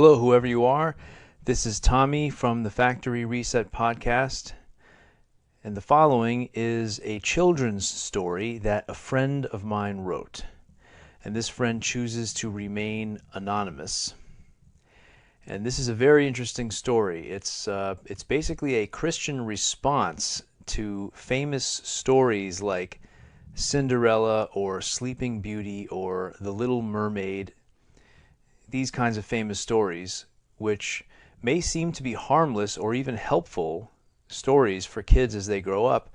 Hello, whoever you are. This is Tommy from the Factory Reset Podcast. And the following is a children's story that a friend of mine wrote. And this friend chooses to remain anonymous. And this is a very interesting story. It's basically a Christian response to famous stories like Cinderella or Sleeping Beauty or The Little Mermaid. These kinds of famous stories, which may seem to be harmless or even helpful stories for kids as they grow up,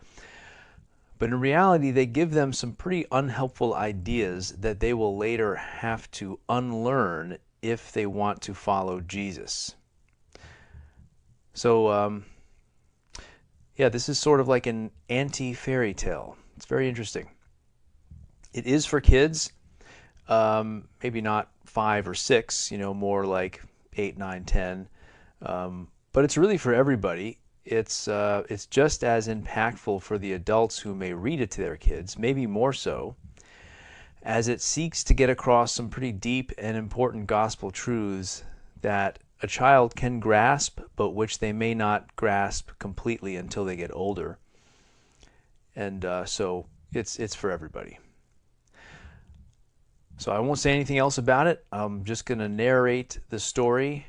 but in reality they give them some pretty unhelpful ideas that they will later have to unlearn if they want to follow Jesus. So, this is sort of like an anti-fairy tale. It's very interesting. It is for kids. Maybe not 5 or 6, more like 8, 9, 10. But it's really for everybody. It's just as impactful for the adults who may read it to their kids, maybe more so, as it seeks to get across some pretty deep and important gospel truths that a child can grasp, but which they may not grasp completely until they get older. And so it's for everybody. So I won't say anything else about it. I'm just going to narrate the story.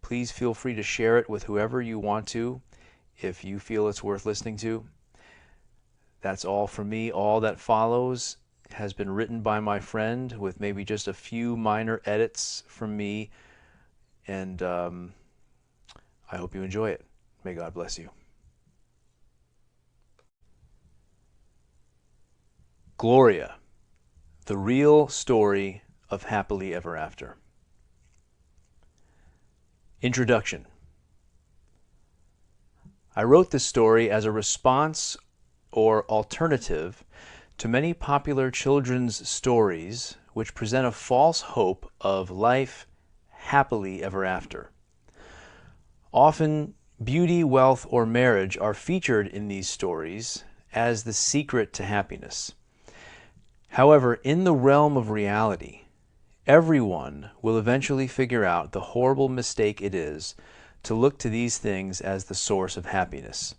Please feel free to share it with whoever you want to if you feel it's worth listening to. That's all from me. All that follows has been written by my friend with maybe just a few minor edits from me. And I hope you enjoy it. May God bless you. Gloria. The real story of Happily Ever After. Introduction. I wrote this story as a response or alternative to many popular children's stories which present a false hope of life happily ever after. Often, beauty, wealth, or marriage are featured in these stories as the secret to happiness. However, in the realm of reality, everyone will eventually figure out the horrible mistake it is to look to these things as the source of happiness.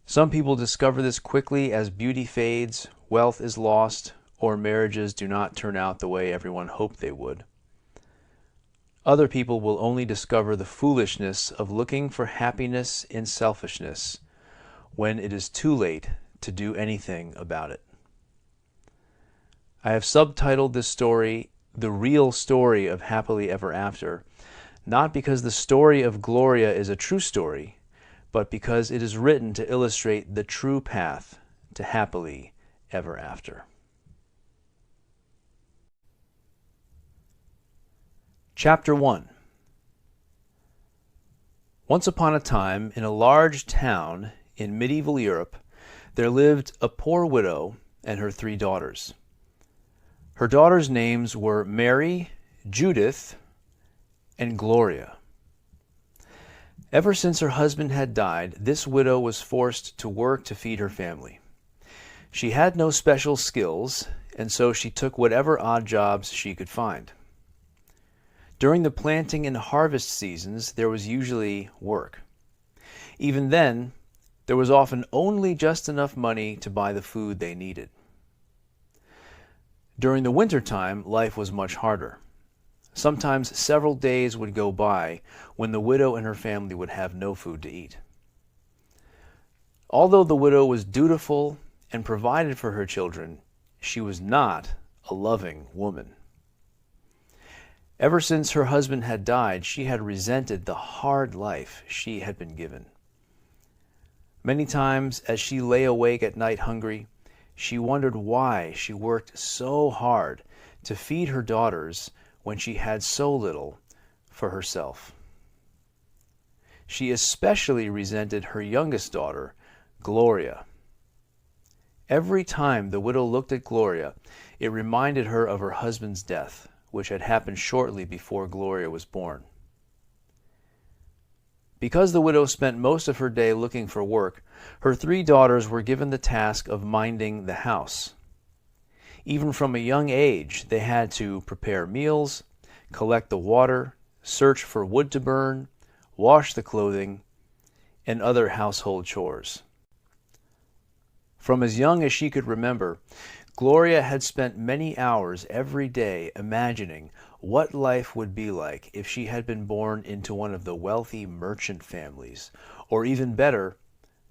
Some people discover this quickly as beauty fades, wealth is lost, or marriages do not turn out the way everyone hoped they would. Other people will only discover the foolishness of looking for happiness in selfishness when it is too late to do anything about it. I have subtitled this story, The Real Story of Happily Ever After, not because the story of Gloria is a true story, but because it is written to illustrate the true path to happily ever after. Chapter 1. Once upon a time, in a large town in medieval Europe, there lived a poor widow and her 3 daughters. Her daughters' names were Mary, Judith, and Gloria. Ever since her husband had died, this widow was forced to work to feed her family. She had no special skills, and so she took whatever odd jobs she could find. During the planting and harvest seasons, there was usually work. Even then, there was often only just enough money to buy the food they needed. During the winter time, life was much harder. Sometimes several days would go by when the widow and her family would have no food to eat. Although the widow was dutiful and provided for her children, she was not a loving woman. Ever since her husband had died, she had resented the hard life she had been given. Many times, as she lay awake at night hungry, she wondered why she worked so hard to feed her daughters when she had so little for herself. She especially resented her youngest daughter, Gloria. Every time the widow looked at Gloria, it reminded her of her husband's death, which had happened shortly before Gloria was born. Because the widow spent most of her day looking for work, her 3 daughters were given the task of minding the house. Even from a young age, they had to prepare meals, collect the water, search for wood to burn, wash the clothing, and other household chores. From as young as she could remember, Gloria had spent many hours every day imagining what life would be like if she had been born into one of the wealthy merchant families, or even better,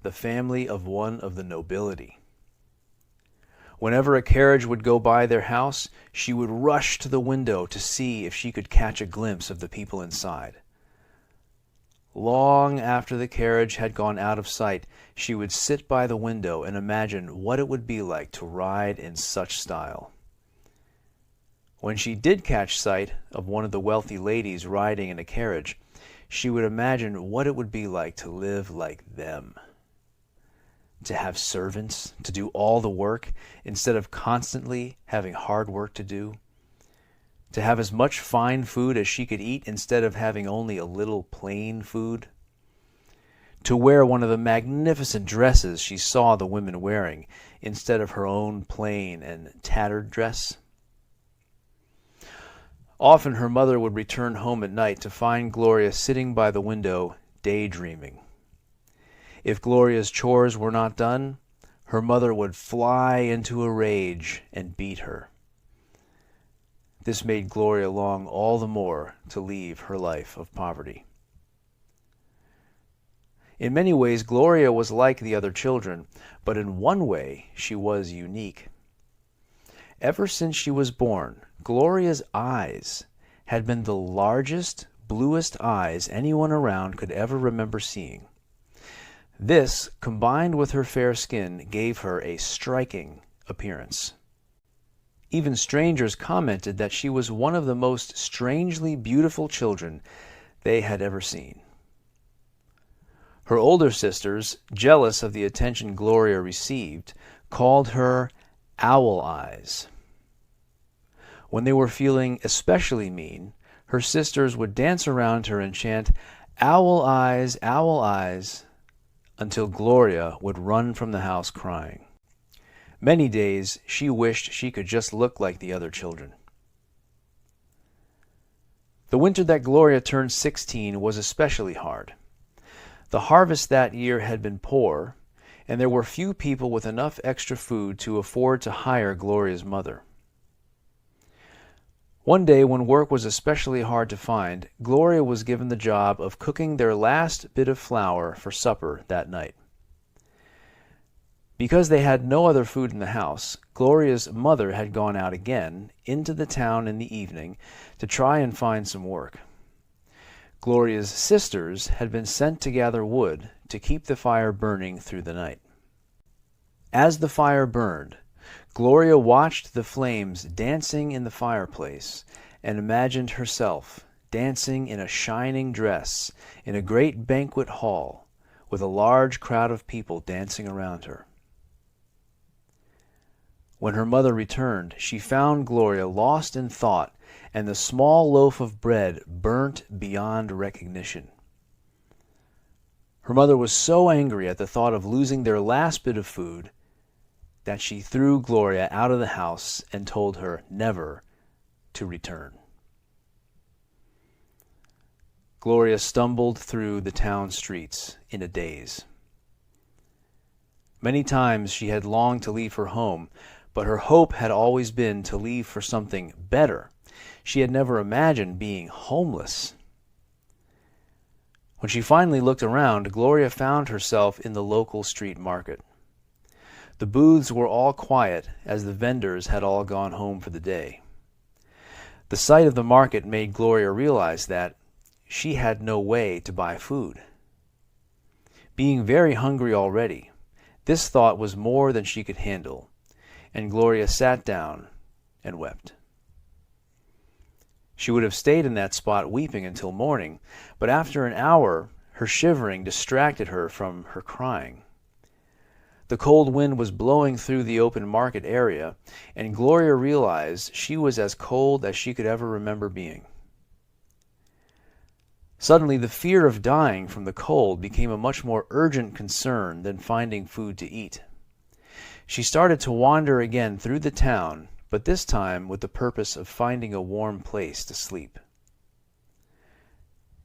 the family of one of the nobility. Whenever a carriage would go by their house, she would rush to the window to see if she could catch a glimpse of the people inside. Long after the carriage had gone out of sight, she would sit by the window and imagine what it would be like to ride in such style. When she did catch sight of one of the wealthy ladies riding in a carriage, she would imagine what it would be like to live like them. To have servants, to do all the work, instead of constantly having hard work to do. To have as much fine food as she could eat instead of having only a little plain food. To wear one of the magnificent dresses she saw the women wearing instead of her own plain and tattered dress. Often her mother would return home at night to find Gloria sitting by the window daydreaming. If Gloria's chores were not done, her mother would fly into a rage and beat her. This made Gloria long all the more to leave her life of poverty. In many ways, Gloria was like the other children, but in one way she was unique. Ever since she was born, Gloria's eyes had been the largest, bluest eyes anyone around could ever remember seeing. This, combined with her fair skin, gave her a striking appearance. Even strangers commented that she was one of the most strangely beautiful children they had ever seen. Her older sisters, jealous of the attention Gloria received, called her Owl Eyes. When they were feeling especially mean, her sisters would dance around her and chant, Owl Eyes, until Gloria would run from the house crying. Many days she wished she could just look like the other children. The winter that Gloria turned 16 was especially hard. The harvest that year had been poor, and there were few people with enough extra food to afford to hire Gloria's mother. One day, when work was especially hard to find, Gloria was given the job of cooking their last bit of flour for supper that night. Because they had no other food in the house, Gloria's mother had gone out again into the town in the evening to try and find some work. Gloria's sisters had been sent to gather wood to keep the fire burning through the night. As the fire burned, Gloria watched the flames dancing in the fireplace and imagined herself dancing in a shining dress in a great banquet hall with a large crowd of people dancing around her. When her mother returned, she found Gloria lost in thought and the small loaf of bread burnt beyond recognition. Her mother was so angry at the thought of losing their last bit of food that she threw Gloria out of the house and told her never to return. Gloria stumbled through the town streets in a daze. Many times she had longed to leave her home, but her hope had always been to leave for something better. She had never imagined being homeless. When she finally looked around, Gloria found herself in the local street market. The booths were all quiet, as the vendors had all gone home for the day. The sight of the market made Gloria realize that she had no way to buy food. Being very hungry already, this thought was more than she could handle, and Gloria sat down and wept. She would have stayed in that spot weeping until morning, but after an hour her shivering distracted her from her crying. The cold wind was blowing through the open market area, and Gloria realized she was as cold as she could ever remember being. Suddenly, the fear of dying from the cold became a much more urgent concern than finding food to eat. She started to wander again through the town, but this time with the purpose of finding a warm place to sleep.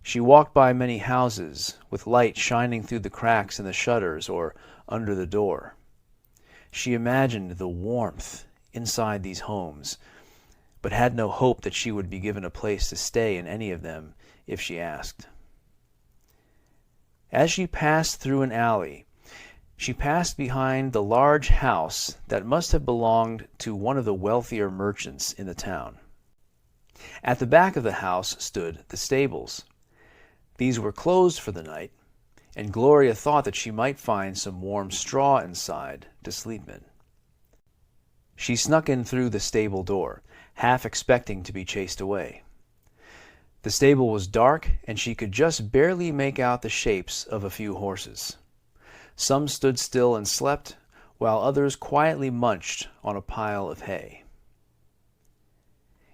She walked by many houses, with light shining through the cracks in the shutters or under the door. She imagined the warmth inside these homes, but had no hope that she would be given a place to stay in any of them if she asked. As she passed through an alley, she passed behind the large house that must have belonged to one of the wealthier merchants in the town. At the back of the house stood the stables. These were closed for the night, and Gloria thought that she might find some warm straw inside to sleep in. She snuck in through the stable door, half expecting to be chased away. The stable was dark, and she could just barely make out the shapes of a few horses. Some stood still and slept, while others quietly munched on a pile of hay.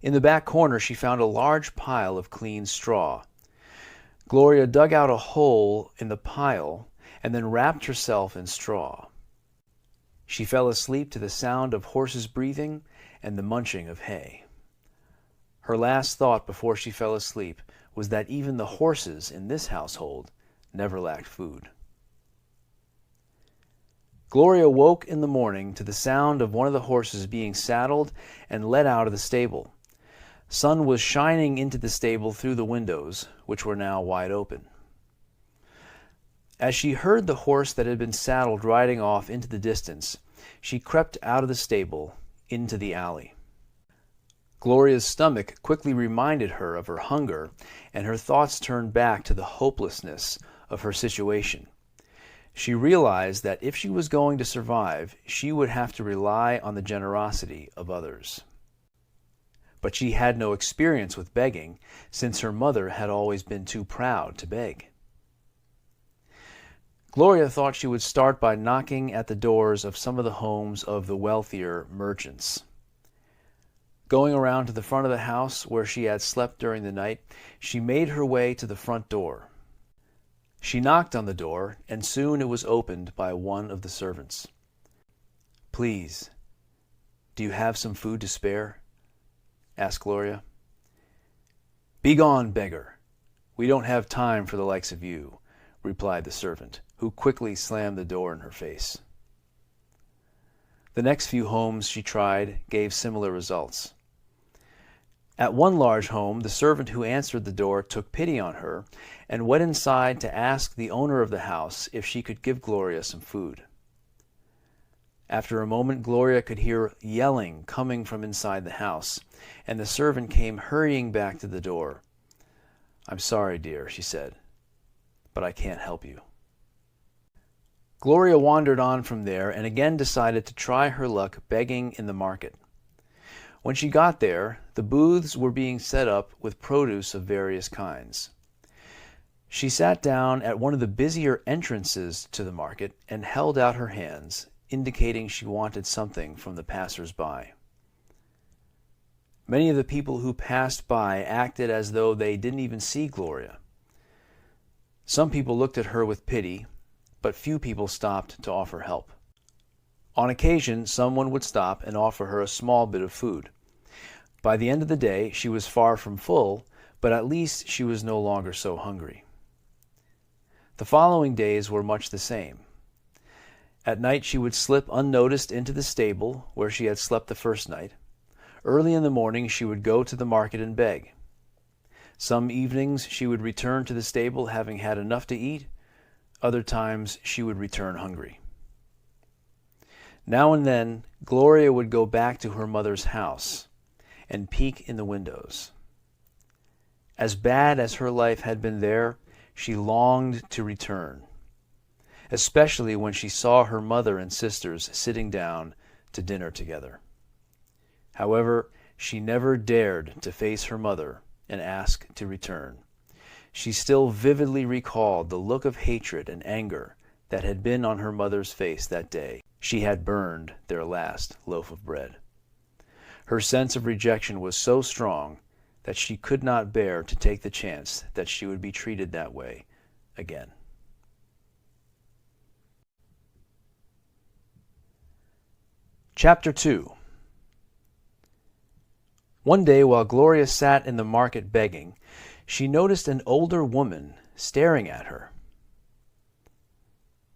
In the back corner she found a large pile of clean straw. Gloria dug out a hole in the pile and then wrapped herself in straw. She fell asleep to the sound of horses breathing and the munching of hay. Her last thought before she fell asleep was that even the horses in this household never lacked food. Gloria woke in the morning to the sound of one of the horses being saddled and led out of the stable. Sun was shining into the stable through the windows, which were now wide open. As she heard the horse that had been saddled riding off into the distance, she crept out of the stable into the alley. Gloria's stomach quickly reminded her of her hunger, and her thoughts turned back to the hopelessness of her situation. She realized that if she was going to survive, she would have to rely on the generosity of others. But she had no experience with begging, since her mother had always been too proud to beg. Gloria thought she would start by knocking at the doors of some of the homes of the wealthier merchants. Going around to the front of the house where she had slept during the night, she made her way to the front door. She knocked on the door, and soon it was opened by one of the servants. "Please, do you have some food to spare?" asked Gloria. "Begone, beggar! We don't have time for the likes of you," replied the servant, who quickly slammed the door in her face. The next few homes she tried gave similar results. At one large home, the servant who answered the door took pity on her and went inside to ask the owner of the house if she could give Gloria some food. After a moment, Gloria could hear yelling coming from inside the house, and the servant came hurrying back to the door. "I'm sorry, dear," she said, "but I can't help you." Gloria wandered on from there and again decided to try her luck begging in the market. When she got there, the booths were being set up with produce of various kinds. She sat down at one of the busier entrances to the market and held out her hands, indicating she wanted something from the passers-by. Many of the people who passed by acted as though they didn't even see Gloria. Some people looked at her with pity, but few people stopped to offer help. On occasion, someone would stop and offer her a small bit of food. By the end of the day, she was far from full, but at least she was no longer so hungry. The following days were much the same. At night she would slip unnoticed into the stable where she had slept the first night. Early in the morning she would go to the market and beg. Some evenings she would return to the stable having had enough to eat. Other times she would return hungry. Now and then Gloria would go back to her mother's house and peek in the windows. As bad as her life had been there, she longed to return, especially when she saw her mother and sisters sitting down to dinner together. However, she never dared to face her mother and ask to return. She still vividly recalled the look of hatred and anger that had been on her mother's face that day she had burned their last loaf of bread. Her sense of rejection was so strong that she could not bear to take the chance that she would be treated that way again. Chapter 2. One day, while Gloria sat in the market begging, she noticed an older woman staring at her.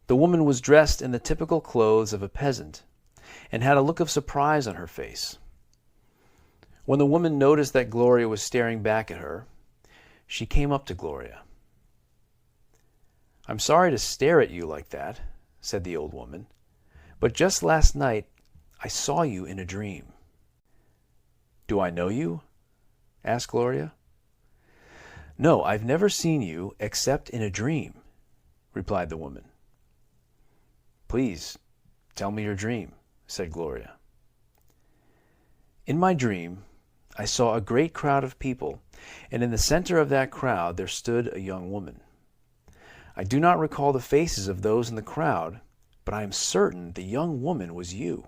The woman was dressed in the typical clothes of a peasant and had a look of surprise on her face. When the woman noticed that Gloria was staring back at her, she came up to Gloria. "I'm sorry to stare at you like that," said the old woman, "but just last night I saw you in a dream." "Do I know you?" asked Gloria. "No, I've never seen you except in a dream," replied the woman. "Please, tell me your dream," said Gloria. "In my dream, I saw a great crowd of people, and in the center of that crowd there stood a young woman. I do not recall the faces of those in the crowd, but I am certain the young woman was you.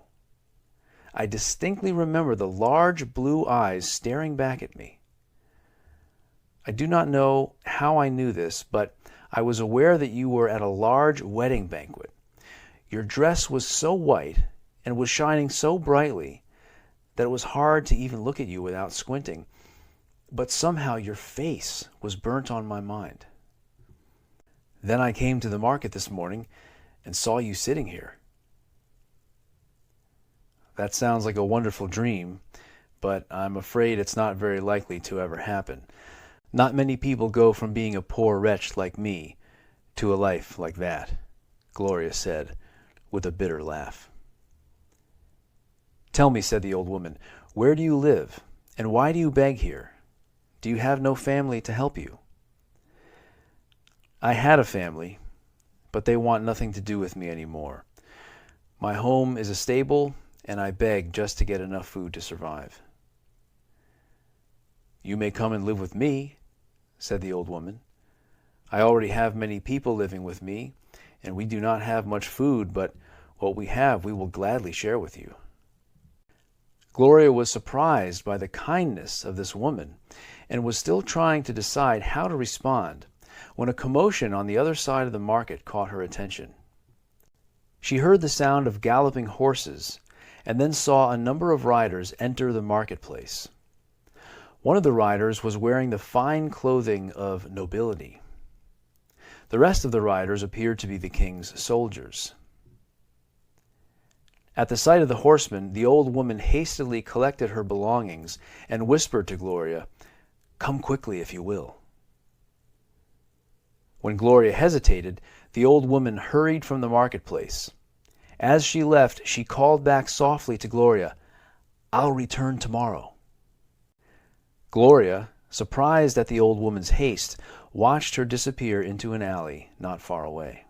I distinctly remember the large blue eyes staring back at me. I do not know how I knew this, but I was aware that you were at a large wedding banquet. Your dress was so white and was shining so brightly that it was hard to even look at you without squinting, but somehow your face was burnt on my mind. Then I came to the market this morning and saw you sitting here." That sounds like a wonderful dream, but I'm afraid it's not very likely to ever happen. Not many people go from being a poor wretch like me to a life like that, Gloria said with a bitter laugh. "Tell me," said the old woman, "where do you live, and why do you beg here? Do you have no family to help you?" "I had a family, but they want nothing to do with me anymore. My home is a stable, and I beg just to get enough food to survive." "You may come and live with me," said the old woman. "I already have many people living with me, and we do not have much food, but what we have we will gladly share with you." Gloria was surprised by the kindness of this woman and was still trying to decide how to respond when a commotion on the other side of the market caught her attention. She heard the sound of galloping horses and then saw a number of riders enter the marketplace. One of the riders was wearing the fine clothing of nobility. The rest of the riders appeared to be the king's soldiers. At the sight of the horsemen, the old woman hastily collected her belongings and whispered to Gloria, "Come quickly if you will." When Gloria hesitated, the old woman hurried from the marketplace. As she left, she called back softly to Gloria, "I'll return tomorrow." Gloria, surprised at the old woman's haste, watched her disappear into an alley not far away.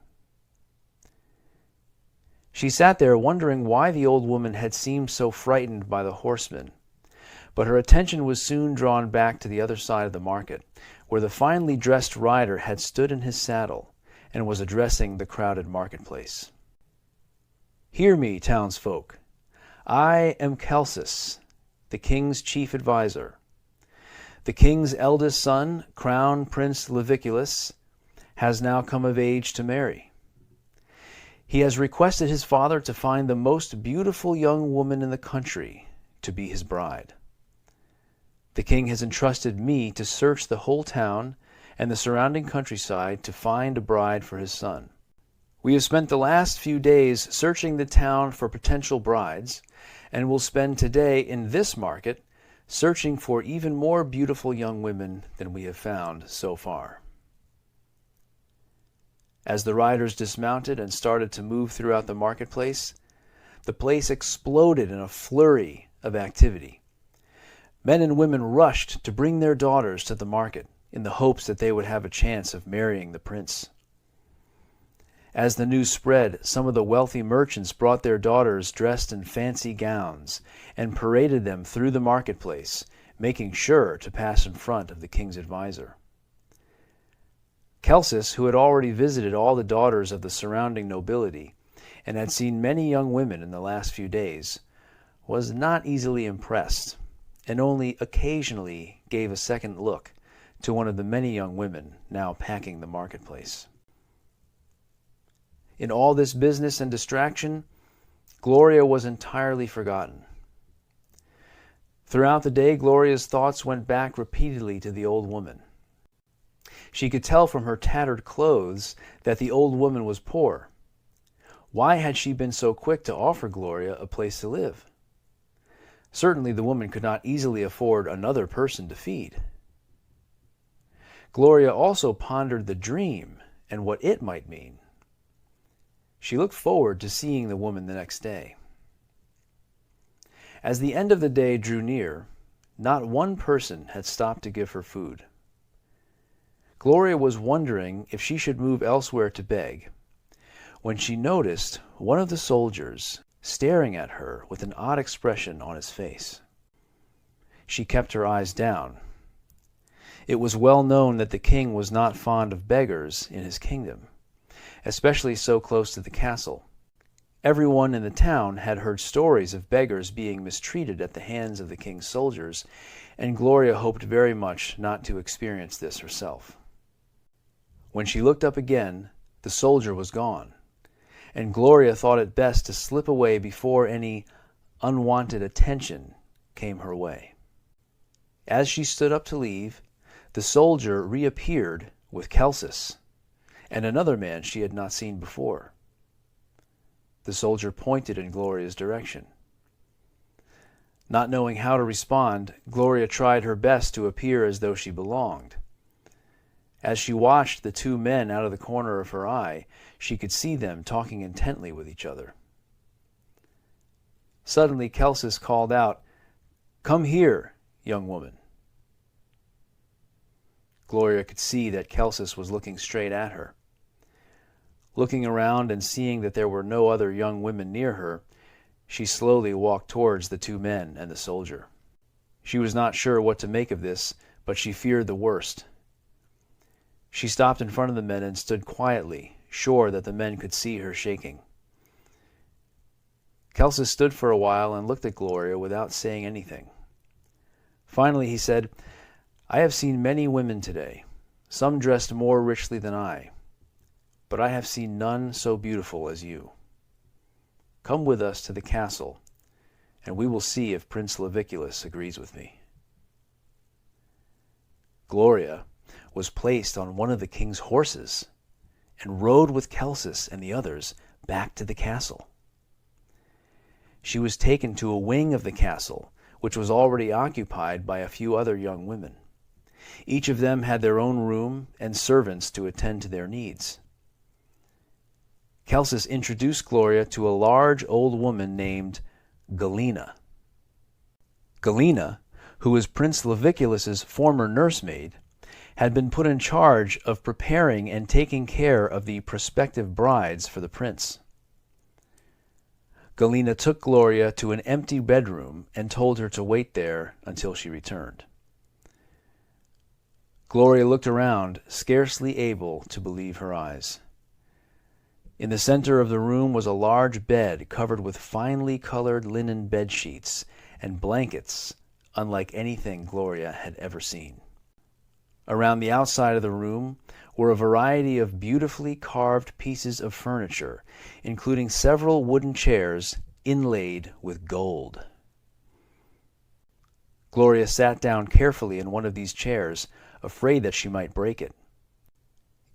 She sat there wondering why the old woman had seemed so frightened by the horsemen, but her attention was soon drawn back to the other side of the market, where the finely dressed rider had stood in his saddle and was addressing the crowded marketplace. "Hear me, townsfolk. I am Celsus, the king's chief adviser. The king's eldest son, Crown Prince Leviculus, has now come of age to marry. He has requested his father to find the most beautiful young woman in the country to be his bride. The king has entrusted me to search the whole town and the surrounding countryside to find a bride for his son. We have spent the last few days searching the town for potential brides, and will spend today in this market searching for even more beautiful young women than we have found so far." As the riders dismounted and started to move throughout the marketplace, the place exploded in a flurry of activity. Men and women rushed to bring their daughters to the market in the hopes that they would have a chance of marrying the prince. As the news spread, some of the wealthy merchants brought their daughters dressed in fancy gowns and paraded them through the marketplace, making sure to pass in front of the king's adviser. Celsus, who had already visited all the daughters of the surrounding nobility and had seen many young women in the last few days, was not easily impressed and only occasionally gave a second look to one of the many young women now packing the marketplace. In all this business and distraction, Gloria was entirely forgotten. Throughout the day, Gloria's thoughts went back repeatedly to the old woman. She could tell from her tattered clothes that the old woman was poor. Why had she been so quick to offer Gloria a place to live? Certainly the woman could not easily afford another person to feed. Gloria also pondered the dream and what it might mean. She looked forward to seeing the woman the next day. As the end of the day drew near, not one person had stopped to give her food. Gloria was wondering if she should move elsewhere to beg, when she noticed one of the soldiers staring at her with an odd expression on his face. She kept her eyes down. It was well known that the king was not fond of beggars in his kingdom, especially so close to the castle. Everyone in the town had heard stories of beggars being mistreated at the hands of the king's soldiers, and Gloria hoped very much not to experience this herself. When she looked up again, the soldier was gone, and Gloria thought it best to slip away before any unwanted attention came her way. As she stood up to leave, the soldier reappeared with Celsus and another man she had not seen before. The soldier pointed in Gloria's direction. Not knowing how to respond, Gloria tried her best to appear as though she belonged. As she watched the two men out of the corner of her eye, she could see them talking intently with each other. Suddenly Celsus called out, "Come here, young woman." Gloria could see that Celsus was looking straight at her. Looking around and seeing that there were no other young women near her, she slowly walked towards the two men and the soldier. She was not sure what to make of this, but she feared the worst. She stopped in front of the men and stood quietly, sure that the men could see her shaking. Celsus stood for a while and looked at Gloria without saying anything. Finally he said, "I have seen many women today, some dressed more richly than I, but I have seen none so beautiful as you. Come with us to the castle, and we will see if Prince Leviculus agrees with me." Gloria was placed on one of the king's horses and rode with Celsus and the others back to the castle. She was taken to a wing of the castle, which was already occupied by a few other young women. Each of them had their own room and servants to attend to their needs. Celsus introduced Gloria to a large old woman named Galena. Galena, who was Prince Leviculus's former nursemaid, had been put in charge of preparing and taking care of the prospective brides for the prince. Galena took Gloria to an empty bedroom and told her to wait there until she returned. Gloria looked around, scarcely able to believe her eyes. In the center of the room was a large bed covered with finely colored linen bed sheets and blankets unlike anything Gloria had ever seen. Around the outside of the room were a variety of beautifully carved pieces of furniture, including several wooden chairs inlaid with gold. Gloria sat down carefully in one of these chairs, afraid that she might break it.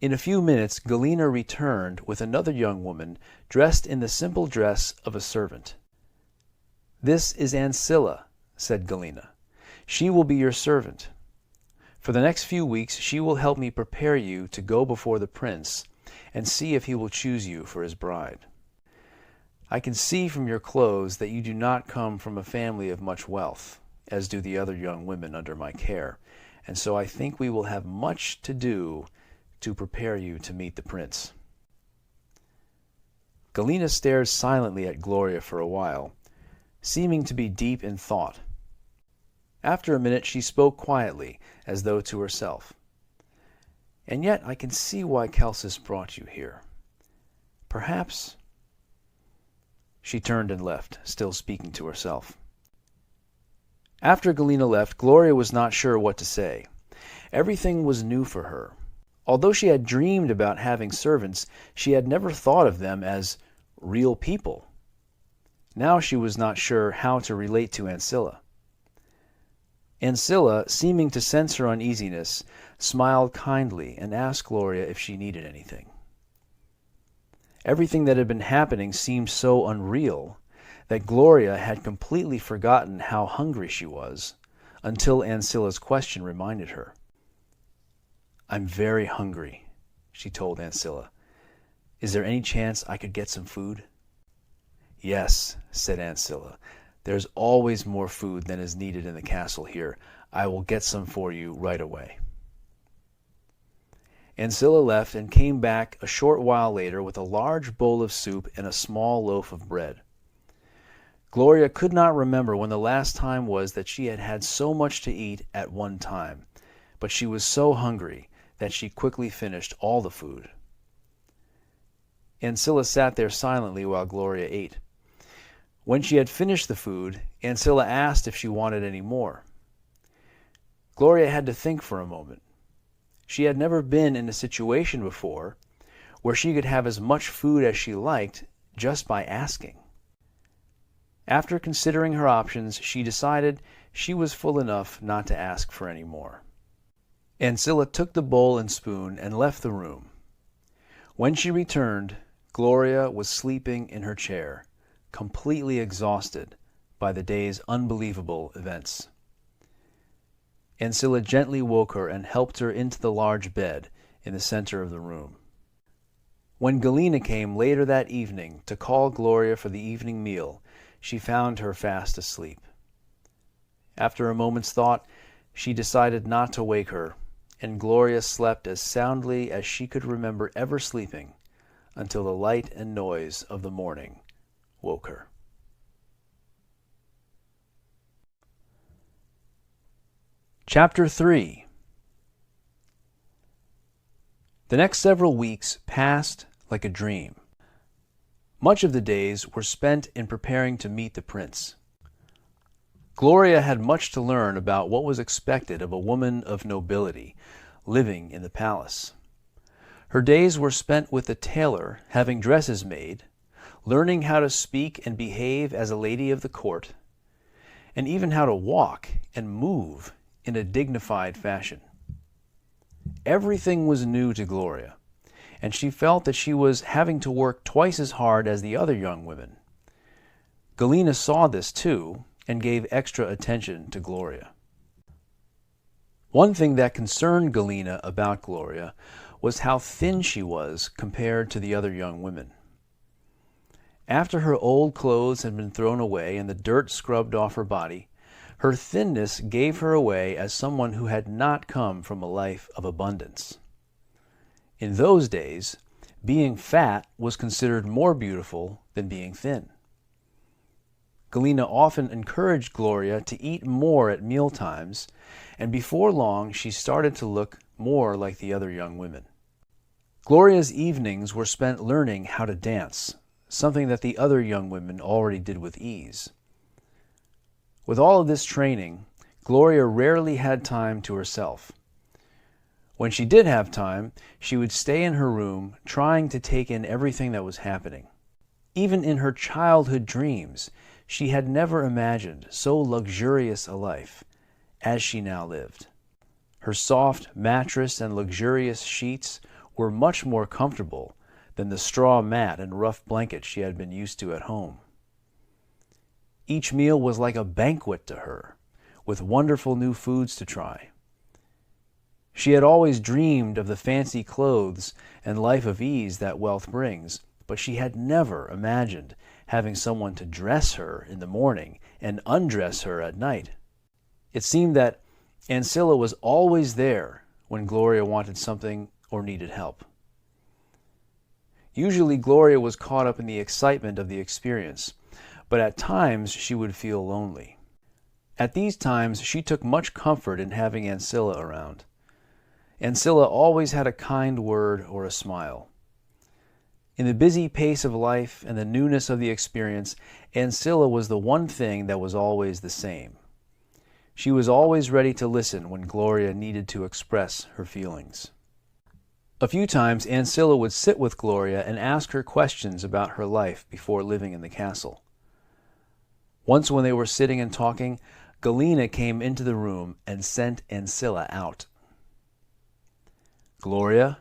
In a few minutes, Galena returned with another young woman dressed in the simple dress of a servant. "This is Ancilla," said Galena. "She will be your servant. For the next few weeks she will help me prepare you to go before the prince and see if he will choose you for his bride. I can see from your clothes that you do not come from a family of much wealth, as do the other young women under my care, and so I think we will have much to do to prepare you to meet the prince." Galena stared silently at Gloria for a while, seeming to be deep in thought. After a minute she spoke quietly, as though to herself. "And yet I can see why Celsus brought you here. Perhaps—" She turned and left, still speaking to herself. After Galena left, Gloria was not sure what to say. Everything was new for her. Although she had dreamed about having servants, she had never thought of them as real people. Now she was not sure how to relate to Ancilla. Ancilla, seeming to sense her uneasiness, smiled kindly and asked Gloria if she needed anything. Everything that had been happening seemed so unreal that Gloria had completely forgotten how hungry she was until Ancilla's question reminded her. "I'm very hungry," she told Ancilla. "Is there any chance I could get some food?" "Yes," said Ancilla. "There's always more food than is needed in the castle here. I will get some for you right away." Ancilla left and came back a short while later with a large bowl of soup and a small loaf of bread. Gloria could not remember when the last time was that she had had so much to eat at one time, but she was so hungry that she quickly finished all the food. Ancilla sat there silently while Gloria ate. When she had finished the food, Ancilla asked if she wanted any more. Gloria had to think for a moment. She had never been in a situation before where she could have as much food as she liked just by asking. After considering her options, she decided she was full enough not to ask for any more. Ancilla took the bowl and spoon and left the room. When she returned, Gloria was sleeping in her chair, completely exhausted by the day's unbelievable events. Ancilla gently woke her and helped her into the large bed in the center of the room. When Galena came later that evening to call Gloria for the evening meal, she found her fast asleep. After a moment's thought, she decided not to wake her, and Gloria slept as soundly as she could remember ever sleeping until the light and noise of the morning woke her. Chapter 3. The next several weeks passed like a dream. Much of the days were spent in preparing to meet the prince. Gloria had much to learn about what was expected of a woman of nobility living in the palace. Her days were spent with the tailor, having dresses made, learning how to speak and behave as a lady of the court, and even how to walk and move in a dignified fashion. Everything was new to Gloria, and she felt that she was having to work twice as hard as the other young women. Galena saw this too and gave extra attention to Gloria. One thing that concerned Galena about Gloria was how thin she was compared to the other young women. After her old clothes had been thrown away and the dirt scrubbed off her body, her thinness gave her away as someone who had not come from a life of abundance. In those days, being fat was considered more beautiful than being thin. Galena often encouraged Gloria to eat more at meal times, and before long she started to look more like the other young women. Gloria's evenings were spent learning how to dance, something that the other young women already did with ease. With all of this training, Gloria rarely had time to herself. When she did have time, she would stay in her room trying to take in everything that was happening. Even in her childhood dreams, she had never imagined so luxurious a life as she now lived. Her soft mattress and luxurious sheets were much more comfortable than the straw mat and rough blanket she had been used to at home. Each meal was like a banquet to her, with wonderful new foods to try. She had always dreamed of the fancy clothes and life of ease that wealth brings, but she had never imagined having someone to dress her in the morning and undress her at night. It seemed that Ancilla was always there when Gloria wanted something or needed help. Usually Gloria was caught up in the excitement of the experience, but at times she would feel lonely. At these times she took much comfort in having Ancilla around. Ancilla always had a kind word or a smile. In the busy pace of life and the newness of the experience, Ancilla was the one thing that was always the same. She was always ready to listen when Gloria needed to express her feelings. A few times Ancilla would sit with Gloria and ask her questions about her life before living in the castle. Once when they were sitting and talking, Galena came into the room and sent Ancilla out. "Gloria,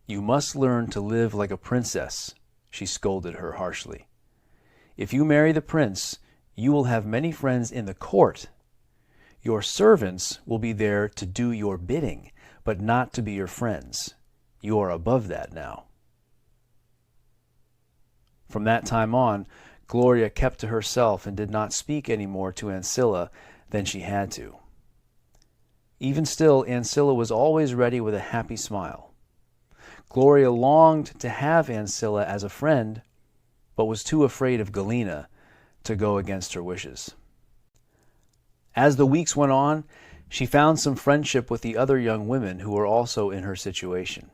you must learn to live like a princess," she scolded her harshly. "If you marry the prince, you will have many friends in the court. Your servants will be there to do your bidding, but not to be your friends. You are above that now." From that time on, Gloria kept to herself and did not speak any more to Ancilla than she had to. Even still, Ancilla was always ready with a happy smile. Gloria longed to have Ancilla as a friend, but was too afraid of Galena to go against her wishes. As the weeks went on, she found some friendship with the other young women who were also in her situation.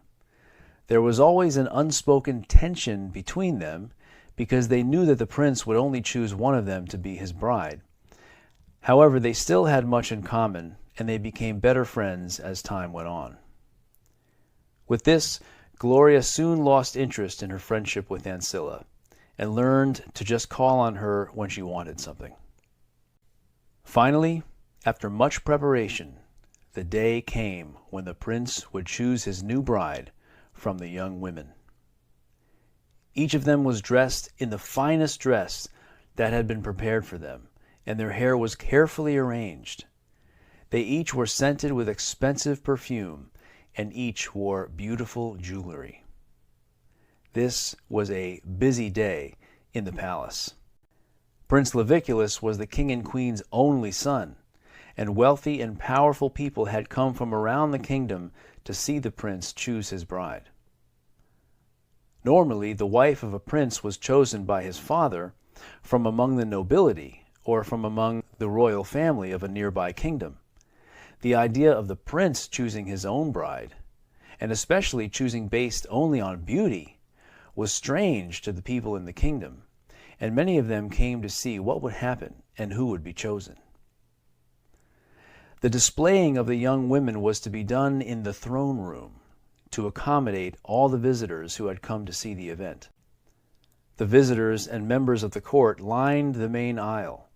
There was always an unspoken tension between them, because they knew that the prince would only choose one of them to be his bride. However, they still had much in common, and they became better friends as time went on. With this, Gloria soon lost interest in her friendship with Ancilla, and learned to just call on her when she wanted something. Finally, after much preparation, the day came when the prince would choose his new bride from the young women. Each of them was dressed in the finest dress that had been prepared for them, and their hair was carefully arranged. They each were scented with expensive perfume, and each wore beautiful jewelry. This was a busy day in the palace. Prince Leviculus was the king and queen's only son, and wealthy and powerful people had come from around the kingdom to see the prince choose his bride. Normally, the wife of a prince was chosen by his father from among the nobility or from among the royal family of a nearby kingdom. The idea of the prince choosing his own bride, and especially choosing based only on beauty, was strange to the people in the kingdom, and many of them came to see what would happen and who would be chosen. The displaying of the young women was to be done in the throne room, to accommodate all the visitors who had come to see the event. The visitors and members of the court lined the main aisle.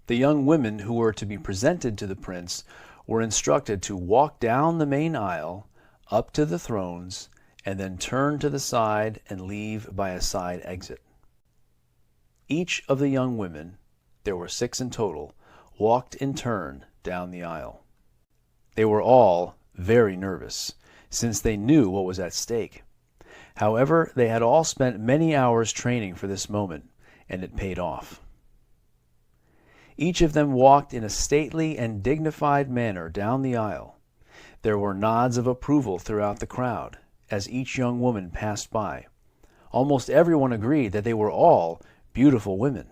The young women who were to be presented to the prince were instructed to walk down the main aisle, up to the thrones, and then turn to the side and leave by a side exit. Each of the young women, there were 6 in total, walked in turn down the aisle. They were all very nervous, since they knew what was at stake. However, they had all spent many hours training for this moment, and it paid off. Each of them walked in a stately and dignified manner down the aisle. There were nods of approval throughout the crowd as each young woman passed by. Almost everyone agreed that they were all beautiful women.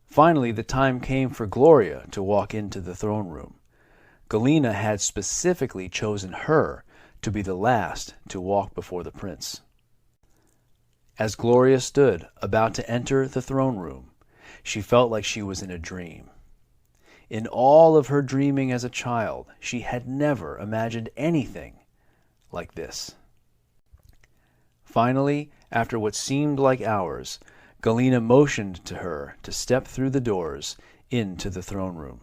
Finally, the time came for Gloria to walk into the throne room. Galena had specifically chosen her to be the last to walk before the prince. As Gloria stood about to enter the throne room, she felt like she was in a dream. In all of her dreaming as a child, she had never imagined anything like this. Finally, after what seemed like hours, Galena motioned to her to step through the doors into the throne room.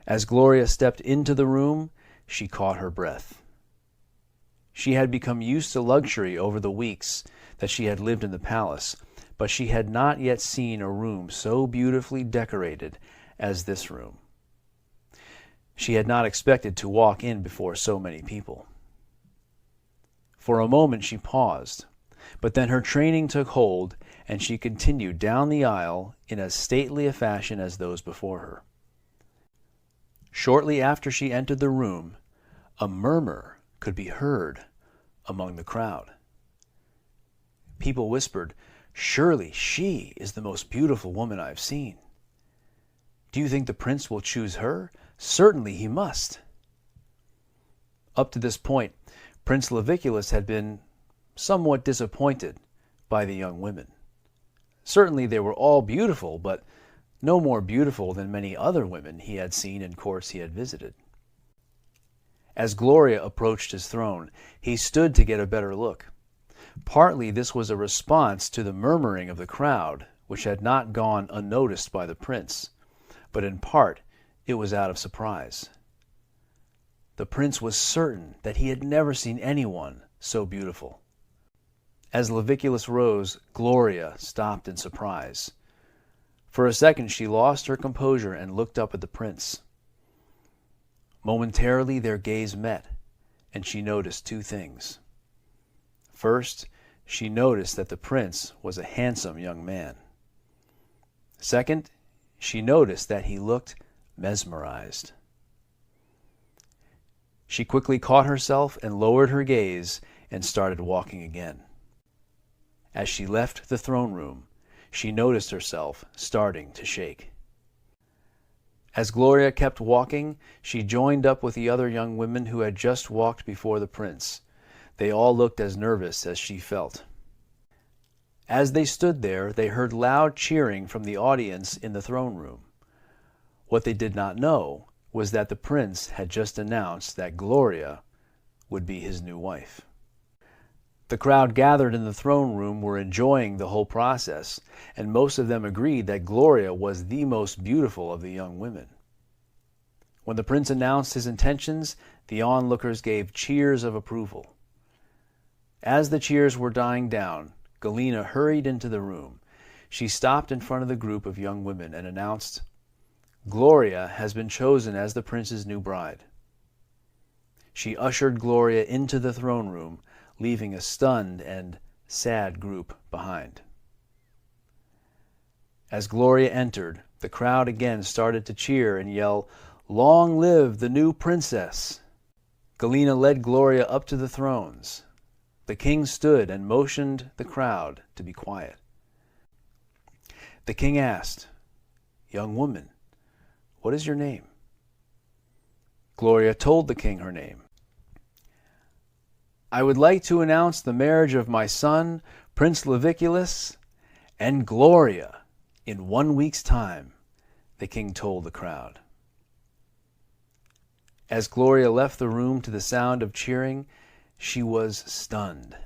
As Gloria stepped into the room, she caught her breath. She had become used to luxury over the weeks that she had lived in the palace, but she had not yet seen a room so beautifully decorated as this room. She had not expected to walk in before so many people. For a moment she paused, but then her training took hold, and she continued down the aisle in as stately a fashion as those before her. Shortly after she entered the room, a murmur could be heard among the crowd. People whispered, "Surely she is the most beautiful woman I've seen. Do you think the prince will choose her? Certainly he must." Up to this point, Prince Leviculus had been somewhat disappointed by the young women. Certainly they were all beautiful, but no more beautiful than many other women he had seen in courts he had visited. As Gloria approached his throne, he stood to get a better look. Partly this was a response to the murmuring of the crowd, which had not gone unnoticed by the prince. but in part it was out of surprise. The prince was certain that he had never seen anyone so beautiful. As Leviculus rose, Gloria stopped in surprise. For a second she lost her composure and looked up at the prince. Momentarily their gaze met, and she noticed two things. First, she noticed that the prince was a handsome young man. Second, she noticed that he looked mesmerized. She quickly caught herself and lowered her gaze and started walking again. As she left the throne room, she noticed herself starting to shake. As Gloria kept walking, she joined up with the other young women who had just walked before the prince. They all looked as nervous as she felt. As they stood there, they heard loud cheering from the audience in the throne room. What they did not know was that the prince had just announced that Gloria would be his new wife. The crowd gathered in the throne room were enjoying the whole process, and most of them agreed that Gloria was the most beautiful of the young women. When the prince announced his intentions, the onlookers gave cheers of approval. As the cheers were dying down, Galena hurried into the room. She stopped in front of the group of young women and announced, "Gloria has been chosen as the prince's new bride." She ushered Gloria into the throne room, leaving a stunned and sad group behind. As Gloria entered, the crowd again started to cheer and yell, "Long live the new princess!" Galena led Gloria up to the thrones. The king stood and motioned the crowd to be quiet. The king asked, "Young woman, what is your name?" Gloria told the king her name. "I would like to announce the marriage of my son, Prince Leviculus, and Gloria in 1 week's time," the king told the crowd. As Gloria left the room to the sound of cheering, she was stunned.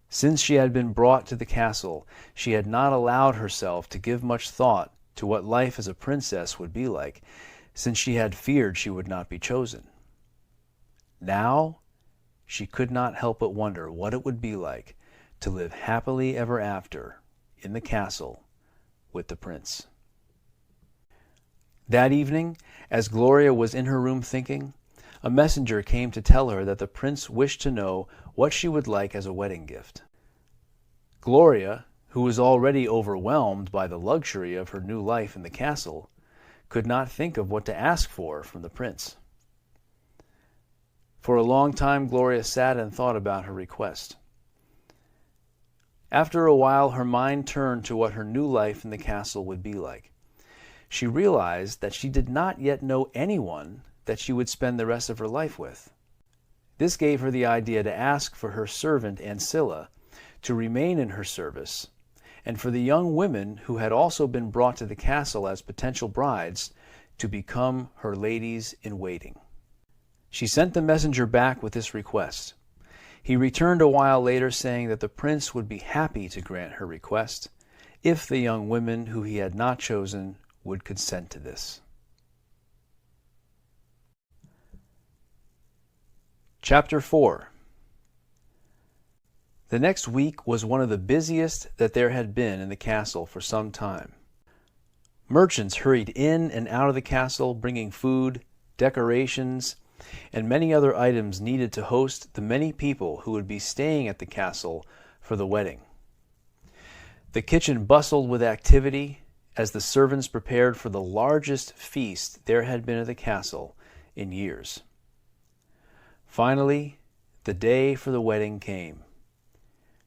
Since she had been brought to the castle, she had not allowed herself to give much thought to what life as a princess would be like, since she had feared she would not be chosen. Now, she could not help but wonder what it would be like to live happily ever after in the castle with the prince. That evening, as Gloria was in her room thinking, a messenger came to tell her that the prince wished to know what she would like as a wedding gift. Gloria, who was already overwhelmed by the luxury of her new life in the castle, could not think of what to ask for from the prince. For a long time, Gloria sat and thought about her request. After a while, her mind turned to what her new life in the castle would be like. She realized that she did not yet know anyone that she would spend the rest of her life with. This gave her the idea to ask for her servant Ancilla to remain in her service, and for the young women who had also been brought to the castle as potential brides to become her ladies-in-waiting. She sent the messenger back with this request. He returned a while later saying that the prince would be happy to grant her request if the young women who he had not chosen would consent to this. Chapter 4. The next week was one of the busiest that there had been in the castle for some time. Merchants hurried in and out of the castle, bringing food, decorations, and many other items needed to host the many people who would be staying at the castle for the wedding. The kitchen bustled with activity as the servants prepared for the largest feast there had been at the castle in years. Finally, the day for the wedding came.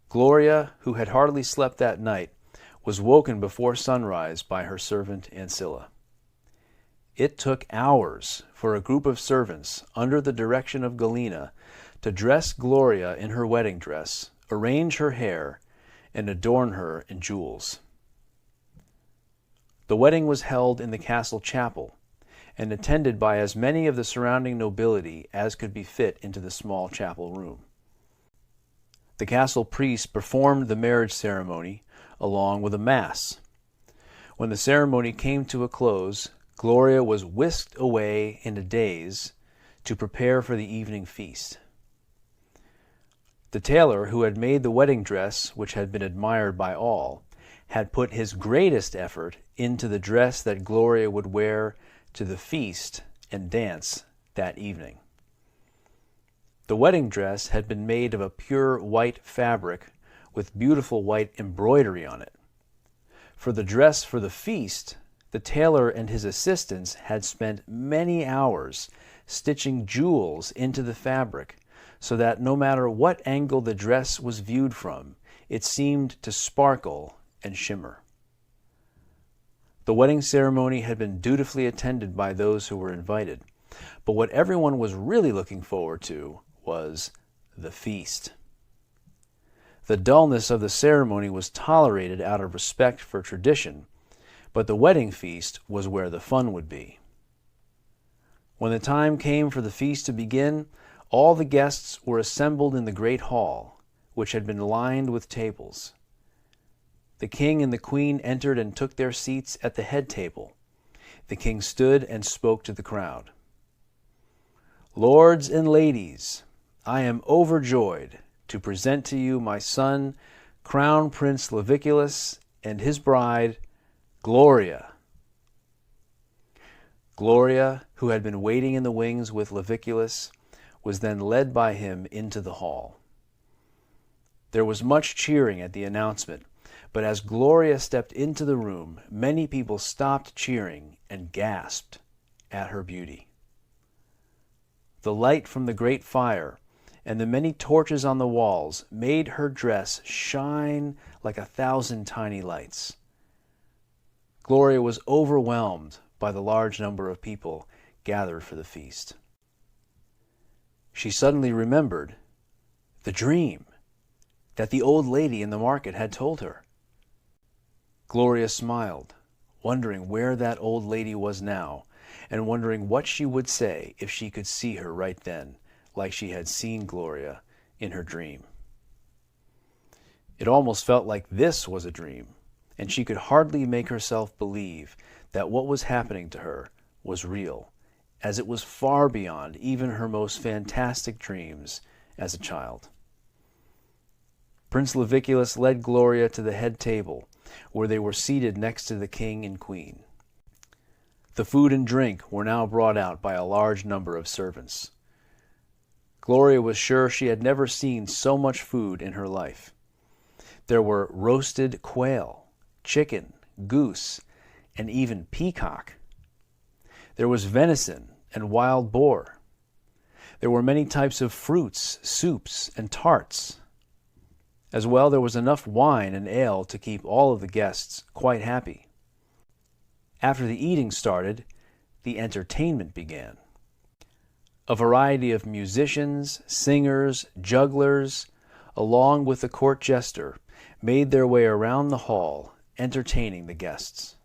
Gloria, who had hardly slept that night, was woken before sunrise by her servant Ancilla. It took hours for a group of servants, under the direction of Galena, to dress Gloria in her wedding dress, arrange her hair, and adorn her in jewels. The wedding was held in the castle chapel, and attended by as many of the surrounding nobility as could be fit into the small chapel room. The castle priest performed the marriage ceremony along with a mass. When the ceremony came to a close, Gloria was whisked away in a daze to prepare for the evening feast. The tailor who had made the wedding dress, which had been admired by all, had put his greatest effort into the dress that Gloria would wear to the feast and dance that evening. The wedding dress had been made of a pure white fabric with beautiful white embroidery on it. For the dress for the feast, the tailor and his assistants had spent many hours stitching jewels into the fabric so that no matter what angle the dress was viewed from, it seemed to sparkle and shimmer. The wedding ceremony had been dutifully attended by those who were invited, but what everyone was really looking forward to was the feast. The dullness of the ceremony was tolerated out of respect for tradition, but the wedding feast was where the fun would be. When the time came for the feast to begin, all the guests were assembled in the great hall, which had been lined with tables. The king and the queen entered and took their seats at the head table. The king stood and spoke to the crowd. "Lords and ladies, I am overjoyed to present to you my son, Crown Prince Leviculus, and his bride, Gloria." Gloria, who had been waiting in the wings with Leviculus, was then led by him into the hall. There was much cheering at the announcement, but as Gloria stepped into the room, many people stopped cheering and gasped at her beauty. The light from the great fire and the many torches on the walls made her dress shine like 1,000 tiny lights. Gloria was overwhelmed by the large number of people gathered for the feast. She suddenly remembered the dream that the old lady in the market had told her. Gloria smiled, wondering where that old lady was now, and wondering what she would say if she could see her right then, like she had seen Gloria in her dream. It almost felt like this was a dream, and she could hardly make herself believe that what was happening to her was real, as it was far beyond even her most fantastic dreams as a child. Prince Leviculus led Gloria to the head table, where they were seated next to the king and queen. The food and drink were now brought out by a large number of servants. Gloria was sure she had never seen so much food in her life. There were roasted quail, chicken, goose, and even peacock. There was venison and wild boar. There were many types of fruits, soups, and tarts. As well, there was enough wine and ale to keep all of the guests quite happy. After the eating started, the entertainment began. A variety of musicians, singers, jugglers, along with the court jester, made their way around the hall, entertaining the guests.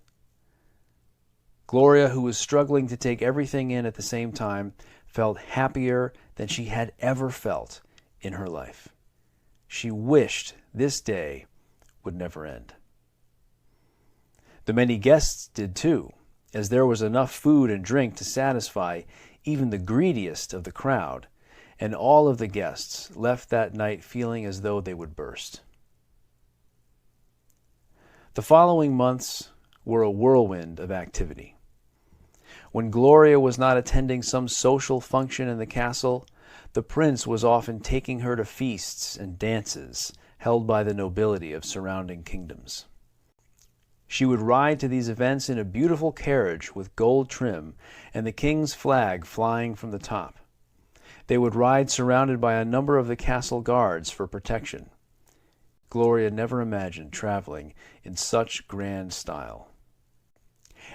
Gloria, who was struggling to take everything in at the same time, felt happier than she had ever felt in her life. She wished this day would never end. The many guests did too, as there was enough food and drink to satisfy even the greediest of the crowd, and all of the guests left that night feeling as though they would burst. The following months were a whirlwind of activity. When Gloria was not attending some social function in the castle, the prince was often taking her to feasts and dances held by the nobility of surrounding kingdoms. She would ride to these events in a beautiful carriage with gold trim and the king's flag flying from the top. They would ride surrounded by a number of the castle guards for protection. Gloria never imagined traveling in such grand style.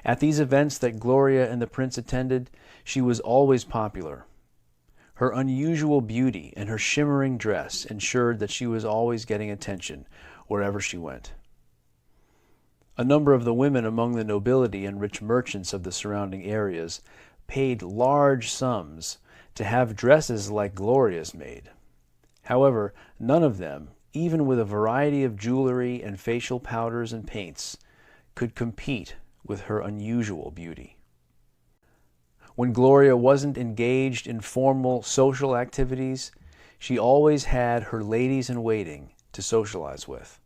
At these events that Gloria and the prince attended, she was always popular. Her unusual beauty and her shimmering dress ensured that she was always getting attention wherever she went. A number of the women among the nobility and rich merchants of the surrounding areas paid large sums to have dresses like Gloria's made. However, none of them, even with a variety of jewelry and facial powders and paints, could compete with her unusual beauty. When Gloria wasn't engaged in formal social activities, she always had her ladies-in-waiting to socialize with.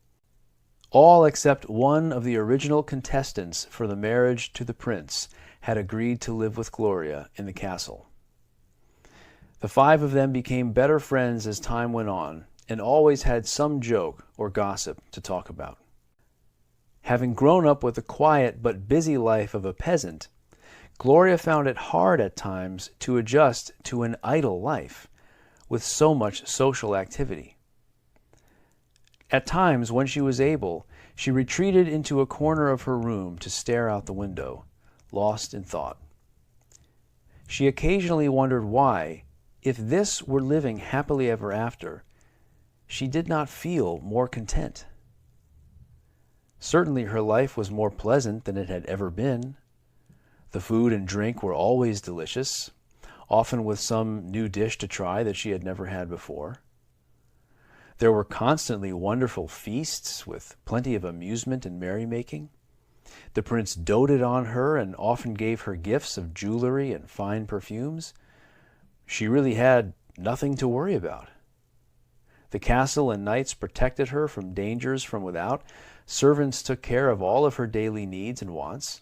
All except one of the original contestants for the marriage to the prince had agreed to live with Gloria in the castle. The five of them became better friends as time went on, and always had some joke or gossip to talk about. Having grown up with the quiet but busy life of a peasant, Gloria found it hard at times to adjust to an idle life with so much social activity. At times, when she was able, she retreated into a corner of her room to stare out the window, lost in thought. She occasionally wondered why, if this were living happily ever after, she did not feel more content. Certainly her life was more pleasant than it had ever been. The food and drink were always delicious, often with some new dish to try that she had never had before. There were constantly wonderful feasts with plenty of amusement and merrymaking. The prince doted on her and often gave her gifts of jewelry and fine perfumes. She really had nothing to worry about. The castle and knights protected her from dangers from without. Servants took care of all of her daily needs and wants.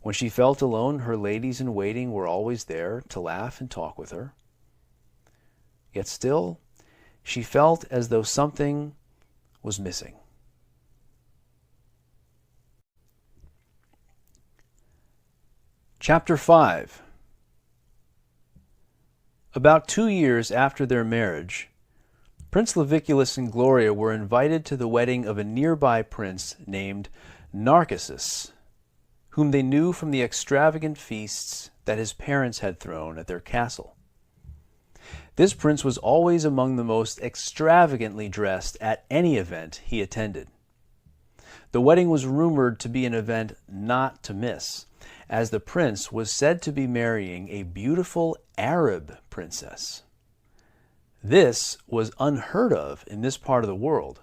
When she felt alone, her ladies-in-waiting were always there to laugh and talk with her. Yet still, she felt as though something was missing. Chapter 5. About 2 years after their marriage, Prince Leviculus and Gloria were invited to the wedding of a nearby prince named Narcissus, whom they knew from the extravagant feasts that his parents had thrown at their castle. This prince was always among the most extravagantly dressed at any event he attended. The wedding was rumored to be an event not to miss, as the prince was said to be marrying a beautiful Arab princess. This was unheard of in this part of the world.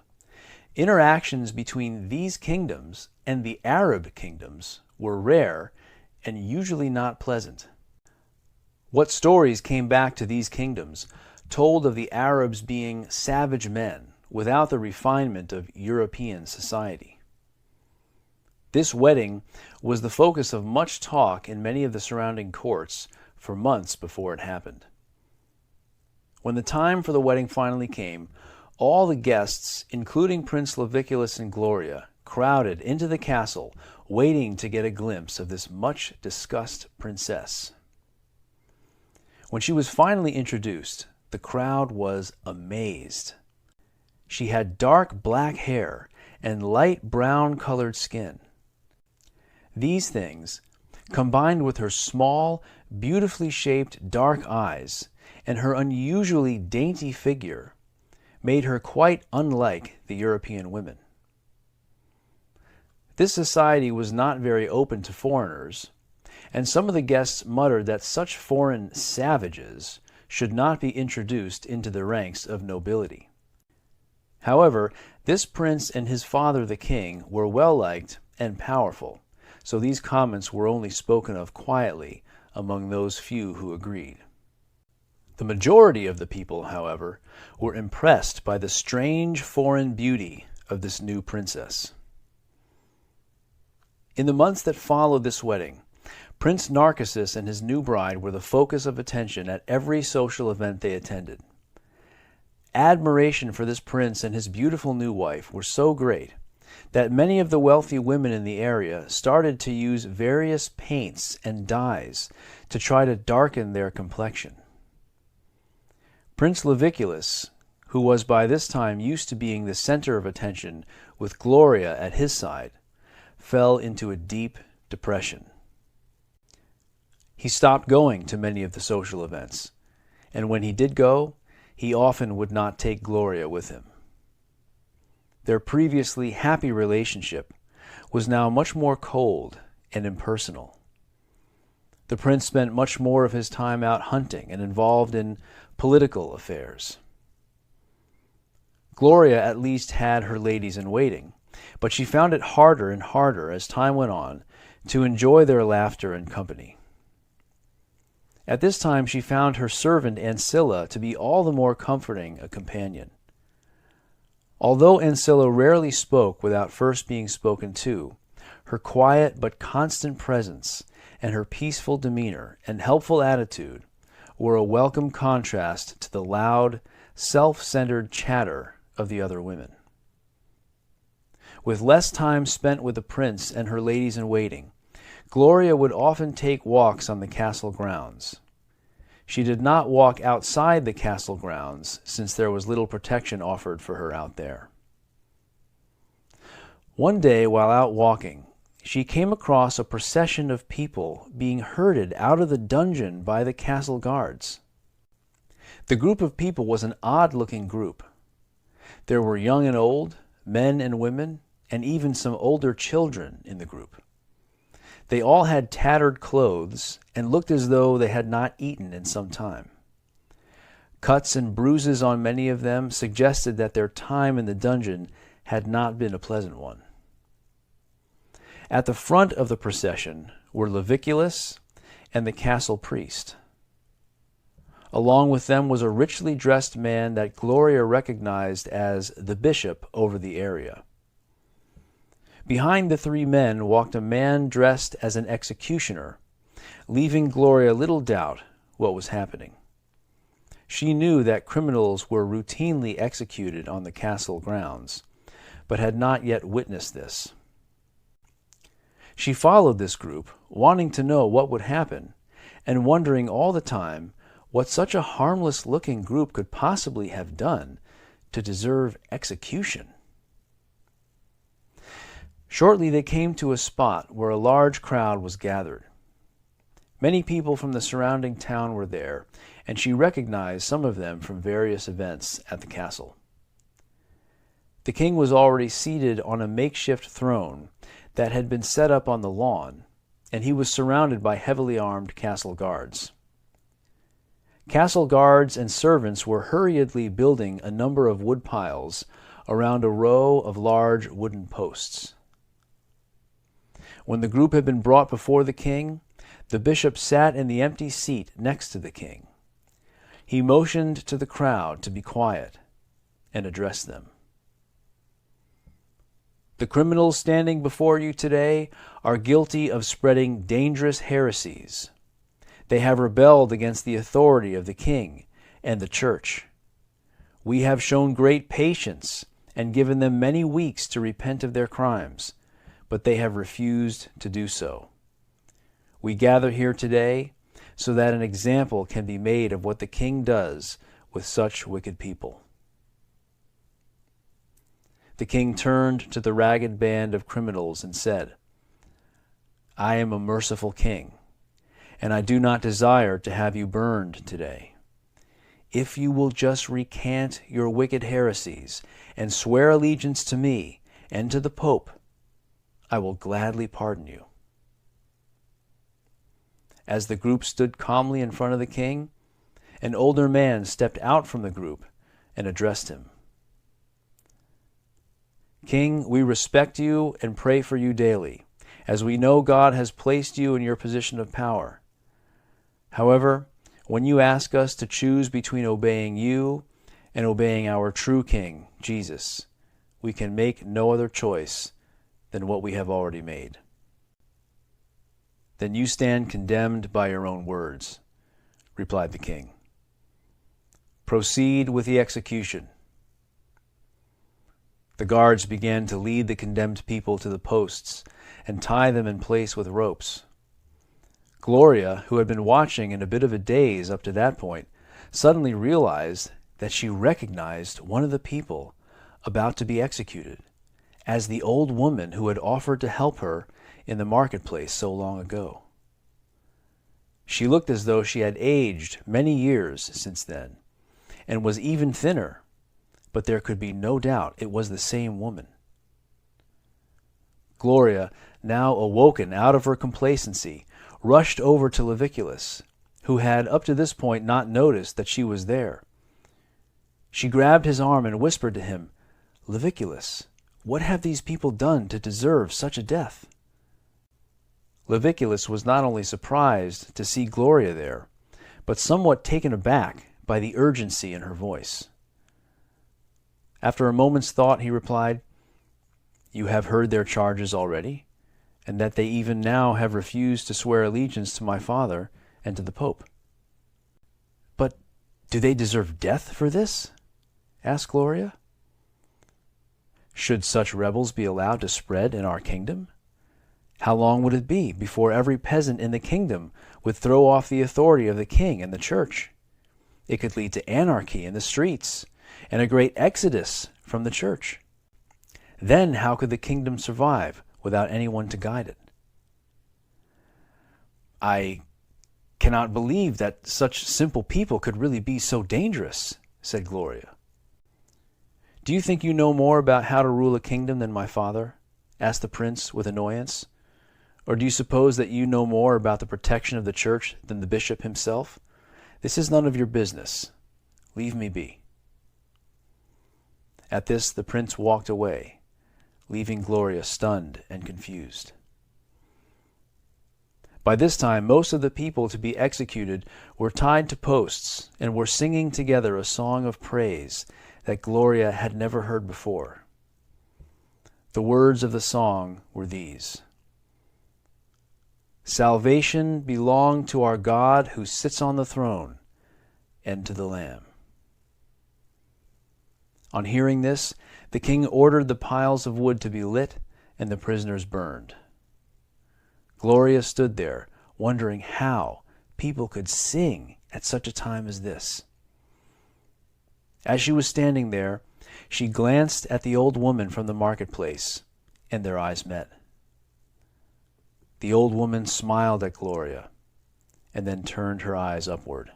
Interactions between these kingdoms and the Arab kingdoms were rare and usually not pleasant. What stories came back to these kingdoms told of the Arabs being savage men without the refinement of European society. This wedding was the focus of much talk in many of the surrounding courts for months before it happened. When the time for the wedding finally came, all the guests, including Prince Leviculus and Gloria, crowded into the castle, waiting to get a glimpse of this much-discussed princess. When she was finally introduced, the crowd was amazed. She had dark black hair and light brown-colored skin. These things, combined with her small, beautifully shaped dark eyes and her unusually dainty figure, made her quite unlike the European women. This society was not very open to foreigners, and some of the guests muttered that such foreign savages should not be introduced into the ranks of nobility. However, this prince and his father the king were well liked and powerful, so these comments were only spoken of quietly among those few who agreed. The majority of the people, however, were impressed by the strange foreign beauty of this new princess. In the months that followed this wedding, Prince Narcissus and his new bride were the focus of attention at every social event they attended. Admiration for this prince and his beautiful new wife were so great that many of the wealthy women in the area started to use various paints and dyes to try to darken their complexion. Prince Leviculus, who was by this time used to being the center of attention with Gloria at his side, fell into a deep depression. He stopped going to many of the social events, and when he did go, he often would not take Gloria with him. Their previously happy relationship was now much more cold and impersonal. The prince spent much more of his time out hunting and involved in political affairs. Gloria at least had her ladies-in-waiting, but she found it harder and harder as time went on to enjoy their laughter and company. At this time she found her servant Ancilla to be all the more comforting a companion. Although Ancilla rarely spoke without first being spoken to, her quiet but constant presence and her peaceful demeanor and helpful attitude were a welcome contrast to the loud, self-centered chatter of the other women. With less time spent with the prince and her ladies-in-waiting, Gloria would often take walks on the castle grounds. She did not walk outside the castle grounds, since there was little protection offered for her out there. One day, while out walking, she came across a procession of people being herded out of the dungeon by the castle guards. The group of people was an odd-looking group. There were young and old, men and women, and even some older children in the group. They all had tattered clothes and looked as though they had not eaten in some time. Cuts and bruises on many of them suggested that their time in the dungeon had not been a pleasant one. At the front of the procession were Leviculus and the castle priest. Along with them was a richly dressed man that Gloria recognized as the bishop over the area. Behind the three men walked a man dressed as an executioner, leaving Gloria little doubt what was happening. She knew that criminals were routinely executed on the castle grounds, but had not yet witnessed this. She followed this group, wanting to know what would happen, and wondering all the time what such a harmless-looking group could possibly have done to deserve execution. Shortly they came to a spot where a large crowd was gathered. Many people from the surrounding town were there, and she recognized some of them from various events at the castle. The king was already seated on a makeshift throne that had been set up on the lawn, and he was surrounded by heavily armed castle guards. Castle guards and servants were hurriedly building a number of wood piles around a row of large wooden posts. When the group had been brought before the king, the bishop sat in the empty seat next to the king. He motioned to the crowd to be quiet and addressed them. The criminals standing before you today are guilty of spreading dangerous heresies. They have rebelled against the authority of the king and the church. We have shown great patience and given them many weeks to repent of their crimes, but they have refused to do so. We gather here today so that an example can be made of what the king does with such wicked people. The king turned to the ragged band of criminals and said, I am a merciful king, and I do not desire to have you burned today. If you will just recant your wicked heresies and swear allegiance to me and to the Pope, I will gladly pardon you. As the group stood calmly in front of the king, an older man stepped out from the group and addressed him. King, we respect you and pray for you daily, as we know God has placed you in your position of power. However, when you ask us to choose between obeying you and obeying our true King, Jesus, we can make no other choice than what we have already made. Then you stand condemned by your own words, replied the king. Proceed with the execution. The guards began to lead the condemned people to the posts and tie them in place with ropes. Gloria, who had been watching in a bit of a daze up to that point, suddenly realized that she recognized one of the people about to be executed as the old woman who had offered to help her in the marketplace so long ago. She looked as though she had aged many years since then, and was even thinner, but there could be no doubt it was the same woman. Gloria, now awoken out of her complacency, rushed over to Leviculus, who had up to this point not noticed that she was there. She grabbed his arm and whispered to him, Leviculus, What have these people done to deserve such a death?" Leviculus was not only surprised to see Gloria there, but somewhat taken aback by the urgency in her voice. After a moment's thought, he replied, "You have heard their charges already, and that they even now have refused to swear allegiance to my father and to the Pope." "But do they deserve death for this?" asked Gloria. "Should such rebels be allowed to spread in our kingdom? How long would it be before every peasant in the kingdom would throw off the authority of the king and the church? It could lead to anarchy in the streets and a great exodus from the church. Then how could the kingdom survive without anyone to guide it?" "I cannot believe that such simple people could really be so dangerous," said Gloria. "Do you think you know more about how to rule a kingdom than my father?" asked the prince with annoyance. "Or do you suppose that you know more about the protection of the church than the bishop himself? This is none of your business. Leave me be." At this, the prince walked away, leaving Gloria stunned and confused. By this time, most of the people to be executed were tied to posts and were singing together a song of praise that Gloria had never heard before. The words of the song were these: "Salvation belong to our God who sits on the throne, and to the Lamb." On hearing this, the king ordered the piles of wood to be lit and the prisoners burned. Gloria stood there, wondering how people could sing at such a time as this. As she was standing there, she glanced at the old woman from the marketplace, and their eyes met. The old woman smiled at Gloria, and then turned her eyes upward.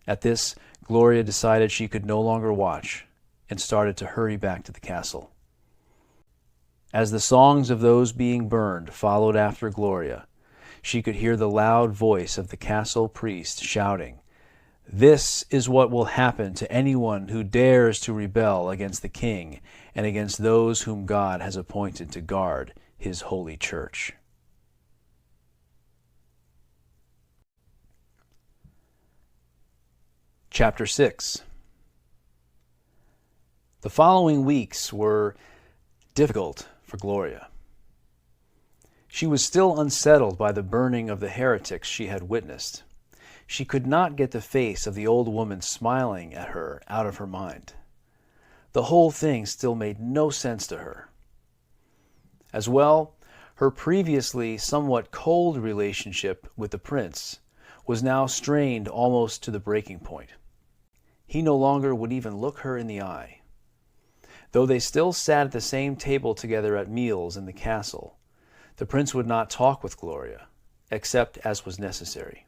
At this, Gloria decided she could no longer watch, and started to hurry back to the castle. As the songs of those being burned followed after Gloria, she could hear the loud voice of the castle priest shouting, "This is what will happen to anyone who dares to rebel against the king and against those whom God has appointed to guard his holy church." Chapter 6. The following weeks were difficult for Gloria. She was still unsettled by the burning of the heretics she had witnessed. She could not get the face of the old woman smiling at her out of her mind. The whole thing still made no sense to her. As well, her previously somewhat cold relationship with the prince was now strained almost to the breaking point. He no longer would even look her in the eye. Though they still sat at the same table together at meals in the castle, the prince would not talk with Gloria, except as was necessary.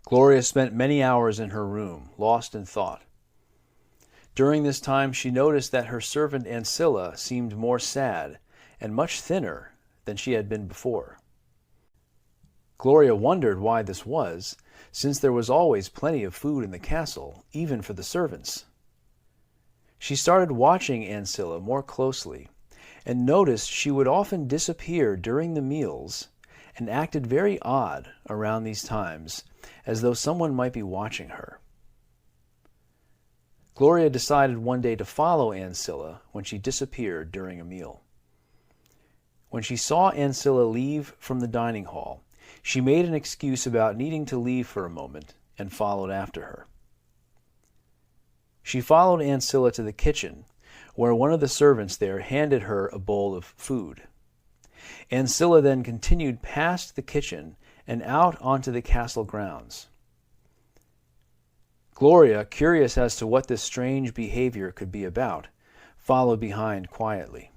Gloria spent many hours in her room, lost in thought. During this time she noticed that her servant Ancilla seemed more sad and much thinner than she had been before. Gloria wondered why this was, since there was always plenty of food in the castle, even for the servants. She started watching Ancilla more closely, and noticed she would often disappear during the meals and acted very odd around these times, as though someone might be watching her. Gloria decided one day to follow Ancilla when she disappeared during a meal. When she saw Ancilla leave from the dining hall, she made an excuse about needing to leave for a moment and followed after her. She followed Ancilla to the kitchen, where one of the servants there handed her a bowl of food. Ancilla then continued past the kitchen and out onto the castle grounds. Gloria, curious as to what this strange behavior could be about, followed behind quietly.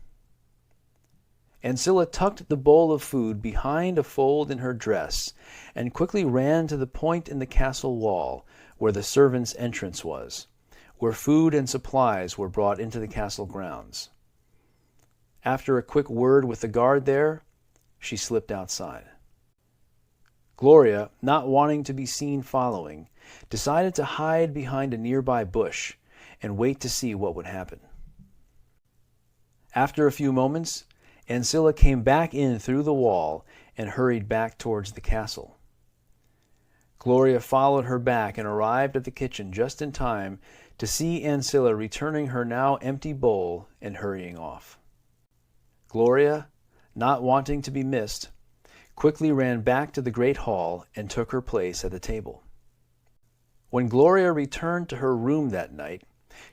Ancilla tucked the bowl of food behind a fold in her dress and quickly ran to the point in the castle wall where the servants' entrance was, where food and supplies were brought into the castle grounds. After a quick word with the guard there, she slipped outside. Gloria, not wanting to be seen following, decided to hide behind a nearby bush and wait to see what would happen. After a few moments, Ancilla came back in through the wall and hurried back towards the castle. Gloria followed her back and arrived at the kitchen just in time to see Ancilla returning her now empty bowl and hurrying off. Gloria, not wanting to be missed, quickly ran back to the great hall and took her place at the table. When Gloria returned to her room that night,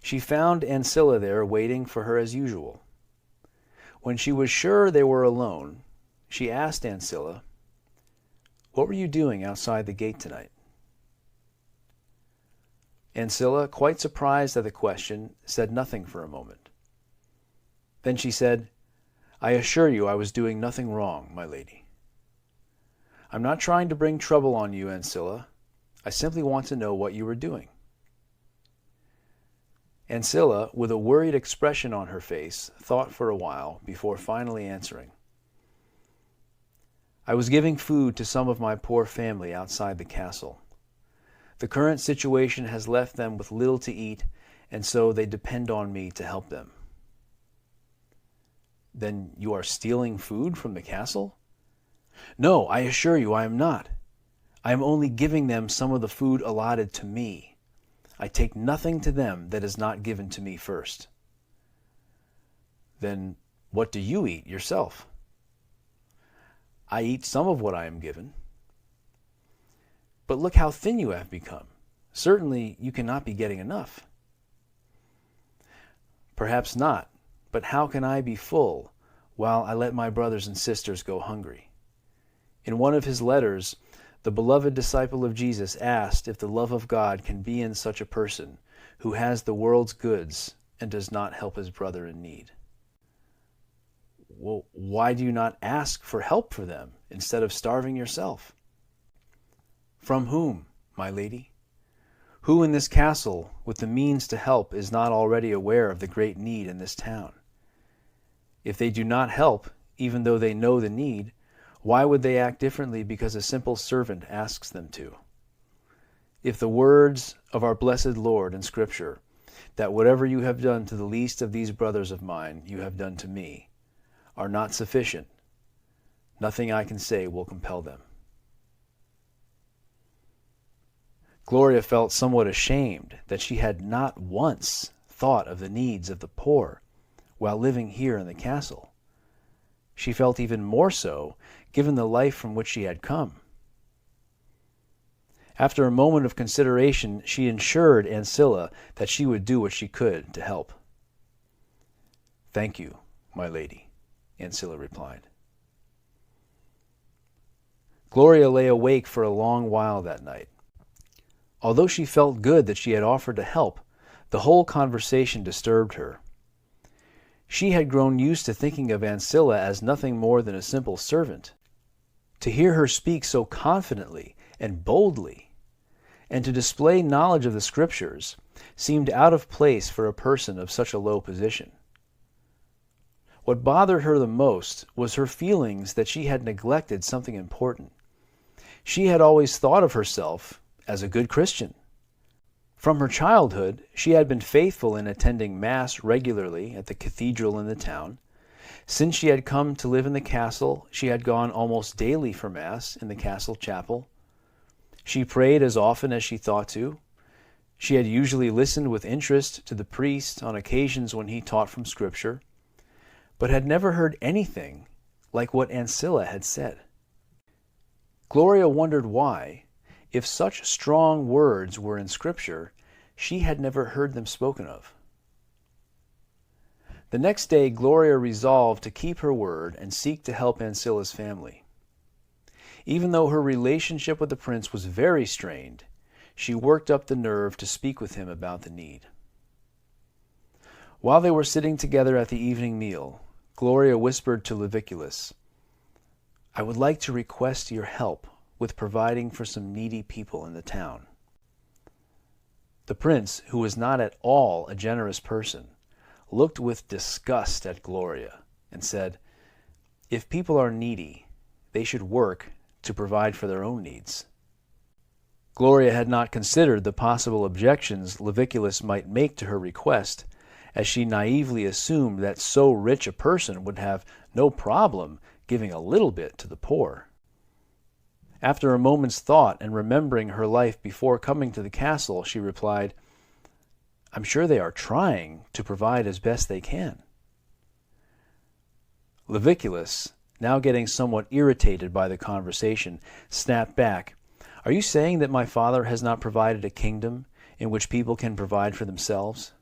she found Ancilla there waiting for her as usual. When she was sure they were alone, she asked Ancilla, "What were you doing outside the gate tonight?" Ancilla, quite surprised at the question, said nothing for a moment. Then she said, "I assure you I was doing nothing wrong, my lady." "I'm not trying to bring trouble on you, Ancilla. I simply want to know what you were doing." Ancilla, with a worried expression on her face, thought for a while before finally answering. "I was giving food to some of my poor family outside the castle. The current situation has left them with little to eat, and so they depend on me to help them." "Then you are stealing food from the castle?" "No, I assure you I am not. I am only giving them some of the food allotted to me. I take nothing to them that is not given to me first." "Then what do you eat yourself?" "I eat some of what I am given." "But look how thin you have become. Certainly you cannot be getting enough." "Perhaps not, but how can I be full while I let my brothers and sisters go hungry?" In one of his letters, the beloved disciple of Jesus asked if the love of God can be in such a person who has the world's goods and does not help his brother in need. "Well, why do you not ask for help for them instead of starving yourself?" "From whom, my lady? Who in this castle with the means to help is not already aware of the great need in this town? If they do not help, even though they know the need, why would they act differently because a simple servant asks them to? If the words of our blessed Lord in Scripture, that whatever you have done to the least of these brothers of mine you have done to me, are not sufficient, nothing I can say will compel them." Gloria felt somewhat ashamed that she had not once thought of the needs of the poor while living here in the castle. She felt even more so given the life from which she had come. After a moment of consideration, she assured Ancilla that she would do what she could to help. "Thank you, my lady," Ancilla replied. Gloria lay awake for a long while that night. Although she felt good that she had offered to help, the whole conversation disturbed her. She had grown used to thinking of Ancilla as nothing more than a simple servant. To hear her speak so confidently and boldly, and to display knowledge of the Scriptures, seemed out of place for a person of such a low position. What bothered her the most was her feelings that she had neglected something important. She had always thought of herself as a good Christian. From her childhood, she had been faithful in attending Mass regularly at the cathedral in the town. Since she had come to live in the castle, she had gone almost daily for Mass in the castle chapel. She prayed as often as she thought to. She had usually listened with interest to the priest on occasions when he taught from Scripture, but had never heard anything like what Ancilla had said. Gloria wondered why, if such strong words were in Scripture, she had never heard them spoken of. The next day, Gloria resolved to keep her word and seek to help Ancilla's family. Even though her relationship with the prince was very strained, she worked up the nerve to speak with him about the need. While they were sitting together at the evening meal, Gloria whispered to Leviculus, "I would like to request your help with providing for some needy people in the town." The prince, who was not at all a generous person, looked with disgust at Gloria and said, "If people are needy, they should work to provide for their own needs." Gloria had not considered the possible objections Leviculus might make to her request, as she naively assumed that so rich a person would have no problem giving a little bit to the poor. After a moment's thought and remembering her life before coming to the castle, she replied, "I'm sure they are trying to provide as best they can." Leviculus, now getting somewhat irritated by the conversation, snapped back, "Are you saying that my father has not provided a kingdom in which people can provide for themselves?"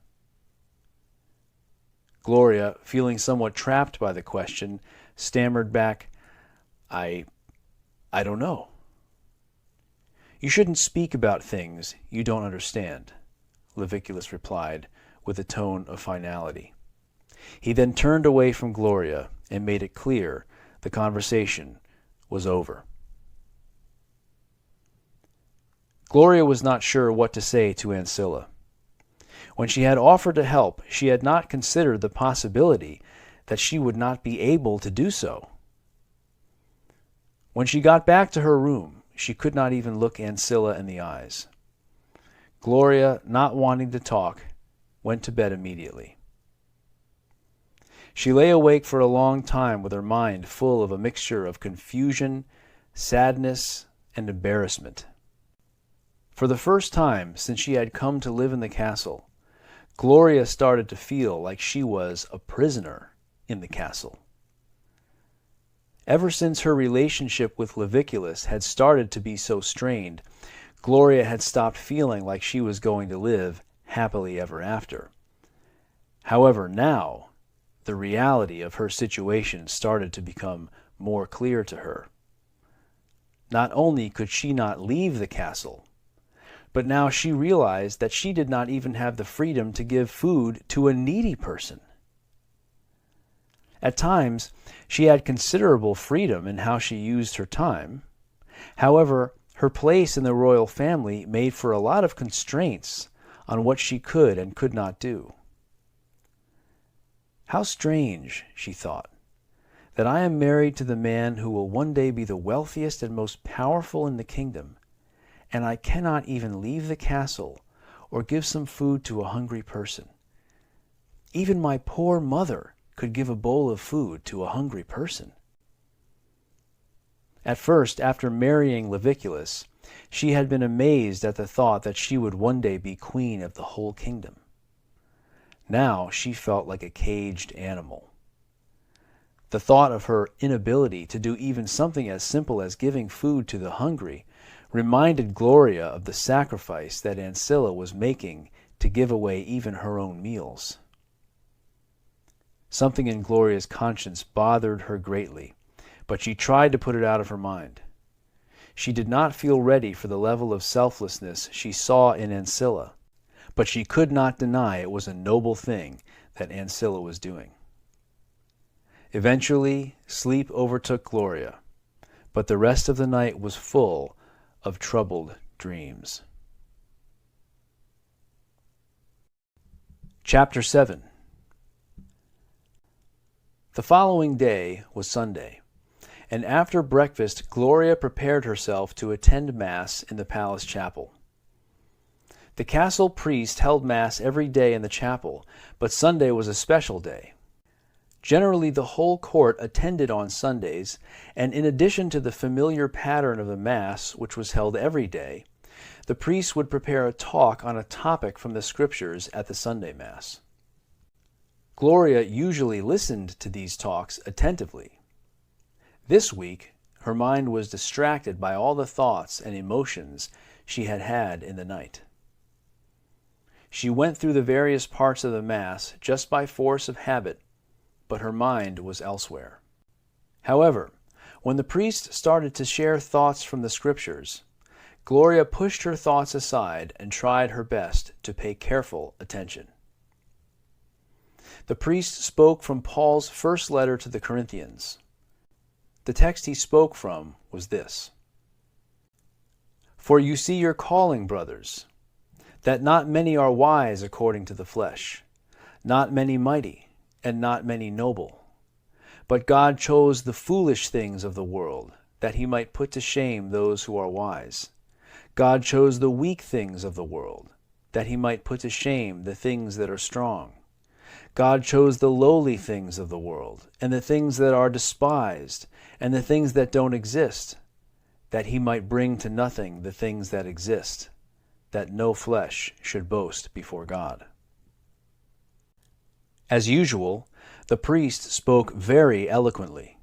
Gloria, feeling somewhat trapped by the question, stammered back, I don't know." "You shouldn't speak about things you don't understand," Leviculus replied with a tone of finality. He then turned away from Gloria and made it clear the conversation was over. Gloria was not sure what to say to Ancilla. When she had offered to help, she had not considered the possibility that she would not be able to do so. When she got back to her room, she could not even look Ancilla in the eyes. Gloria, not wanting to talk, went to bed immediately. She lay awake for a long time with her mind full of a mixture of confusion, sadness, and embarrassment. For the first time since she had come to live in the castle, Gloria started to feel like she was a prisoner in the castle. Ever since her relationship with Leviculus had started to be so strained, Gloria had stopped feeling like she was going to live happily ever after. However, now, the reality of her situation started to become more clear to her. Not only could she not leave the castle, but now she realized that she did not even have the freedom to give food to a needy person. At times, she had considerable freedom in how she used her time. However, her place in the royal family made for a lot of constraints on what she could and could not do. "How strange," she thought, "that I am married to the man who will one day be the wealthiest and most powerful in the kingdom, and I cannot even leave the castle or give some food to a hungry person. Even my poor mother could give a bowl of food to a hungry person." At first, after marrying Leviculus, she had been amazed at the thought that she would one day be queen of the whole kingdom. Now she felt like a caged animal. The thought of her inability to do even something as simple as giving food to the hungry reminded Gloria of the sacrifice that Ancilla was making to give away even her own meals. Something in Gloria's conscience bothered her greatly, but she tried to put it out of her mind. She did not feel ready for the level of selflessness she saw in Ancilla, but she could not deny it was a noble thing that Ancilla was doing. Eventually, sleep overtook Gloria, but the rest of the night was full of troubled dreams. Chapter 7. The following day was Sunday, and after breakfast Gloria prepared herself to attend Mass in the palace chapel. The castle priest held Mass every day in the chapel, but Sunday was a special day. Generally, the whole court attended on Sundays, and in addition to the familiar pattern of the Mass, which was held every day, the priest would prepare a talk on a topic from the Scriptures at the Sunday Mass. Gloria usually listened to these talks attentively. This week, her mind was distracted by all the thoughts and emotions she had had in the night. She went through the various parts of the Mass just by force of habit, but her mind was elsewhere. However, when the priest started to share thoughts from the Scriptures, Gloria pushed her thoughts aside and tried her best to pay careful attention. The priest spoke from Paul's first letter to the Corinthians. The text he spoke from was this: "For you see your calling, brothers, that not many are wise according to the flesh, not many mighty, and not many noble. But God chose the foolish things of the world, that he might put to shame those who are wise. God chose the weak things of the world, that he might put to shame the things that are strong. God chose the lowly things of the world, and the things that are despised, and the things that don't exist, that he might bring to nothing the things that exist, that no flesh should boast before God. As usual, the priest spoke very eloquently.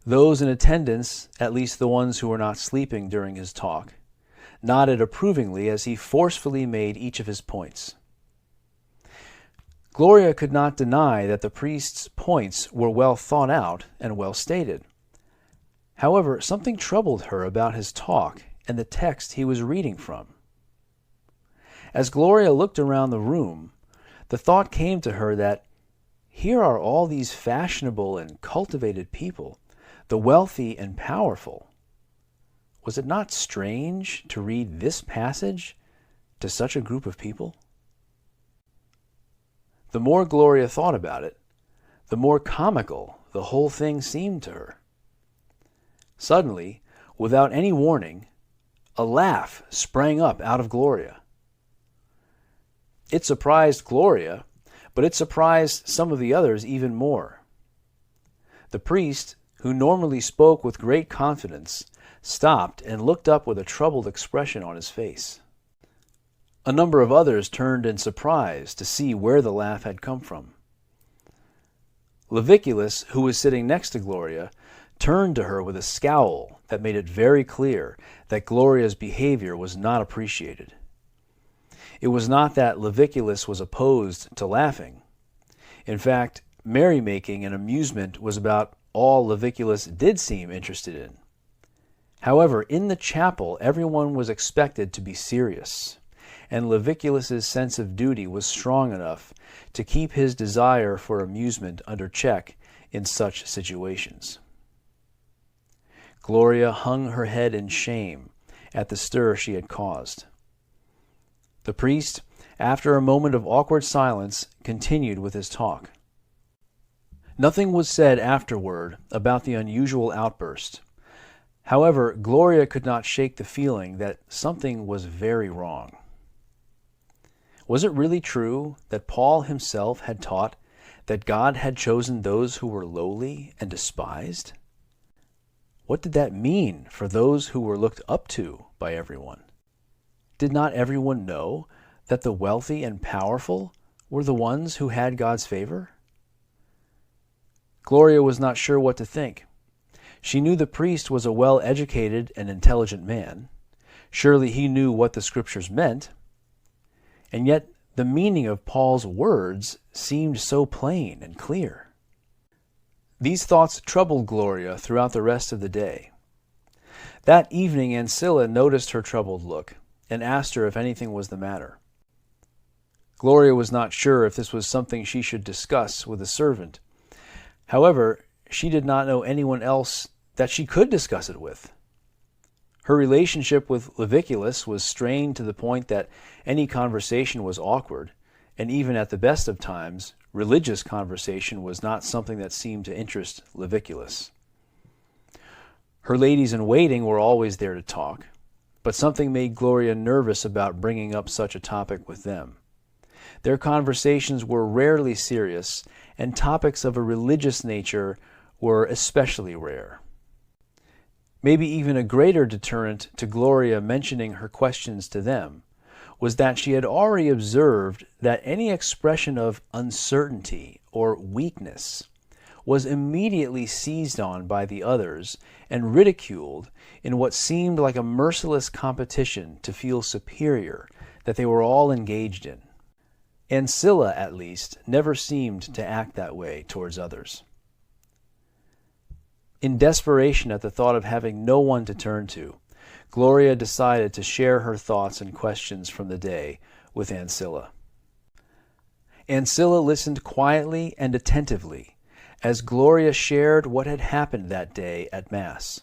Those in attendance, at least the ones who were not sleeping during his talk, nodded approvingly as he forcefully made each of his points. Gloria could not deny that the priest's points were well thought out and well stated. However, something troubled her about his talk and the text he was reading from. As Gloria looked around the room, the thought came to her that here are all these fashionable and cultivated people, the wealthy and powerful. Was it not strange to read this passage to such a group of people? The more Gloria thought about it, the more comical the whole thing seemed to her. Suddenly, without any warning, a laugh sprang up out of Gloria. It surprised Gloria, but it surprised some of the others even more. The priest, who normally spoke with great confidence, stopped and looked up with a troubled expression on his face. A number of others turned in surprise to see where the laugh had come from. Leviculus, who was sitting next to Gloria, turned to her with a scowl that made it very clear that Gloria's behavior was not appreciated. It was not that Leviculus was opposed to laughing. In fact, merrymaking and amusement was about all Leviculus did seem interested in. However, in the chapel, everyone was expected to be serious, and Leviculus's sense of duty was strong enough to keep his desire for amusement under check in such situations. Gloria hung her head in shame at the stir she had caused. The priest, after a moment of awkward silence, continued with his talk. Nothing was said afterward about the unusual outburst. However, Gloria could not shake the feeling that something was very wrong. Was it really true that Paul himself had taught that God had chosen those who were lowly and despised? What did that mean for those who were looked up to by everyone? Did not everyone know that the wealthy and powerful were the ones who had God's favor? Gloria was not sure what to think. She knew the priest was a well-educated and intelligent man. Surely he knew what the scriptures meant. And yet the meaning of Paul's words seemed so plain and clear. These thoughts troubled Gloria throughout the rest of the day. That evening Ancilla noticed her troubled look and asked her if anything was the matter. Gloria was not sure if this was something she should discuss with a servant. However, she did not know anyone else that she could discuss it with. Her relationship with Leviculus was strained to the point that any conversation was awkward, and even at the best of times, religious conversation was not something that seemed to interest Leviculus. Her ladies-in-waiting were always there to talk, but something made Gloria nervous about bringing up such a topic with them. Their conversations were rarely serious, and topics of a religious nature were especially rare. Maybe even a greater deterrent to Gloria mentioning her questions to them was that she had already observed that any expression of uncertainty or weakness was immediately seized on by the others and ridiculed in what seemed like a merciless competition to feel superior that they were all engaged in. Ancilla, at least, never seemed to act that way towards others. In desperation at the thought of having no one to turn to, Gloria decided to share her thoughts and questions from the day with Ancilla. Ancilla listened quietly and attentively as Gloria shared what had happened that day at Mass,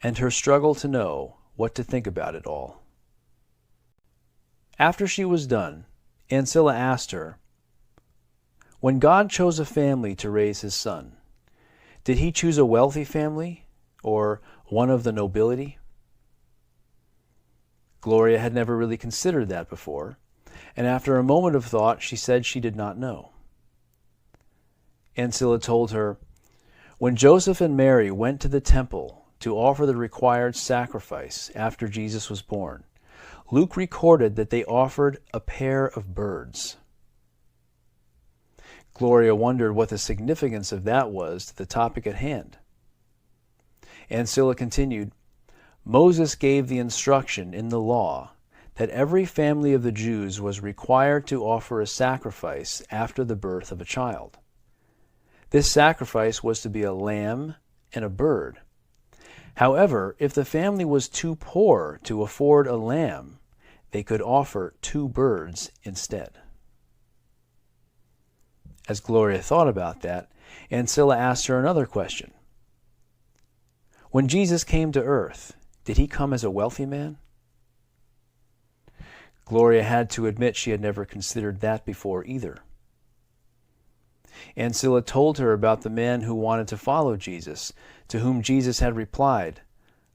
and her struggle to know what to think about it all. After she was done, Ancilla asked her, "When God chose a family to raise his son, did he choose a wealthy family or one of the nobility?" Gloria had never really considered that before, and after a moment of thought she said she did not know. Ancilla told her, "When Joseph and Mary went to the temple to offer the required sacrifice after Jesus was born, Luke recorded that they offered a pair of birds." Gloria wondered what the significance of that was to the topic at hand. Ancilla continued, "Moses gave the instruction in the law that every family of the Jews was required to offer a sacrifice after the birth of a child. This sacrifice was to be a lamb and a bird. However, if the family was too poor to afford a lamb, they could offer 2 birds instead." As Gloria thought about that, Ancilla asked her another question. "When Jesus came to earth, did he come as a wealthy man?" Gloria had to admit she had never considered that before either. Ancilla told her about the man who wanted to follow Jesus, to whom Jesus had replied,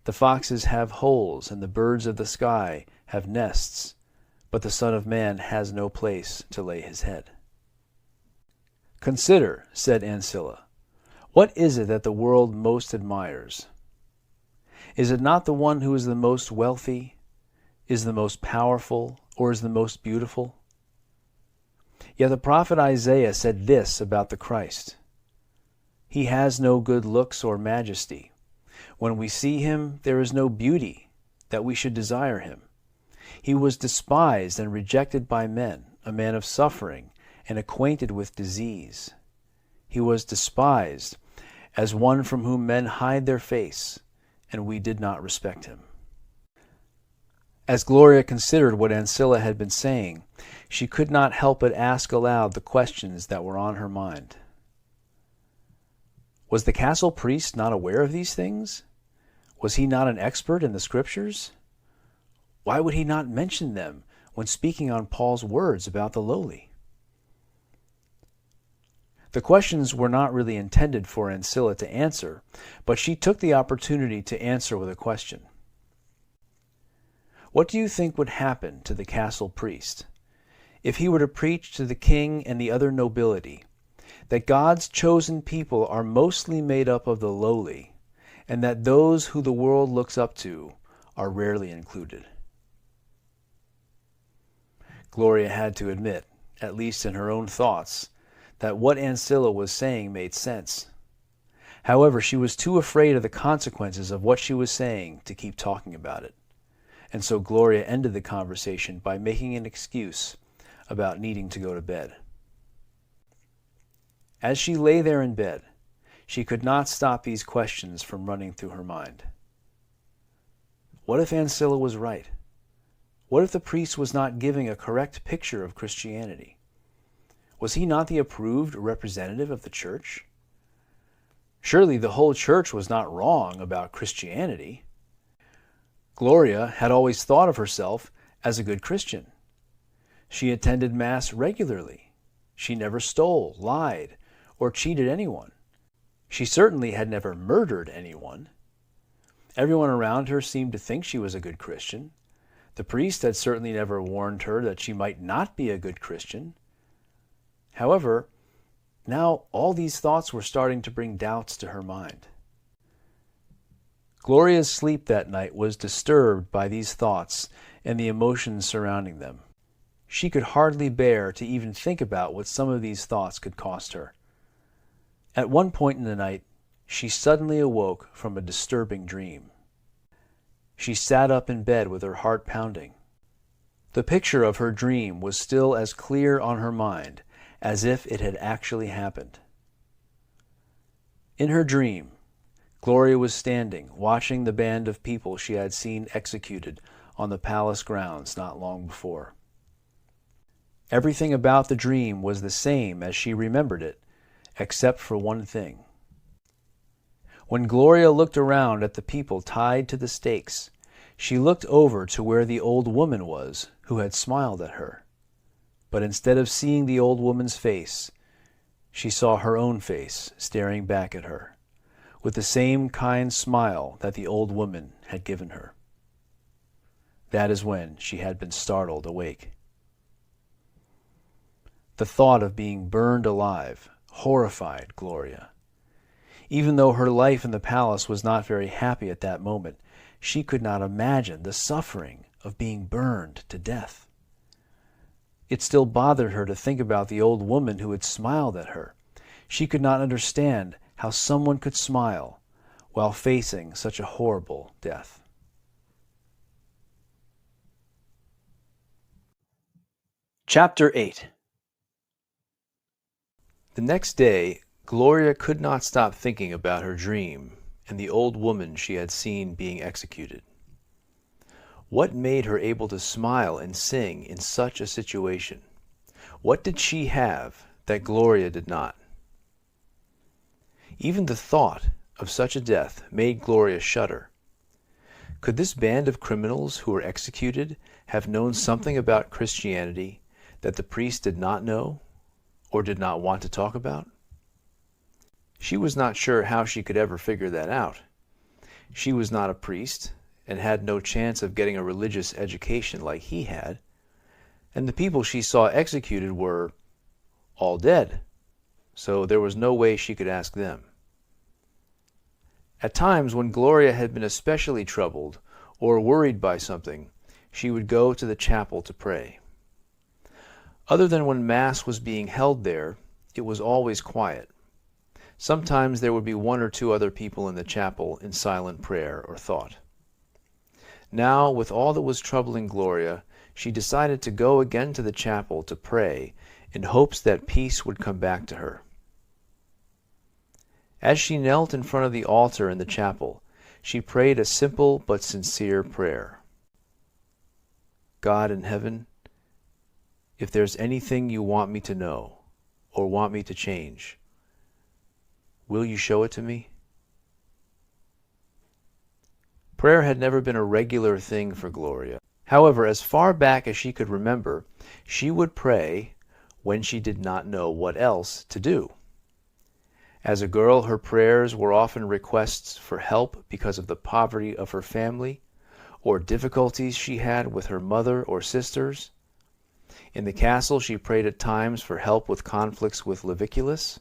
"The foxes have holes and the birds of the sky have nests, but the Son of Man has no place to lay his head." "Consider," said Ancilla, "what is it that the world most admires? Is it not the one who is the most wealthy, is the most powerful, or is the most beautiful? Yet the prophet Isaiah said this about the Christ: 'He has no good looks or majesty. When we see him, there is no beauty that we should desire him. He was despised and rejected by men, a man of suffering and acquainted with disease. He was despised as one from whom men hide their face, and we did not respect him.'" As Gloria considered what Ancilla had been saying, she could not help but ask aloud the questions that were on her mind. Was the castle priest not aware of these things? Was he not an expert in the Scriptures? Why would he not mention them when speaking on Paul's words about the lowly? The questions were not really intended for Ancilla to answer, but she took the opportunity to answer with a question. "What do you think would happen to the castle priest if he were to preach to the king and the other nobility that God's chosen people are mostly made up of the lowly, and that those who the world looks up to are rarely included?" Gloria had to admit, at least in her own thoughts, that what Ancilla was saying made sense. However, she was too afraid of the consequences of what she was saying to keep talking about it. And so Gloria ended the conversation by making an excuse about needing to go to bed. As she lay there in bed, she could not stop these questions from running through her mind. What if Ancilla was right? What if the priest was not giving a correct picture of Christianity? Was he not the approved representative of the church? Surely the whole church was not wrong about Christianity. Gloria had always thought of herself as a good Christian. She attended Mass regularly. She never stole, lied, or cheated anyone. She certainly had never murdered anyone. Everyone around her seemed to think she was a good Christian. The priest had certainly never warned her that she might not be a good Christian. However, now all these thoughts were starting to bring doubts to her mind. Gloria's sleep that night was disturbed by these thoughts and the emotions surrounding them. She could hardly bear to even think about what some of these thoughts could cost her. At one point in the night, she suddenly awoke from a disturbing dream. She sat up in bed with her heart pounding. The picture of her dream was still as clear on her mind as if it had actually happened. In her dream, Gloria was standing, watching the band of people she had seen executed on the palace grounds not long before. Everything about the dream was the same as she remembered it, except for one thing. When Gloria looked around at the people tied to the stakes, she looked over to where the old woman was who had smiled at her. But instead of seeing the old woman's face, she saw her own face staring back at her, with the same kind smile that the old woman had given her. That is when she had been startled awake. The thought of being burned alive horrified Gloria. Even though her life in the palace was not very happy at that moment, she could not imagine the suffering of being burned to death. It still bothered her to think about the old woman who had smiled at her. She could not understand how someone could smile while facing such a horrible death. Chapter 8. The next day, Gloria could not stop thinking about her dream and the old woman she had seen being executed. What made her able to smile and sing in such a situation? What did she have that Gloria did not? Even the thought of such a death made Gloria shudder. Could this band of criminals who were executed have known something about Christianity that the priest did not know or did not want to talk about? She was not sure how she could ever figure that out. She was not a priest and had no chance of getting a religious education like he had, and the people she saw executed were all dead, so there was no way she could ask them. At times when Gloria had been especially troubled or worried by something, she would go to the chapel to pray. Other than when Mass was being held there, it was always quiet. Sometimes there would be one or two other people in the chapel in silent prayer or thought. Now, with all that was troubling Gloria, she decided to go again to the chapel to pray in hopes that peace would come back to her. As she knelt in front of the altar in the chapel, she prayed a simple but sincere prayer. God in heaven, if there's anything you want me to know or want me to change, will you show it to me? Prayer had never been a regular thing for Gloria. However, as far back as she could remember, she would pray when she did not know what else to do. As a girl, her prayers were often requests for help because of the poverty of her family or difficulties she had with her mother or sisters. In the castle, she prayed at times for help with conflicts with Leviculus.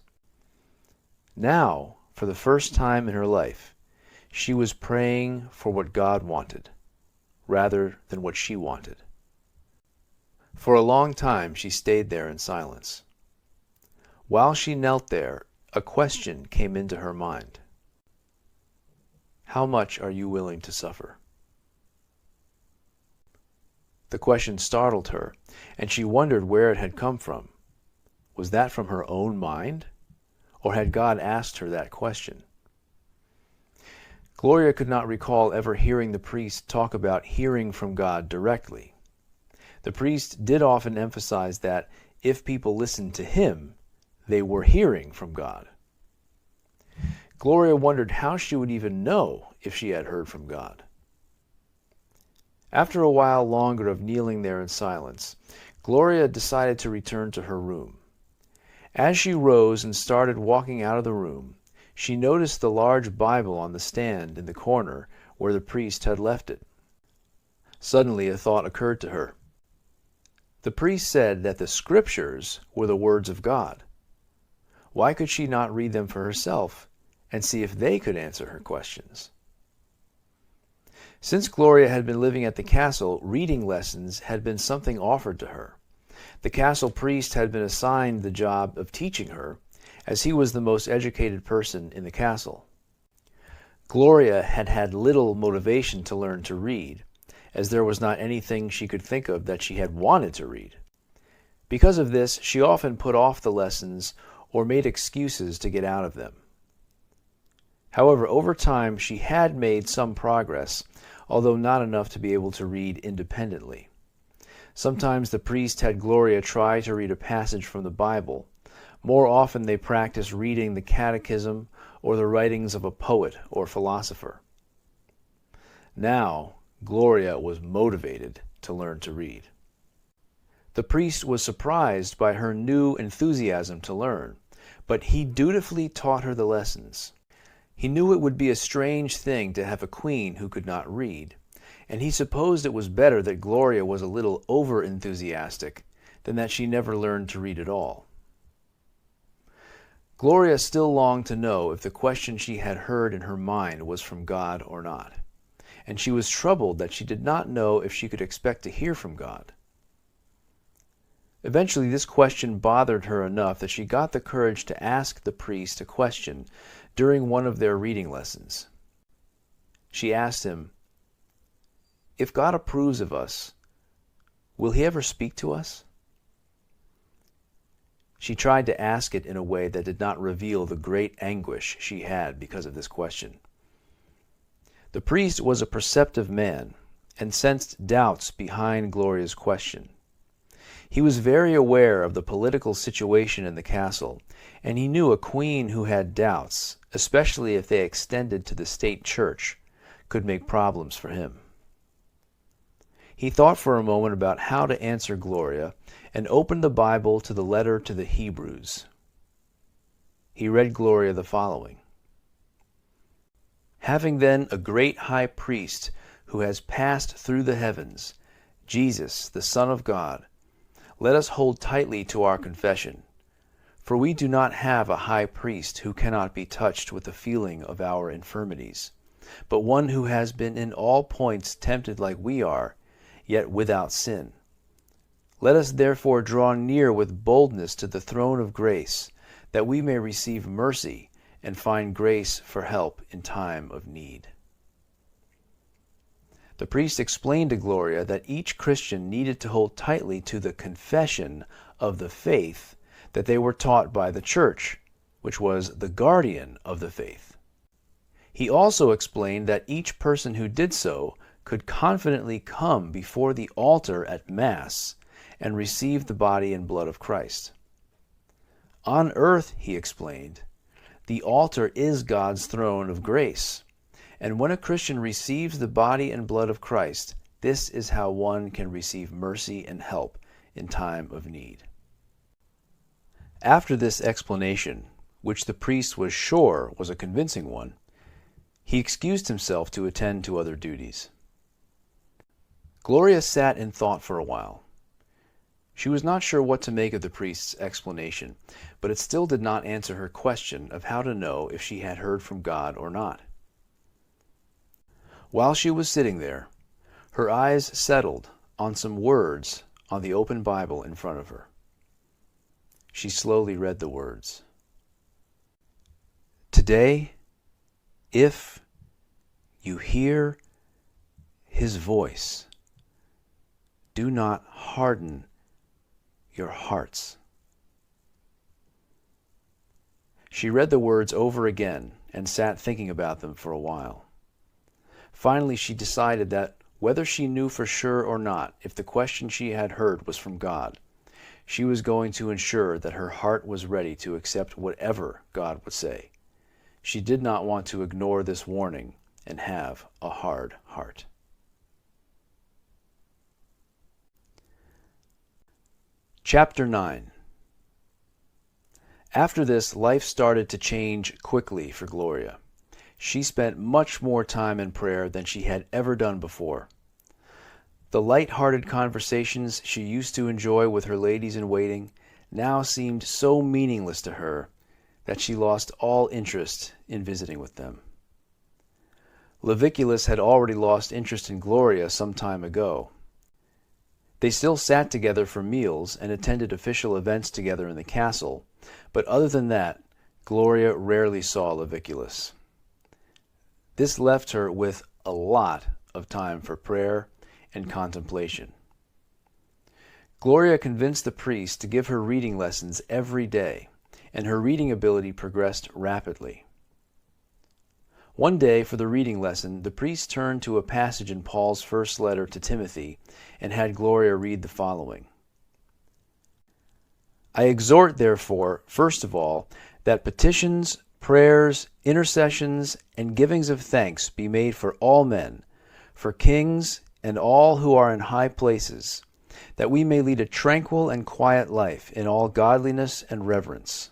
Now, for the first time in her life, she was praying for what God wanted, rather than what she wanted. For a long time she stayed there in silence. While she knelt there, a question came into her mind. How much are you willing to suffer? The question startled her, and she wondered where it had come from. Was that from her own mind, or had God asked her that question? Gloria could not recall ever hearing the priest talk about hearing from God directly. The priest did often emphasize that if people listened to him, they were hearing from God. Gloria wondered how she would even know if she had heard from God. After a while longer of kneeling there in silence, Gloria decided to return to her room. As she rose and started walking out of the room, she noticed the large Bible on the stand in the corner where the priest had left it. Suddenly a thought occurred to her. The priest said that the Scriptures were the words of God. Why could she not read them for herself and see if they could answer her questions? Since Gloria had been living at the castle, reading lessons had been something offered to her. The castle priest had been assigned the job of teaching her, as he was the most educated person in the castle. Gloria had had little motivation to learn to read, as there was not anything she could think of that she had wanted to read. Because of this, she often put off the lessons or made excuses to get out of them. However, over time she had made some progress, although not enough to be able to read independently. Sometimes the priest had Gloria try to read a passage from the Bible. More often they practiced reading the catechism or the writings of a poet or philosopher. Now, Gloria was motivated to learn to read. The priest was surprised by her new enthusiasm to learn, but he dutifully taught her the lessons. He knew it would be a strange thing to have a queen who could not read, and he supposed it was better that Gloria was a little over-enthusiastic than that she never learned to read at all. Gloria still longed to know if the question she had heard in her mind was from God or not, and she was troubled that she did not know if she could expect to hear from God. Eventually, this question bothered her enough that she got the courage to ask the priest a question during one of their reading lessons. She asked him, "If God approves of us, will He ever speak to us?" She tried to ask it in a way that did not reveal the great anguish she had because of this question. The priest was a perceptive man and sensed doubts behind Gloria's question. He was very aware of the political situation in the castle, and he knew a queen who had doubts, especially if they extended to the state church, could make problems for him. He thought for a moment about how to answer Gloria and opened the Bible to the letter to the Hebrews. He read Gloria the following: "Having then a great high priest who has passed through the heavens, Jesus, the Son of God, let us hold tightly to our confession. For we do not have a high priest who cannot be touched with the feeling of our infirmities, but one who has been in all points tempted like we are, yet without sin. Let us therefore draw near with boldness to the throne of grace, that we may receive mercy and find grace for help in time of need." The priest explained to Gloria that each Christian needed to hold tightly to the confession of the faith that they were taught by the church, which was the guardian of the faith. He also explained that each person who did so could confidently come before the altar at Mass and receive the body and blood of Christ. On earth, he explained, the altar is God's throne of grace, and when a Christian receives the body and blood of Christ, this is how one can receive mercy and help in time of need. After this explanation, which the priest was sure was a convincing one, he excused himself to attend to other duties. Gloria sat in thought for a while. She was not sure what to make of the priest's explanation, but it still did not answer her question of how to know if she had heard from God or not. While she was sitting there, her eyes settled on some words on the open Bible in front of her. She slowly read the words. "Today, if you hear His voice, do not harden your hearts." She read the words over again and sat thinking about them for a while. Finally, she decided that whether she knew for sure or not if the question she had heard was from God, she was going to ensure that her heart was ready to accept whatever God would say. She did not want to ignore this warning and have a hard heart. Chapter 9. After this, life started to change quickly for Gloria. She spent much more time in prayer than she had ever done before. The light-hearted conversations she used to enjoy with her ladies-in-waiting now seemed so meaningless to her that she lost all interest in visiting with them. Leviculus had already lost interest in Gloria some time ago. They still sat together for meals and attended official events together in the castle, but other than that, Gloria rarely saw Leviculus. This left her with a lot of time for prayer and contemplation. Gloria convinced the priest to give her reading lessons every day, and her reading ability progressed rapidly. One day, for the reading lesson, the priest turned to a passage in Paul's first letter to Timothy and had Gloria read the following. "I exhort, therefore, first of all, that petitions, prayers, intercessions, and givings of thanks be made for all men, for kings and all who are in high places, that we may lead a tranquil and quiet life in all godliness and reverence.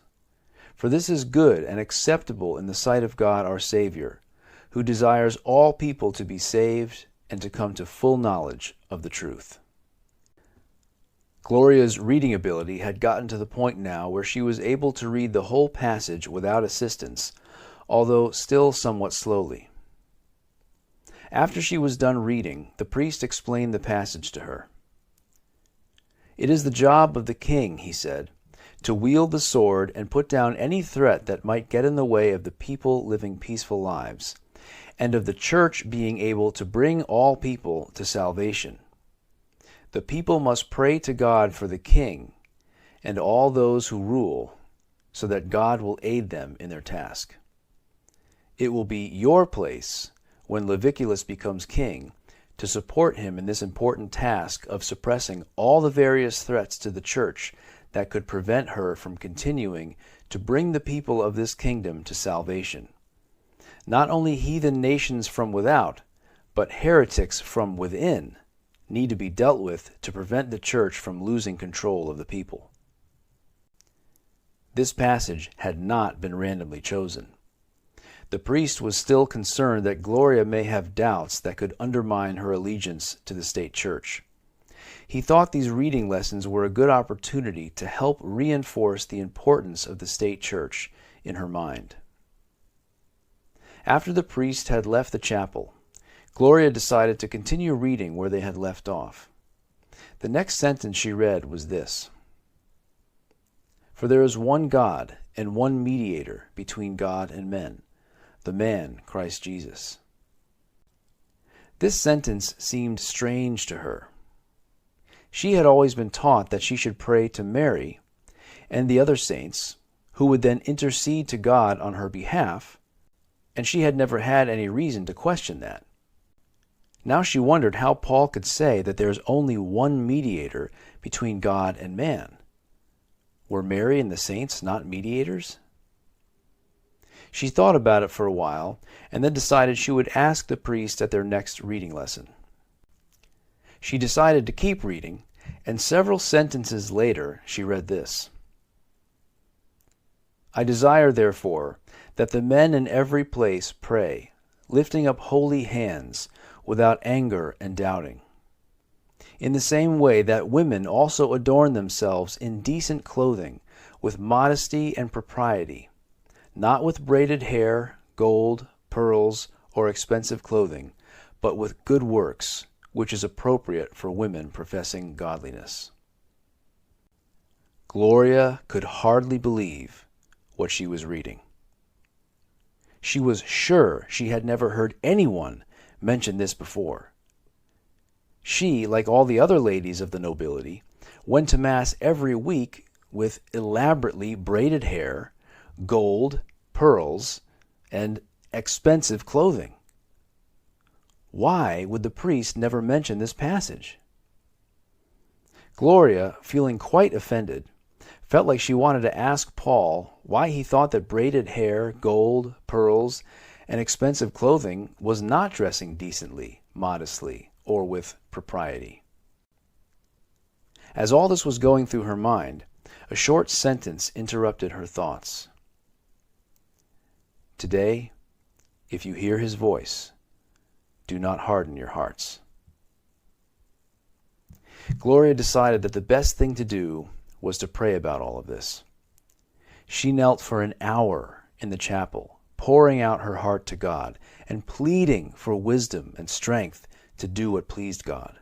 For this is good and acceptable in the sight of God our Savior, who desires all people to be saved and to come to full knowledge of the truth." Gloria's reading ability had gotten to the point now where she was able to read the whole passage without assistance, although still somewhat slowly. After she was done reading, the priest explained the passage to her. "It is the job of the king," he said, "to wield the sword and put down any threat that might get in the way of the people living peaceful lives, and of the church being able to bring all people to salvation. The people must pray to God for the king and all those who rule, so that God will aid them in their task. It will be your place, when Leviculus becomes king, to support him in this important task of suppressing all the various threats to the church that could prevent her from continuing to bring the people of this kingdom to salvation. Not only heathen nations from without, but heretics from within need to be dealt with to prevent the church from losing control of the people." This passage had not been randomly chosen. The priest was still concerned that Gloria may have doubts that could undermine her allegiance to the state church. He thought these reading lessons were a good opportunity to help reinforce the importance of the state church in her mind. After the priest had left the chapel, Gloria decided to continue reading where they had left off. The next sentence she read was this: "For there is one God and one mediator between God and men, the man Christ Jesus." This sentence seemed strange to her. She had always been taught that she should pray to Mary and the other saints, who would then intercede to God on her behalf, and she had never had any reason to question that. Now she wondered how Paul could say that there is only one mediator between God and man. Were Mary and the saints not mediators? She thought about it for a while, and then decided she would ask the priest at their next reading lesson. She decided to keep reading, and several sentences later she read this: "I desire, therefore, that the men in every place pray, lifting up holy hands, without anger and doubting. In the same way that women also adorn themselves in decent clothing, with modesty and propriety, not with braided hair, gold, pearls, or expensive clothing, but with good works, which is appropriate for women professing godliness." Gloria could hardly believe what she was reading. She was sure she had never heard anyone mention this before. She, like all the other ladies of the nobility, went to Mass every week with elaborately braided hair, gold, pearls, and expensive clothing. Why would the priest never mention this passage? Gloria, feeling quite offended, felt like she wanted to ask Paul why he thought that braided hair, gold, pearls, and expensive clothing was not dressing decently, modestly, or with propriety. As all this was going through her mind, a short sentence interrupted her thoughts. "Today, if you hear his voice, do not harden your hearts." Gloria decided that the best thing to do was to pray about all of this. She knelt for an hour in the chapel, pouring out her heart to God and pleading for wisdom and strength to do what pleased God.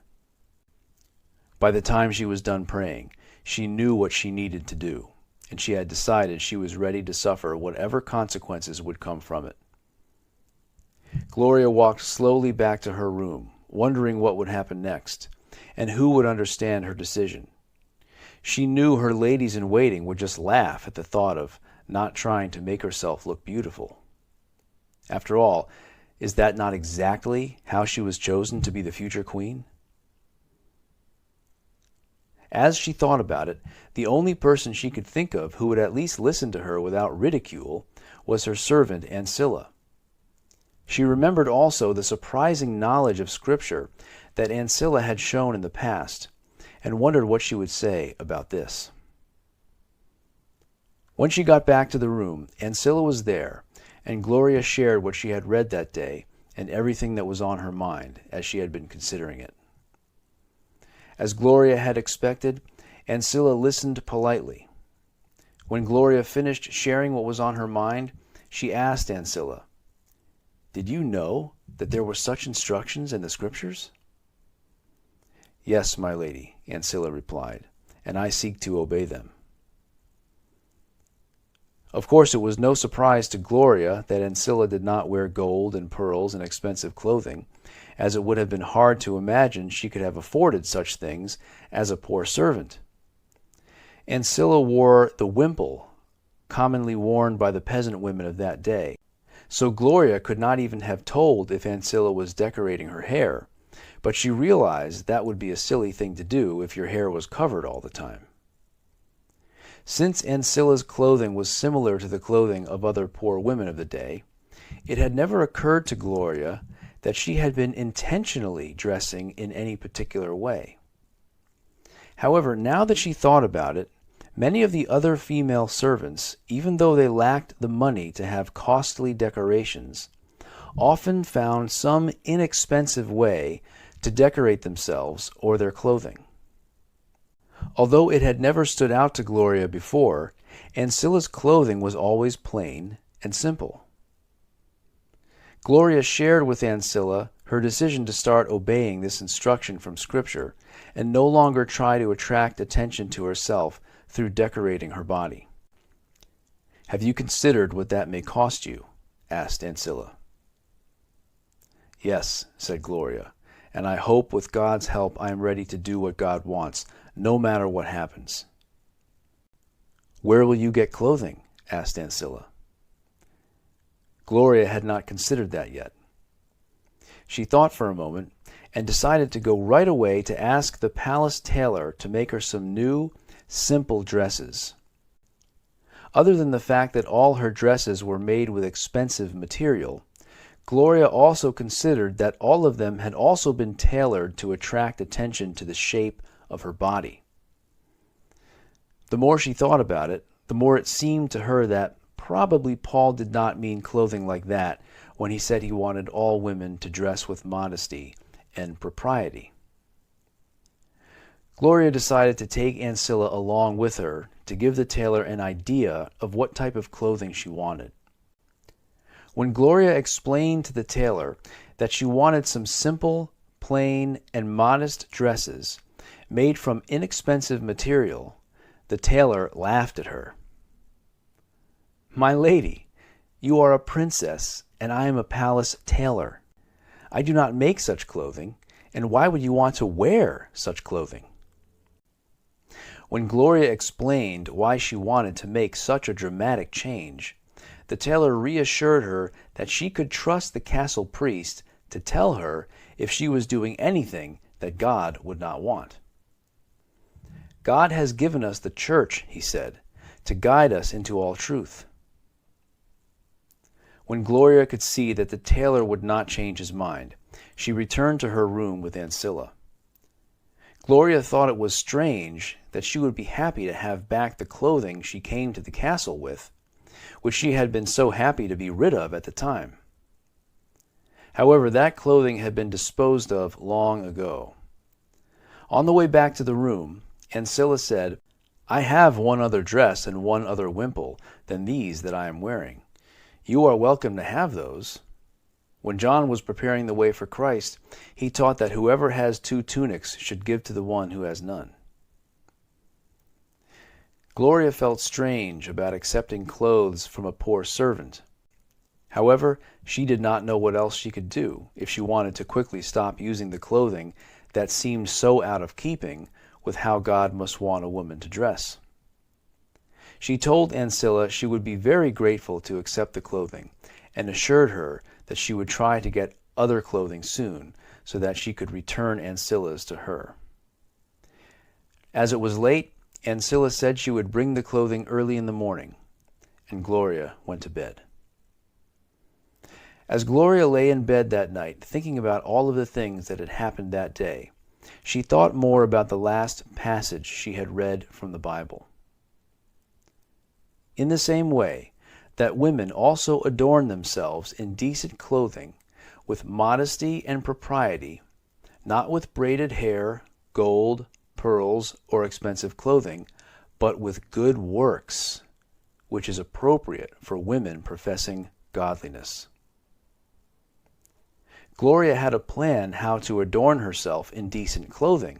By the time she was done praying, she knew what she needed to do, and she had decided she was ready to suffer whatever consequences would come from it. Gloria walked slowly back to her room, wondering what would happen next, and who would understand her decision. She knew her ladies-in-waiting would just laugh at the thought of not trying to make herself look beautiful. After all, is that not exactly how she was chosen to be the future queen? As she thought about it, the only person she could think of who would at least listen to her without ridicule was her servant Ancilla. She remembered also the surprising knowledge of Scripture that Ancilla had shown in the past, and wondered what she would say about this. When she got back to the room, Ancilla was there, and Gloria shared what she had read that day and everything that was on her mind as she had been considering it. As Gloria had expected, Ancilla listened politely. When Gloria finished sharing what was on her mind, she asked Ancilla, "Did you know that there were such instructions in the Scriptures?" "Yes, my lady," Ancilla replied, "and I seek to obey them." Of course, it was no surprise to Gloria that Ancilla did not wear gold and pearls and expensive clothing, as it would have been hard to imagine she could have afforded such things as a poor servant. Ancilla wore the wimple, commonly worn by the peasant women of that day, so Gloria could not even have told if Ancilla was decorating her hair, but she realized that would be a silly thing to do if your hair was covered all the time. Since Ancilla's clothing was similar to the clothing of other poor women of the day, it had never occurred to Gloria that she had been intentionally dressing in any particular way. However, now that she thought about it, many of the other female servants, even though they lacked the money to have costly decorations, often found some inexpensive way to decorate themselves or their clothing. Although it had never stood out to Gloria before, Ancilla's clothing was always plain and simple. Gloria shared with Ancilla her decision to start obeying this instruction from Scripture and no longer try to attract attention to herself through decorating her body. "Have you considered what that may cost you?" asked Ancilla. "Yes," said Gloria, "and I hope with God's help I am ready to do what God wants, no matter what happens." "Where will you get clothing?" asked Ancilla. Gloria had not considered that yet. She thought for a moment and decided to go right away to ask the palace tailor to make her some new, simple dresses. Other than the fact that all her dresses were made with expensive material, Gloria also considered that all of them had also been tailored to attract attention to the shape of her body. The more she thought about it, the more it seemed to her that probably Paul did not mean clothing like that when he said he wanted all women to dress with modesty and propriety. Gloria decided to take Ancilla along with her to give the tailor an idea of what type of clothing she wanted. When Gloria explained to the tailor that she wanted some simple, plain, and modest dresses made from inexpensive material, the tailor laughed at her. "My lady, you are a princess, and I am a palace tailor. I do not make such clothing, and why would you want to wear such clothing?" When Gloria explained why she wanted to make such a dramatic change, the tailor reassured her that she could trust the castle priest to tell her if she was doing anything that God would not want. "God has given us the church," he said, "to guide us into all truth." When Gloria could see that the tailor would not change his mind, she returned to her room with Ancilla. Gloria thought it was strange that she would be happy to have back the clothing she came to the castle with, which she had been so happy to be rid of at the time. However, that clothing had been disposed of long ago. On the way back to the room, Ancilla said, "I have one other dress and one other wimple than these that I am wearing. You are welcome to have those." When John was preparing the way for Christ, he taught that whoever has 2 tunics should give to the one who has none. Gloria felt strange about accepting clothes from a poor servant. However, she did not know what else she could do if she wanted to quickly stop using the clothing that seemed so out of keeping with how God must want a woman to dress. She told Ancilla she would be very grateful to accept the clothing and assured her that she would try to get other clothing soon so that she could return Ancilla's to her. As it was late, Ancilla said she would bring the clothing early in the morning, and Gloria went to bed. As Gloria lay in bed that night, thinking about all of the things that had happened that day, she thought more about the last passage she had read from the Bible. In the same way that women also adorn themselves in decent clothing, with modesty and propriety, not with braided hair, gold, pearls, or expensive clothing, but with good works, which is appropriate for women professing godliness. Gloria had a plan how to adorn herself in decent clothing,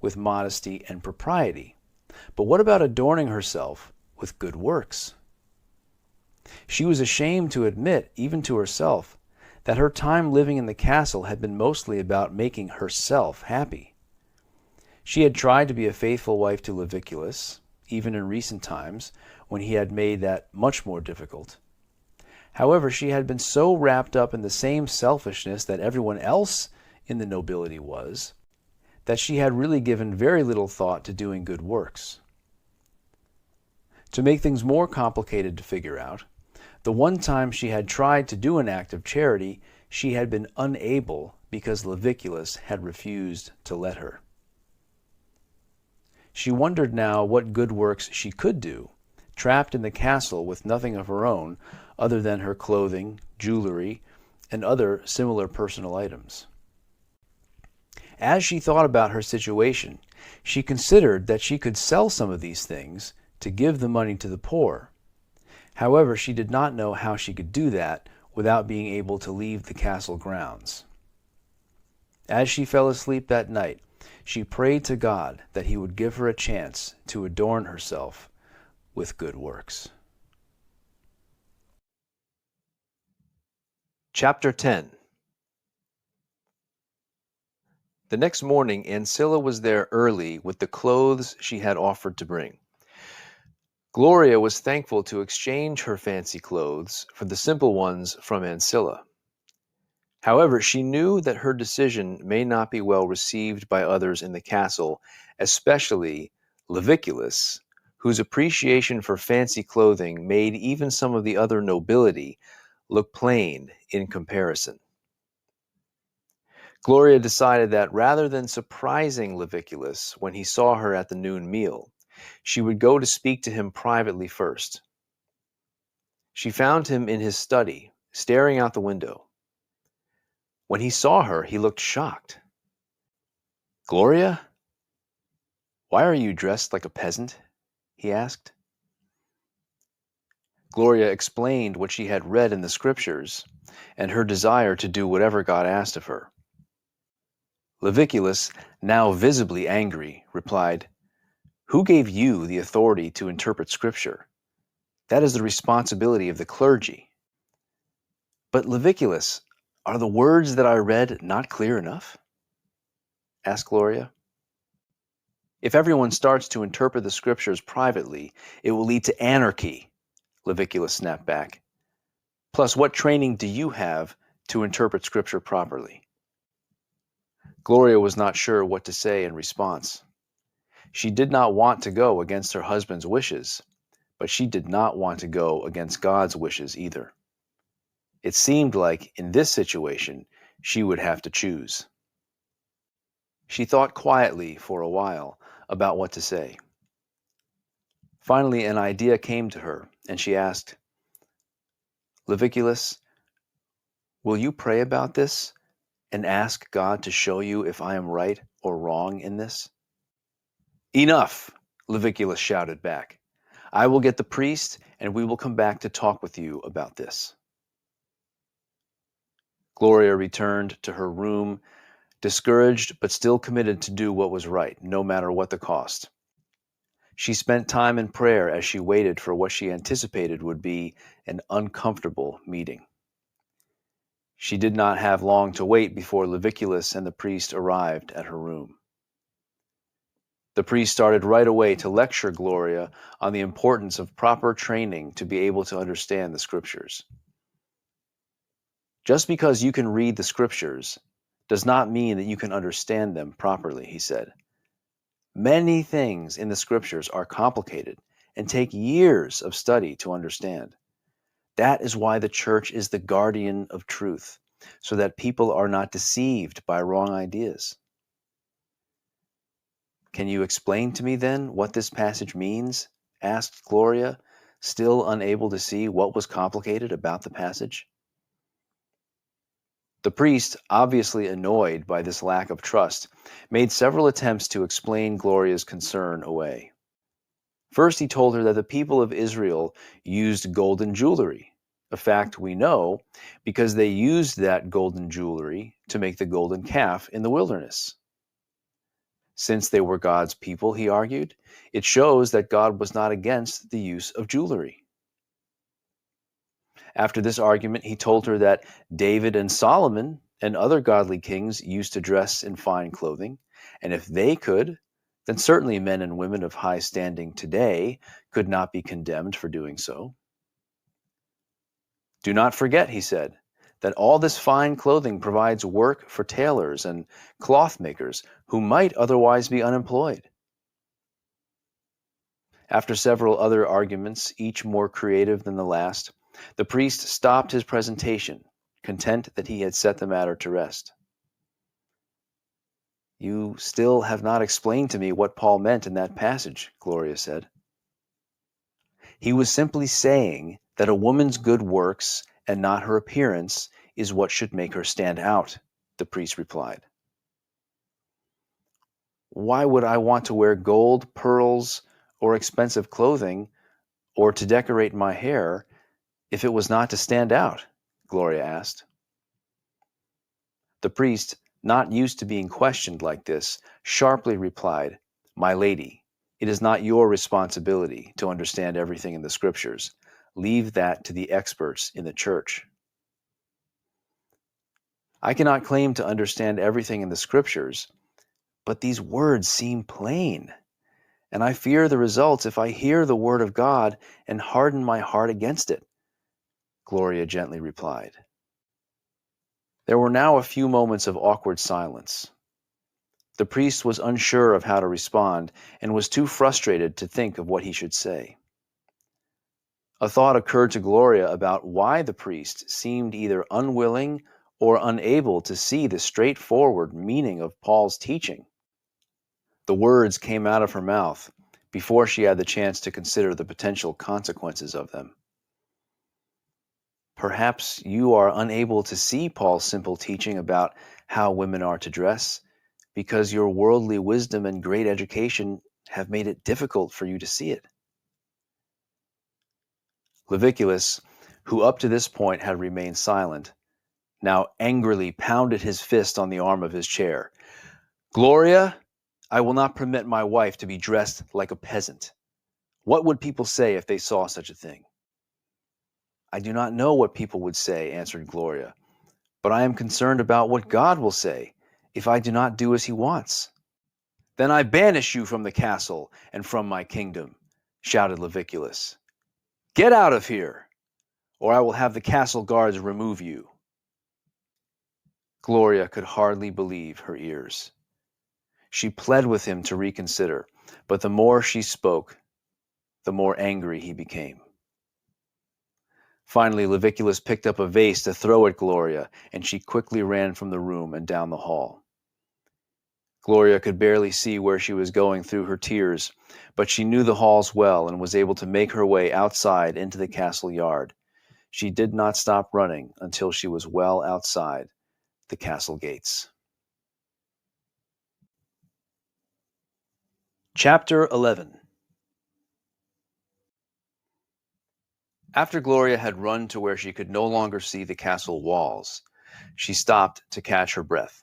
with modesty and propriety. But what about adorning herself with good works? She was ashamed to admit, even to herself, that her time living in the castle had been mostly about making herself happy. She had tried to be a faithful wife to Leviculus, even in recent times, when he had made that much more difficult. However, she had been so wrapped up in the same selfishness that everyone else in the nobility was, that she had really given very little thought to doing good works. To make things more complicated to figure out, the one time she had tried to do an act of charity, she had been unable because Leviculus had refused to let her. She wondered now what good works she could do, trapped in the castle with nothing of her own other than her clothing, jewelry, and other similar personal items. As she thought about her situation, she considered that she could sell some of these things to give the money to the poor. However, she did not know how she could do that without being able to leave the castle grounds. As she fell asleep that night, she prayed to God that he would give her a chance to adorn herself with good works. Chapter 10. The next morning, Ancilla was there early with the clothes she had offered to bring. Gloria was thankful to exchange her fancy clothes for the simple ones from Ancilla. However, she knew that her decision may not be well received by others in the castle, especially Leviculus, whose appreciation for fancy clothing made even some of the other nobility look plain in comparison. Gloria decided that rather than surprising Leviculus when he saw her at the noon meal, she would go to speak to him privately first. She found him in his study, staring out the window. When he saw her, he looked shocked. "Gloria, why are you dressed like a peasant?" he asked. Gloria explained what she had read in the scriptures and her desire to do whatever God asked of her. Leviculus, now visibly angry, replied, "Who gave you the authority to interpret scripture? That is the responsibility of the clergy." "But Leviculus, are the words that I read not clear enough?" asked Gloria. "If everyone starts to interpret the scriptures privately, it will lead to anarchy," Leviculus snapped back. "Plus, what training do you have to interpret scripture properly?" Gloria was not sure what to say in response. She did not want to go against her husband's wishes, but she did not want to go against God's wishes either. It seemed like, in this situation, she would have to choose. She thought quietly for a while about what to say. Finally, an idea came to her, and she asked, "Leviculus, will you pray about this and ask God to show you if I am right or wrong in this?" "Enough!" Leviculus shouted back. "I will get the priest, and we will come back to talk with you about this." Gloria returned to her room, discouraged but still committed to do what was right, no matter what the cost. She spent time in prayer as she waited for what she anticipated would be an uncomfortable meeting. She did not have long to wait before Leviculus and the priest arrived at her room. The priest started right away to lecture Gloria on the importance of proper training to be able to understand the scriptures. "Just because you can read the scriptures does not mean that you can understand them properly," he said. "Many things in the scriptures are complicated and take years of study to understand. That is why the church is the guardian of truth, so that people are not deceived by wrong ideas." "Can you explain to me then what this passage means?" asked Gloria, still unable to see what was complicated about the passage. The priest, obviously annoyed by this lack of trust, made several attempts to explain Gloria's concern away. First, he told her that the people of Israel used golden jewelry, a fact we know because they used that golden jewelry to make the golden calf in the wilderness. Since they were God's people, he argued, it shows that God was not against the use of jewelry. After this argument, he told her that David and Solomon and other godly kings used to dress in fine clothing, and if they could, then certainly men and women of high standing today could not be condemned for doing so. Do not forget, he said, that all this fine clothing provides work for tailors and cloth makers who might otherwise be unemployed. After several other arguments, each more creative than the last, the priest stopped his presentation, content that he had set the matter to rest. You still have not explained to me what Paul meant in that passage, Gloria said. He was simply saying that a woman's good works and not her appearance is what should make her stand out, the priest replied. Why would I want to wear gold, pearls, or expensive clothing, or to decorate my hair, if it was not to stand out? Gloria asked. The priest, not used to being questioned like this, sharply replied, My lady, it is not your responsibility to understand everything in the scriptures. Leave that to the experts in the church. I cannot claim to understand everything in the scriptures, but these words seem plain, and I fear the results if I hear the word of God and harden my heart against it, Gloria gently replied. There were now a few moments of awkward silence. The priest was unsure of how to respond and was too frustrated to think of what he should say. A thought occurred to Gloria about why the priest seemed either unwilling or unable to see the straightforward meaning of Paul's teaching. The words came out of her mouth before she had the chance to consider the potential consequences of them. Perhaps you are unable to see Paul's simple teaching about how women are to dress because your worldly wisdom and great education have made it difficult for you to see it. Leviculus, who up to this point had remained silent, now angrily pounded his fist on the arm of his chair. Gloria, I will not permit my wife to be dressed like a peasant. What would people say if they saw such a thing? I do not know what people would say, answered Gloria, but I am concerned about what God will say if I do not do as he wants. Then I banish you from the castle and from my kingdom, shouted Leviculus. Get out of here, or I will have the castle guards remove you. Gloria could hardly believe her ears. She pled with him to reconsider, but the more she spoke, the more angry he became. Finally, Leviculus picked up a vase to throw at Gloria, and she quickly ran from the room and down the hall. Gloria could barely see where she was going through her tears, but she knew the halls well and was able to make her way outside into the castle yard. She did not stop running until she was well outside the castle gates. Chapter 11. After Gloria had run to where she could no longer see the castle walls, she stopped to catch her breath.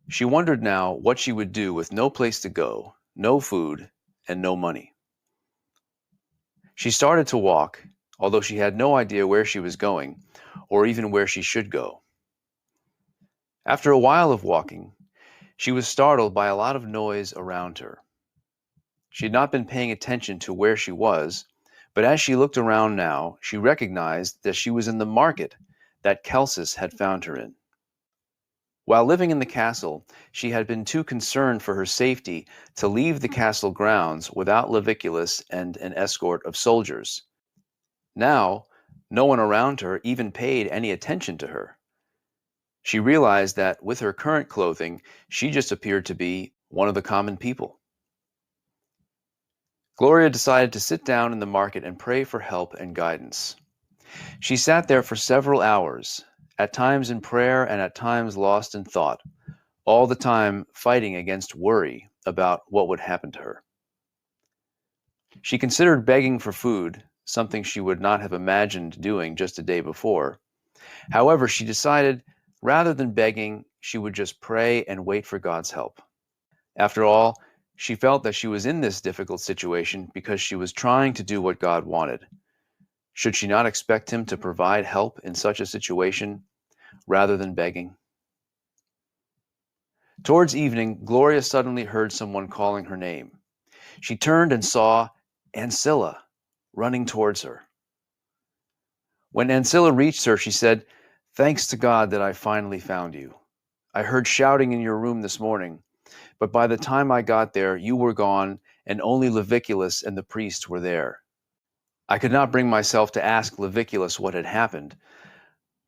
She wondered now what she would do with no place to go, no food, and no money. She started to walk, although she had no idea where she was going, or even where she should go. After a while of walking, she was startled by a lot of noise around her. She had not been paying attention to where she was, but as she looked around now, she recognized that she was in the market that Celsus had found her in. While living in the castle, she had been too concerned for her safety to leave the castle grounds without Leviculus and an escort of soldiers. Now, no one around her even paid any attention to her. She realized that with her current clothing, she just appeared to be one of the common people. Gloria decided to sit down in the market and pray for help and guidance. She sat there for several hours, at times in prayer and at times lost in thought, all the time fighting against worry about what would happen to her. She considered begging for food, something she would not have imagined doing just a day before. However, she decided rather than begging, she would just pray and wait for God's help. After all, she felt that she was in this difficult situation because she was trying to do what God wanted. Should she not expect Him to provide help in such a situation rather than begging? Towards evening, Gloria suddenly heard someone calling her name. She turned and saw Ancilla running towards her. When Ancilla reached her, she said, "Thanks to God that I finally found you. I heard shouting in your room this morning, but by the time I got there, you were gone, and only Leviculus and the priest were there. I could not bring myself to ask Leviculus what had happened,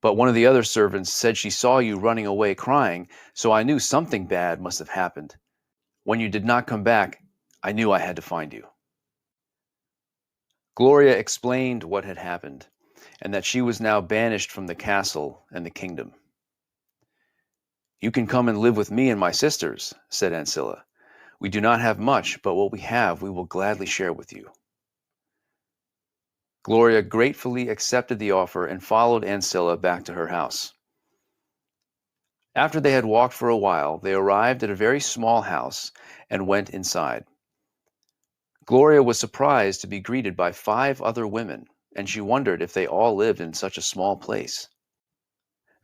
but one of the other servants said she saw you running away crying, so I knew something bad must have happened. When you did not come back, I knew I had to find you." Gloria explained what had happened, and that she was now banished from the castle and the kingdom. "You can come and live with me and my sisters," said Ancilla. "We do not have much, but what we have we will gladly share with you." Gloria gratefully accepted the offer and followed Ancilla back to her house. After they had walked for a while, they arrived at a very small house and went inside. Gloria was surprised to be greeted by 5 other women, and she wondered if they all lived in such a small place.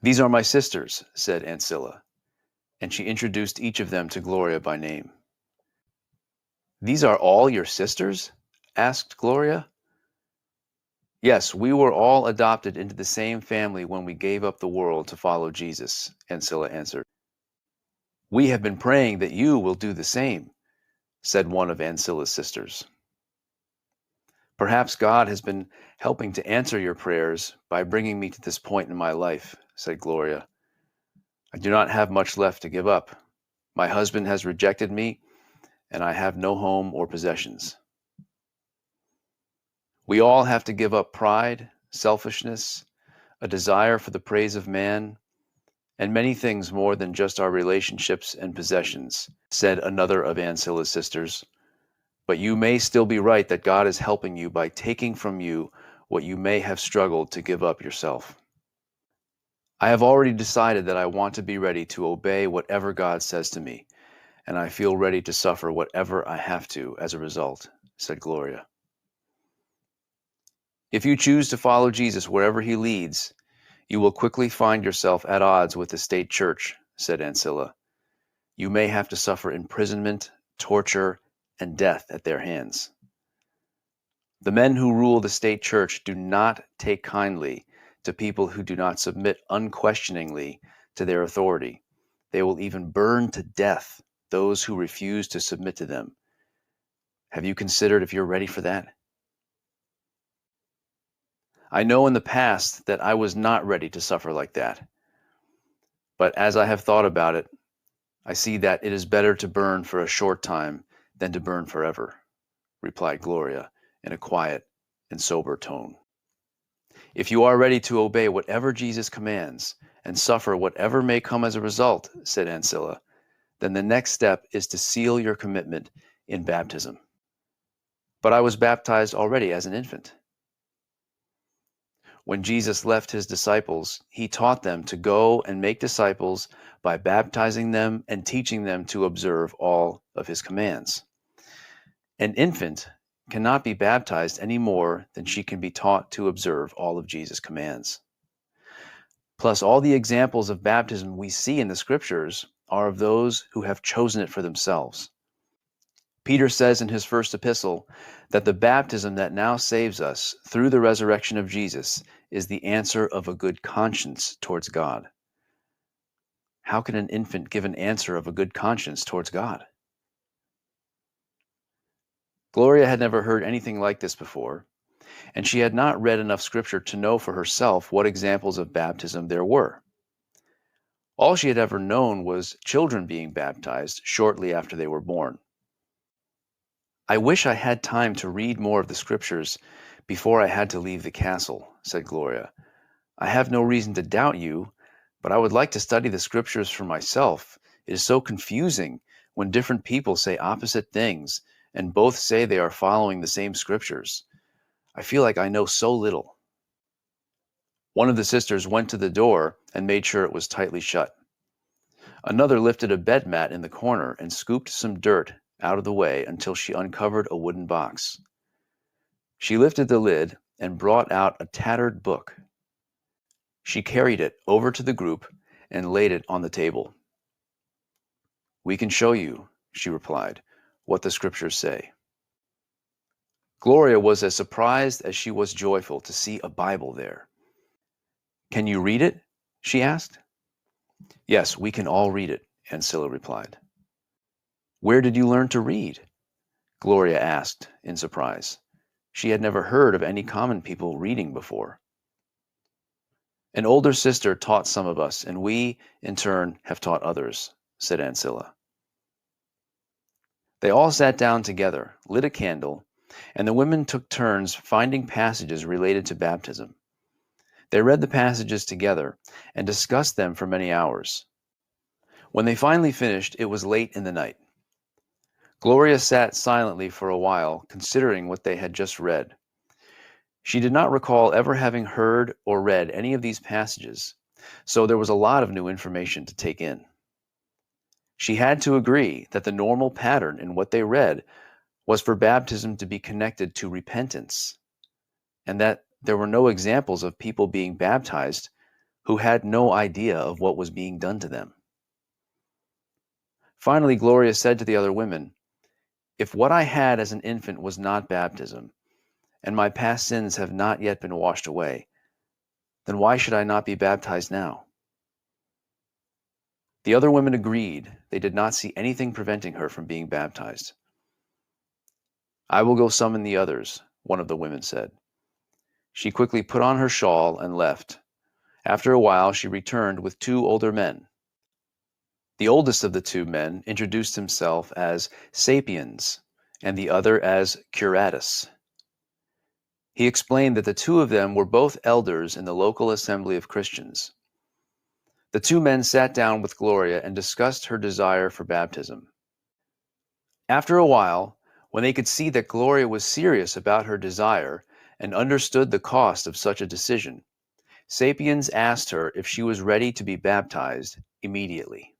"These are my sisters," said Ancilla, and she introduced each of them to Gloria by name. "These are all your sisters?" asked Gloria. "Yes, we were all adopted into the same family when we gave up the world to follow Jesus," Ancilla answered. "We have been praying that you will do the same," said one of Ancilla's sisters. "Perhaps God has been helping to answer your prayers by bringing me to this point in my life," said Gloria. "I do not have much left to give up. My husband has rejected me, and I have no home or possessions." We all have to give up pride, selfishness, a desire for the praise of man, and many things more than just our relationships and possessions, said another of Ancilla's sisters. "But you may still be right that God is helping you by taking from you what you may have struggled to give up yourself." "I have already decided that I want to be ready to obey whatever God says to me, and I feel ready to suffer whatever I have to as a result," said Gloria. "If you choose to follow Jesus wherever he leads, you will quickly find yourself at odds with the state church," said Ancilla. "You may have to suffer imprisonment, torture, and death at their hands. The men who rule the state church do not take kindly to people who do not submit unquestioningly to their authority. They will even burn to death those who refuse to submit to them. Have you considered if you're ready for that? I know in the past that I was not ready to suffer like that. But as I have thought about it, I see that it is better to burn for a short time than to burn forever," replied Gloria in a quiet and sober tone. "If you are ready to obey whatever Jesus commands and suffer whatever may come as a result," said Ancilla, "then the next step is to seal your commitment in baptism." "But I was baptized already as an infant." When Jesus left his disciples, he taught them to go and make disciples by baptizing them and teaching them to observe all of his commands. An infant cannot be baptized any more than she can be taught to observe all of Jesus' commands. Plus, all the examples of baptism we see in the scriptures are of those who have chosen it for themselves. Peter says in his first epistle that the baptism that now saves us through the resurrection of Jesus is the answer of a good conscience towards God. How can an infant give an answer of a good conscience towards God? Gloria had never heard anything like this before, and she had not read enough scripture to know for herself what examples of baptism there were. All she had ever known was children being baptized shortly after they were born. "I wish I had time to read more of the scriptures before I had to leave the castle," said Gloria. "I have no reason to doubt you, But I would like to study the scriptures for myself. It is so confusing when different people say opposite things and both say they are following the same scriptures. I feel like I know so little. One of the sisters went to the door and made sure it was tightly shut. Another lifted a bed mat in the corner and scooped some dirt out of the way until she uncovered a wooden box. She lifted the lid and brought out a tattered book. She carried it over to the group and laid it on the table. "We can show you," she replied, "what the scriptures say." Gloria was as surprised as she was joyful to see a Bible there. "Can you read it?" she asked. "Yes, we can all read it," Ancilla replied. "Where did you learn to read?" Gloria asked in surprise. She had never heard of any common people reading before. "An older sister taught some of us, and we, in turn, have taught others," said Ancilla. They all sat down together, lit a candle, and the women took turns finding passages related to baptism. They read the passages together and discussed them for many hours. When they finally finished, it was late in the night. Gloria sat silently for a while, considering what they had just read. She did not recall ever having heard or read any of these passages, so there was a lot of new information to take in. She had to agree that the normal pattern in what they read was for baptism to be connected to repentance, and that there were no examples of people being baptized who had no idea of what was being done to them. Finally, Gloria said to the other women, "If what I had as an infant was not baptism, and my past sins have not yet been washed away, then why should I not be baptized now?" The other women agreed they did not see anything preventing her from being baptized. "I will go summon the others," one of the women said. She quickly put on her shawl and left. After a while, she returned with two older men. The oldest of the two men introduced himself as Sapiens and the other as Curatus. He explained that the two of them were both elders in the local assembly of Christians. The two men sat down with Gloria and discussed her desire for baptism. After a while, when they could see that Gloria was serious about her desire and understood the cost of such a decision, Sapiens asked her if she was ready to be baptized immediately.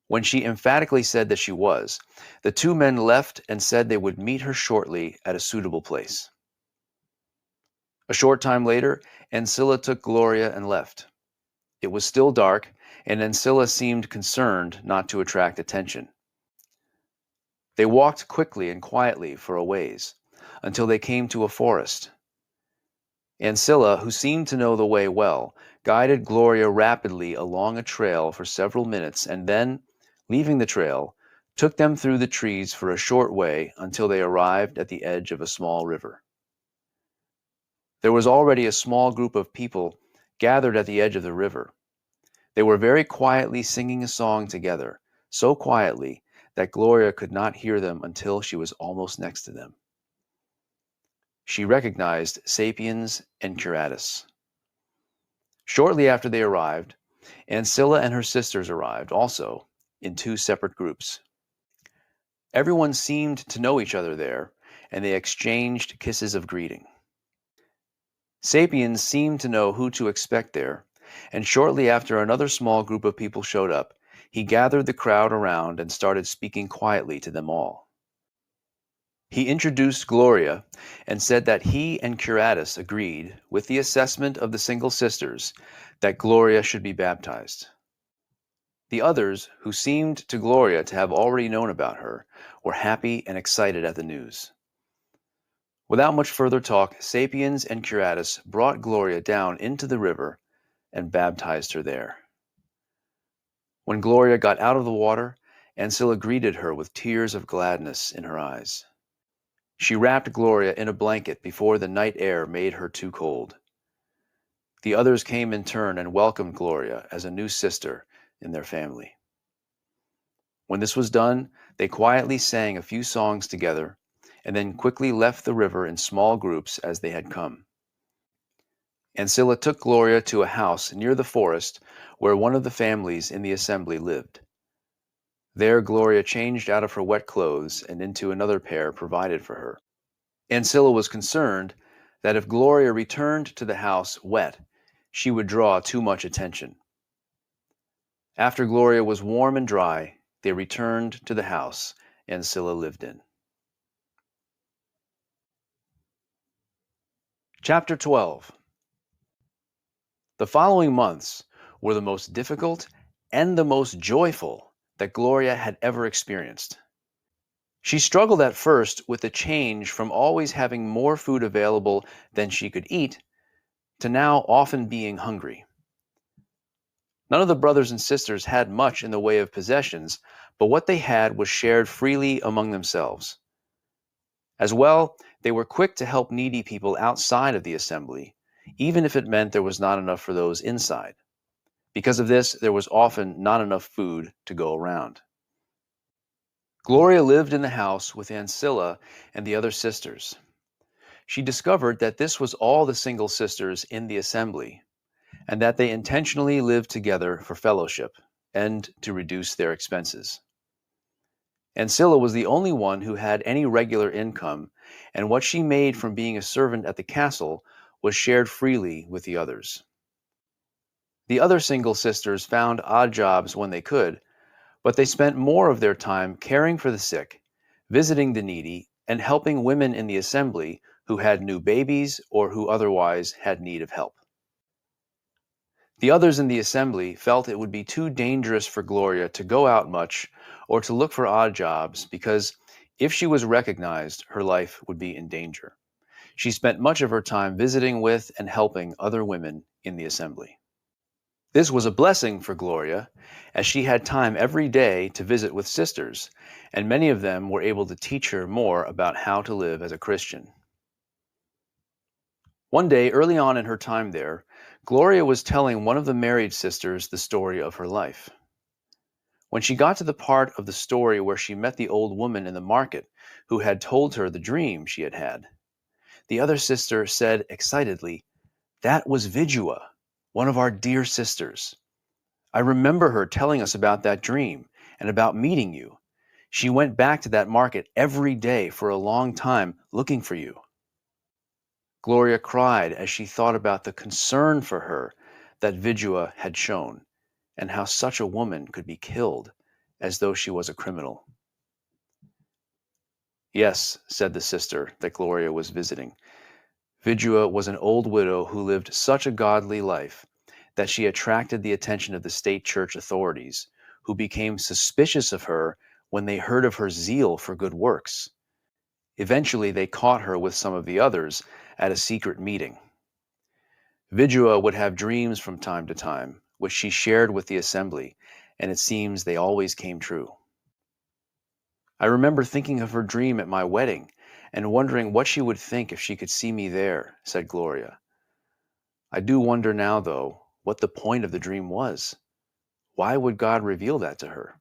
When she emphatically said that she was, the two men left and said they would meet her shortly at a suitable place. A short time later, Ancilla took Gloria and left. It was still dark, and Ancilla seemed concerned not to attract attention. They walked quickly and quietly for a ways, until they came to a forest. Ancilla, who seemed to know the way well, guided Gloria rapidly along a trail for several minutes and then, leaving the trail, took them through the trees for a short way until they arrived at the edge of a small river. There was already a small group of people gathered at the edge of the river. They were very quietly singing a song together, so quietly that Gloria could not hear them until she was almost next to them. She recognized Sapiens and Curatus. Shortly after they arrived, Ancilla and her sisters arrived also, in two separate groups. Everyone seemed to know each other there, and they exchanged kisses of greeting. Sapiens seemed to know who to expect there, and shortly after another small group of people showed up, he gathered the crowd around and started speaking quietly to them all. He introduced Gloria and said that he and Curatus agreed, with the assessment of the single sisters, that Gloria should be baptized. The others, who seemed to Gloria to have already known about her, were happy and excited at the news. Without much further talk, Sapiens and Curatus brought Gloria down into the river and baptized her there. When Gloria got out of the water, Ancilla greeted her with tears of gladness in her eyes. She wrapped Gloria in a blanket before the night air made her too cold. The others came in turn and welcomed Gloria as a new sister in their family. When this was done, they quietly sang a few songs together and then quickly left the river in small groups as they had come. Ancilla took Gloria to a house near the forest where one of the families in the assembly lived. There Gloria changed out of her wet clothes and into another pair provided for her. Ancilla was concerned that if Gloria returned to the house wet, she would draw too much attention. After Gloria was warm and dry, they returned to the house Ancilla lived in. Chapter 12. The following months were the most difficult and the most joyful that Gloria had ever experienced. She struggled at first with the change from always having more food available than she could eat to now often being hungry. None of the brothers and sisters had much in the way of possessions, but what they had was shared freely among themselves. As well, they were quick to help needy people outside of the assembly, even if it meant there was not enough for those inside. Because of this, there was often not enough food to go around. Gloria lived in the house with Ancilla and the other sisters. She discovered that this was all the single sisters in the assembly, and that they intentionally lived together for fellowship and to reduce their expenses. Ancilla was the only one who had any regular income, and what she made from being a servant at the castle was shared freely with the others. The other single sisters found odd jobs when they could, but they spent more of their time caring for the sick, visiting the needy, and helping women in the assembly who had new babies or who otherwise had need of help. The others in the assembly felt it would be too dangerous for Gloria to go out much or to look for odd jobs because if she was recognized, her life would be in danger. She spent much of her time visiting with and helping other women in the assembly. This was a blessing for Gloria, as she had time every day to visit with sisters, and many of them were able to teach her more about how to live as a Christian. One day, early on in her time there, Gloria was telling one of the married sisters the story of her life. When she got to the part of the story where she met the old woman in the market who had told her the dream she had had, the other sister said excitedly, "That was Vidua, one of our dear sisters. I remember her telling us about that dream and about meeting you. She went back to that market every day for a long time looking for you." Gloria cried as she thought about the concern for her that Vidua had shown, and how such a woman could be killed as though she was a criminal. "Yes," said the sister that Gloria was visiting. "Vidua was an old widow who lived such a godly life that she attracted the attention of the state church authorities, who became suspicious of her when they heard of her zeal for good works. Eventually, they caught her with some of the others at a secret meeting. Vidua would have dreams from time to time, which she shared with the assembly, and it seems they always came true. I remember thinking of her dream at my wedding and wondering what she would think if she could see me there," said Gloria. "I do wonder now, though, what the point of the dream was. Why would God reveal that to her?"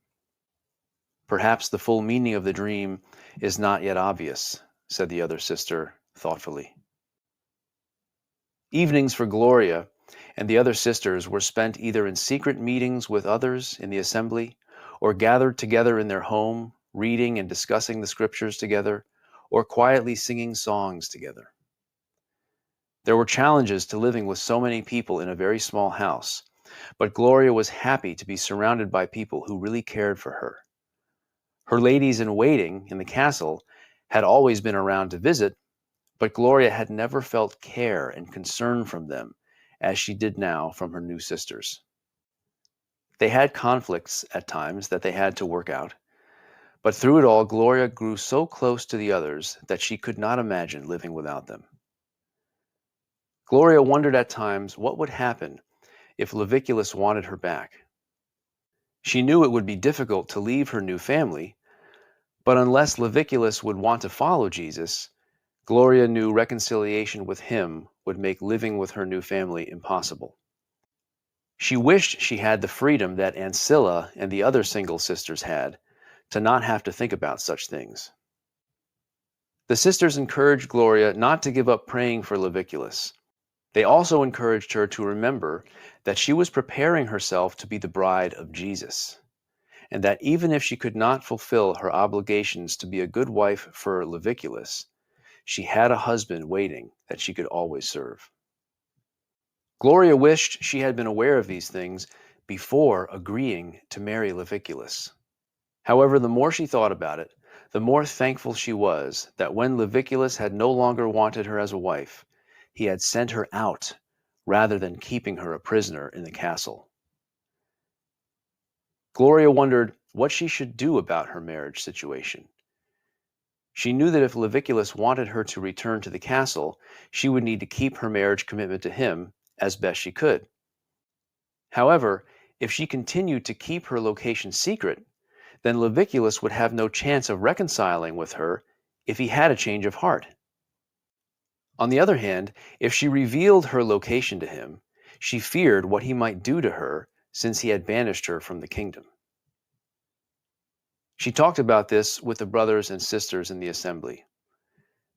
"Perhaps the full meaning of the dream is not yet obvious," said the other sister thoughtfully. Evenings for Gloria and the other sisters were spent either in secret meetings with others in the assembly, or gathered together in their home, reading and discussing the scriptures together, or quietly singing songs together. There were challenges to living with so many people in a very small house, but Gloria was happy to be surrounded by people who really cared for her. Her ladies in waiting in the castle had always been around to visit, but Gloria had never felt care and concern from them as she did now from her new sisters. They had conflicts at times that they had to work out, but through it all, Gloria grew so close to the others that she could not imagine living without them. Gloria wondered at times what would happen if Leviculus wanted her back. She knew it would be difficult to leave her new family, but unless Leviculus would want to follow Jesus, Gloria knew reconciliation with him would make living with her new family impossible. She wished she had the freedom that Ancilla and the other single sisters had, to not have to think about such things. The sisters encouraged Gloria not to give up praying for Leviculus. They also encouraged her to remember that she was preparing herself to be the bride of Jesus, and that even if she could not fulfill her obligations to be a good wife for Leviculus, she had a husband waiting that she could always serve. Gloria wished she had been aware of these things before agreeing to marry Leviculus. However, the more she thought about it, the more thankful she was that when Leviculus had no longer wanted her as a wife, he had sent her out rather than keeping her a prisoner in the castle. Gloria wondered what she should do about her marriage situation. She knew that if Leviculus wanted her to return to the castle, she would need to keep her marriage commitment to him as best she could. However, if she continued to keep her location secret, then Leviculus would have no chance of reconciling with her if he had a change of heart. On the other hand, if she revealed her location to him, she feared what he might do to her since he had banished her from the kingdom. She talked about this with the brothers and sisters in the assembly.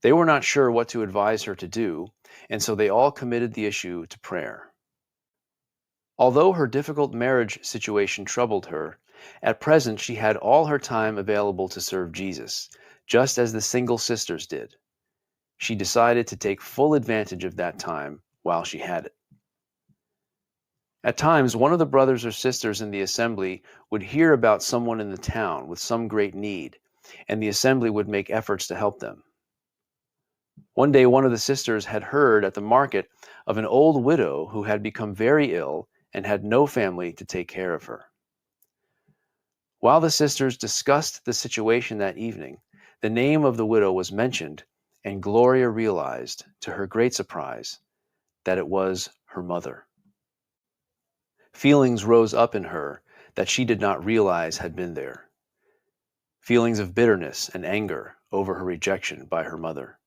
They were not sure what to advise her to do, and so they all committed the issue to prayer. Although her difficult marriage situation troubled her, at present she had all her time available to serve Jesus, just as the single sisters did. She decided to take full advantage of that time while she had it. At times, one of the brothers or sisters in the assembly would hear about someone in the town with some great need, and the assembly would make efforts to help them. One day, one of the sisters had heard at the market of an old widow who had become very ill and had no family to take care of her. While the sisters discussed the situation that evening, the name of the widow was mentioned, and Gloria realized, to her great surprise, that it was her mother. Feelings rose up in her that she did not realize had been there. Feelings of bitterness and anger over her rejection by her mother.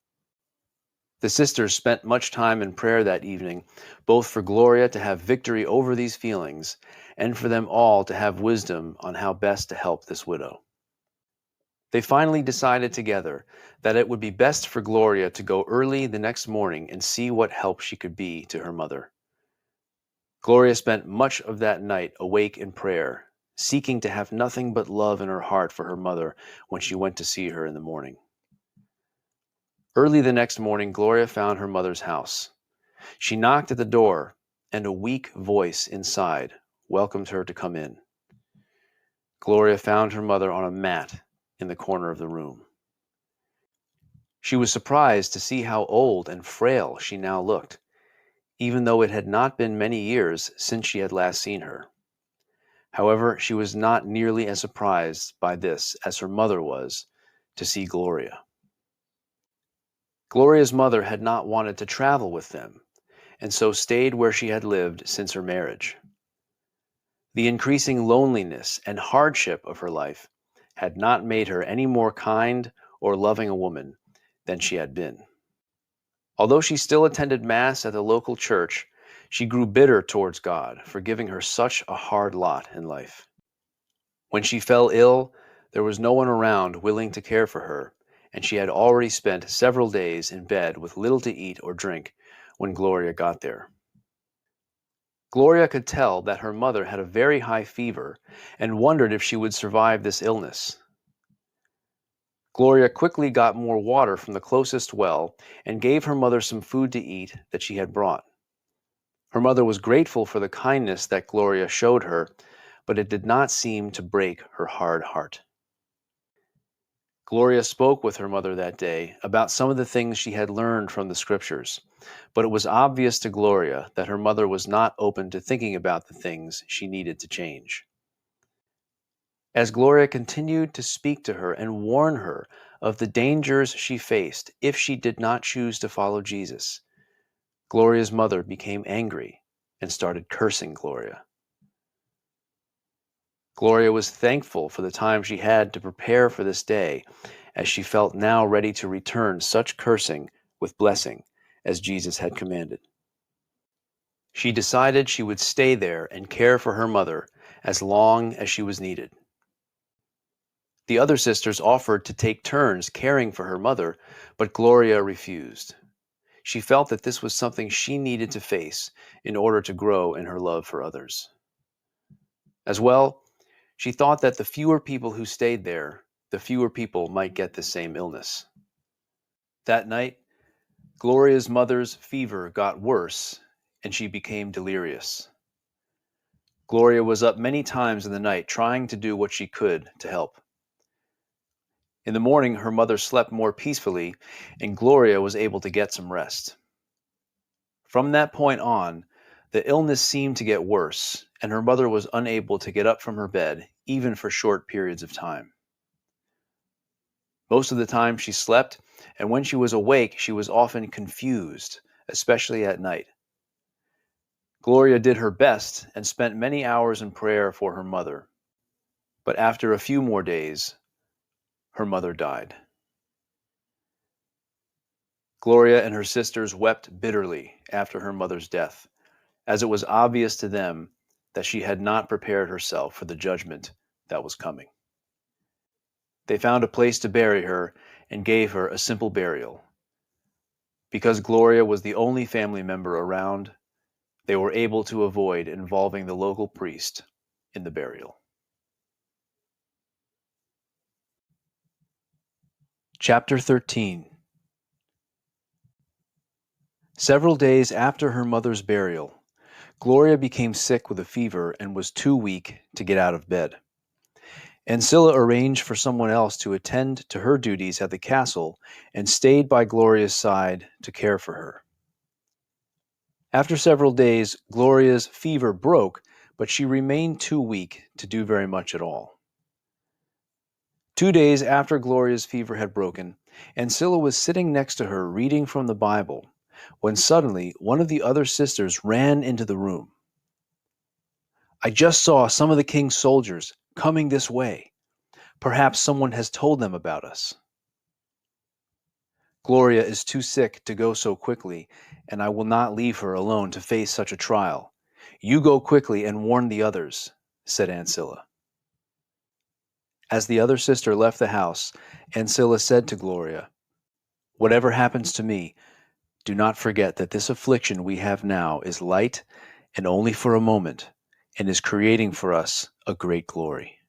The sisters spent much time in prayer that evening, both for Gloria to have victory over these feelings and for them all to have wisdom on how best to help this widow. They finally decided together that it would be best for Gloria to go early the next morning and see what help she could be to her mother. Gloria spent much of that night awake in prayer, seeking to have nothing but love in her heart for her mother when she went to see her in the morning. Early the next morning, Gloria found her mother's house. She knocked at the door, and a weak voice inside welcomed her to come in. Gloria found her mother on a mat in the corner of the room. She was surprised to see how old and frail she now looked, even though it had not been many years since she had last seen her. However, she was not nearly as surprised by this as her mother was to see Gloria. Gloria's mother had not wanted to travel with them, and so stayed where she had lived since her marriage. The increasing loneliness and hardship of her life had not made her any more kind or loving a woman than she had been. Although she still attended Mass at the local church, she grew bitter towards God for giving her such a hard lot in life. When she fell ill, there was no one around willing to care for her, and she had already spent several days in bed with little to eat or drink when Gloria got there. Gloria could tell that her mother had a very high fever and wondered if she would survive this illness. Gloria quickly got more water from the closest well and gave her mother some food to eat that she had brought. Her mother was grateful for the kindness that Gloria showed her, but it did not seem to break her hard heart. Gloria spoke with her mother that day about some of the things she had learned from the scriptures, but it was obvious to Gloria that her mother was not open to thinking about the things she needed to change. As Gloria continued to speak to her and warn her of the dangers she faced if she did not choose to follow Jesus, Gloria's mother became angry and started cursing Gloria. Gloria was thankful for the time she had to prepare for this day, as she felt now ready to return such cursing with blessing as Jesus had commanded. She decided she would stay there and care for her mother as long as she was needed. The other sisters offered to take turns caring for her mother, but Gloria refused. She felt that this was something she needed to face in order to grow in her love for others. As well, she thought that the fewer people who stayed there, the fewer people might get the same illness. That night, Gloria's mother's fever got worse, and she became delirious. Gloria was up many times in the night trying to do what she could to help. In the morning, her mother slept more peacefully, and Gloria was able to get some rest. From that point on, the illness seemed to get worse, and her mother was unable to get up from her bed, even for short periods of time. Most of the time she slept, and when she was awake, she was often confused, especially at night. Gloria did her best and spent many hours in prayer for her mother, but after a few more days, her mother died. Gloria and her sisters wept bitterly after her mother's death, as it was obvious to them that she had not prepared herself for the judgment that was coming. They found a place to bury her and gave her a simple burial. Because Gloria was the only family member around, they were able to avoid involving the local priest in the burial. Chapter 13. Several days after her mother's burial, Gloria became sick with a fever and was too weak to get out of bed. Ancilla arranged for someone else to attend to her duties at the castle and stayed by Gloria's side to care for her. After several days, Gloria's fever broke, but she remained too weak to do very much at all. 2 days after Gloria's fever had broken, Ancilla was sitting next to her reading from the Bible, when suddenly one of the other sisters ran into the room. "I just saw some of the king's soldiers coming this way. Perhaps someone has told them about us." "Gloria is too sick to go so quickly, and I will not leave her alone to face such a trial. You go quickly and warn the others," said Ancilla. As the other sister left the house, Ancilla said to Gloria, "Whatever happens to me, do not forget that this affliction we have now is light and only for a moment, and is creating for us a great glory."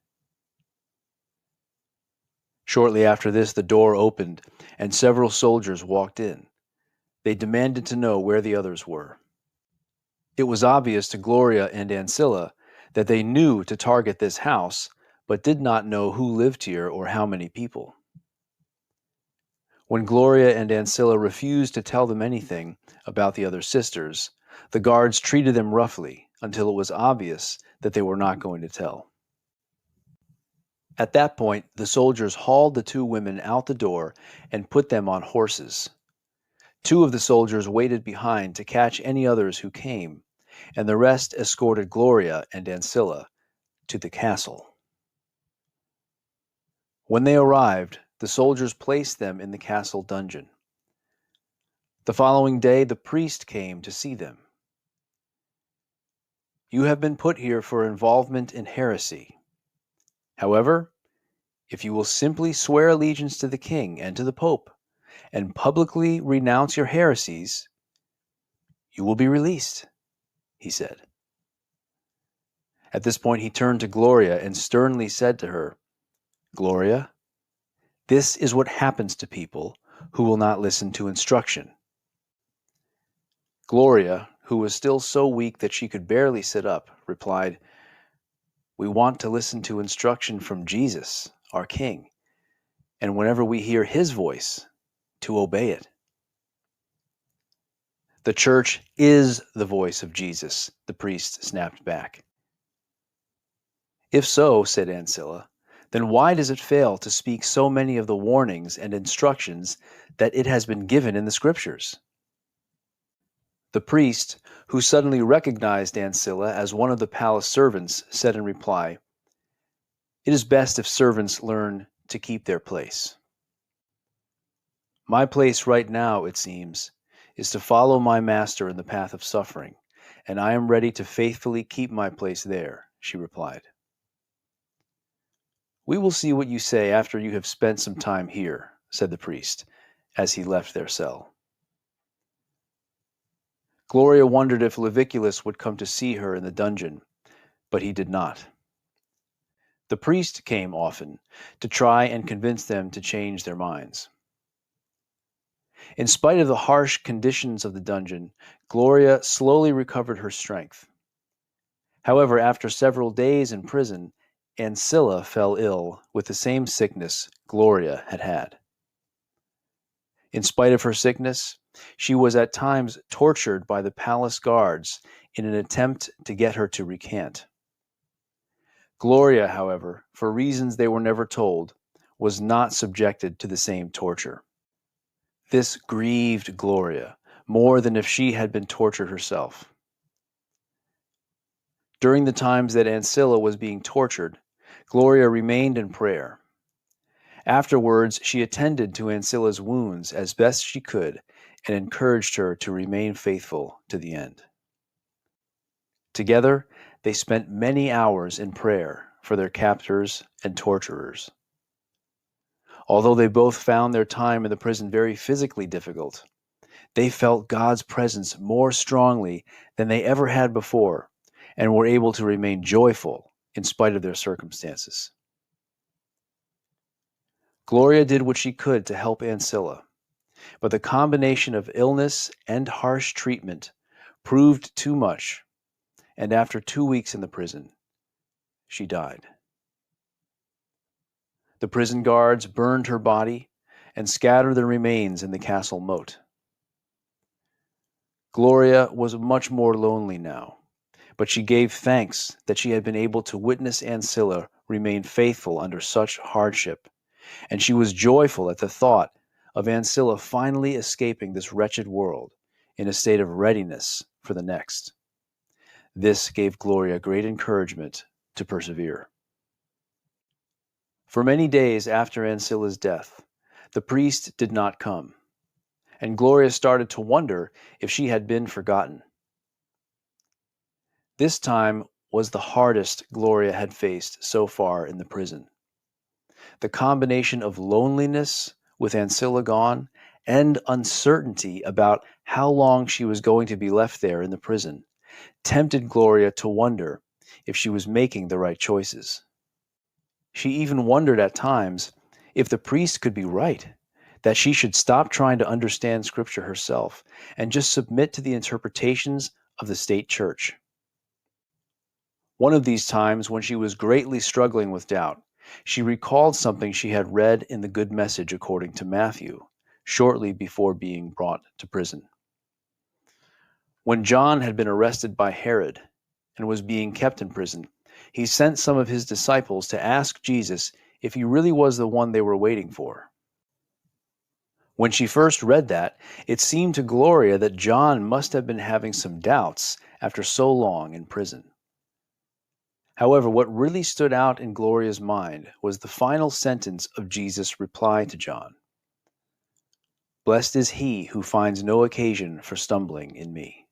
Shortly after this, the door opened, and several soldiers walked in. They demanded to know where the others were. It was obvious to Gloria and Ancilla that they knew to target this house, but did not know who lived here or how many people. When Gloria and Ancilla refused to tell them anything about the other sisters, the guards treated them roughly until it was obvious that they were not going to tell. At that point, the soldiers hauled the two women out the door and put them on horses. 2 of the soldiers waited behind to catch any others who came, and the rest escorted Gloria and Ancilla to the castle. When they arrived, the soldiers placed them in the castle dungeon. The following day, the priest came to see them. "You have been put here for involvement in heresy. However, if you will simply swear allegiance to the king and to the pope, and publicly renounce your heresies, you will be released," he said. At this point, he turned to Gloria and sternly said to her, "Gloria, this is what happens to people who will not listen to instruction." Gloria, who was still so weak that she could barely sit up, replied, "We want to listen to instruction from Jesus, our King, and whenever we hear his voice, to obey it." "The church is the voice of Jesus," the priest snapped back. "If so," said Ancilla, "then why does it fail to speak so many of the warnings and instructions that it has been given in the Scriptures?" The priest, who suddenly recognized Ancilla as one of the palace servants, said in reply, "It is best if servants learn to keep their place. My place right now, it seems, is to follow my master in the path of suffering, and I am ready to faithfully keep my place there," she replied. "We will see what you say after you have spent some time here," said the priest, as he left their cell. Gloria wondered if Leviculus would come to see her in the dungeon, but he did not. The priest came often to try and convince them to change their minds. In spite of the harsh conditions of the dungeon, Gloria slowly recovered her strength. However, after several days in prison, Ancilla fell ill with the same sickness Gloria had had. In spite of her sickness, she was at times tortured by the palace guards in an attempt to get her to recant. Gloria, however, for reasons they were never told, was not subjected to the same torture. This grieved Gloria more than if she had been tortured herself. During the times that Ancilla was being tortured, Gloria remained in prayer. Afterwards, she attended to Ancilla's wounds as best she could and encouraged her to remain faithful to the end. Together, they spent many hours in prayer for their captors and torturers. Although they both found their time in the prison very physically difficult, they felt God's presence more strongly than they ever had before and were able to remain joyful in spite of their circumstances. Gloria did what she could to help Ancilla, but the combination of illness and harsh treatment proved too much, and after 2 weeks in the prison, she died. The prison guards burned her body and scattered the remains in the castle moat. Gloria was much more lonely now, but she gave thanks that she had been able to witness Ancilla remain faithful under such hardship, and she was joyful at the thought of Ancilla finally escaping this wretched world in a state of readiness for the next. This gave Gloria great encouragement to persevere. For many days after Ancilla's death, the priest did not come, and Gloria started to wonder if she had been forgotten. This time was the hardest Gloria had faced so far in the prison. The combination of loneliness with Ancilla gone and uncertainty about how long she was going to be left there in the prison tempted Gloria to wonder if she was making the right choices. She even wondered at times if the priest could be right, that she should stop trying to understand Scripture herself and just submit to the interpretations of the state church. One of these times, when she was greatly struggling with doubt, she recalled something she had read in the Good Message according to Matthew, shortly before being brought to prison. When John had been arrested by Herod and was being kept in prison, he sent some of his disciples to ask Jesus if he really was the one they were waiting for. When she first read that, it seemed to Gloria that John must have been having some doubts after so long in prison. However, what really stood out in Gloria's mind was the final sentence of Jesus' reply to John. "Blessed is he who finds no occasion for stumbling in me."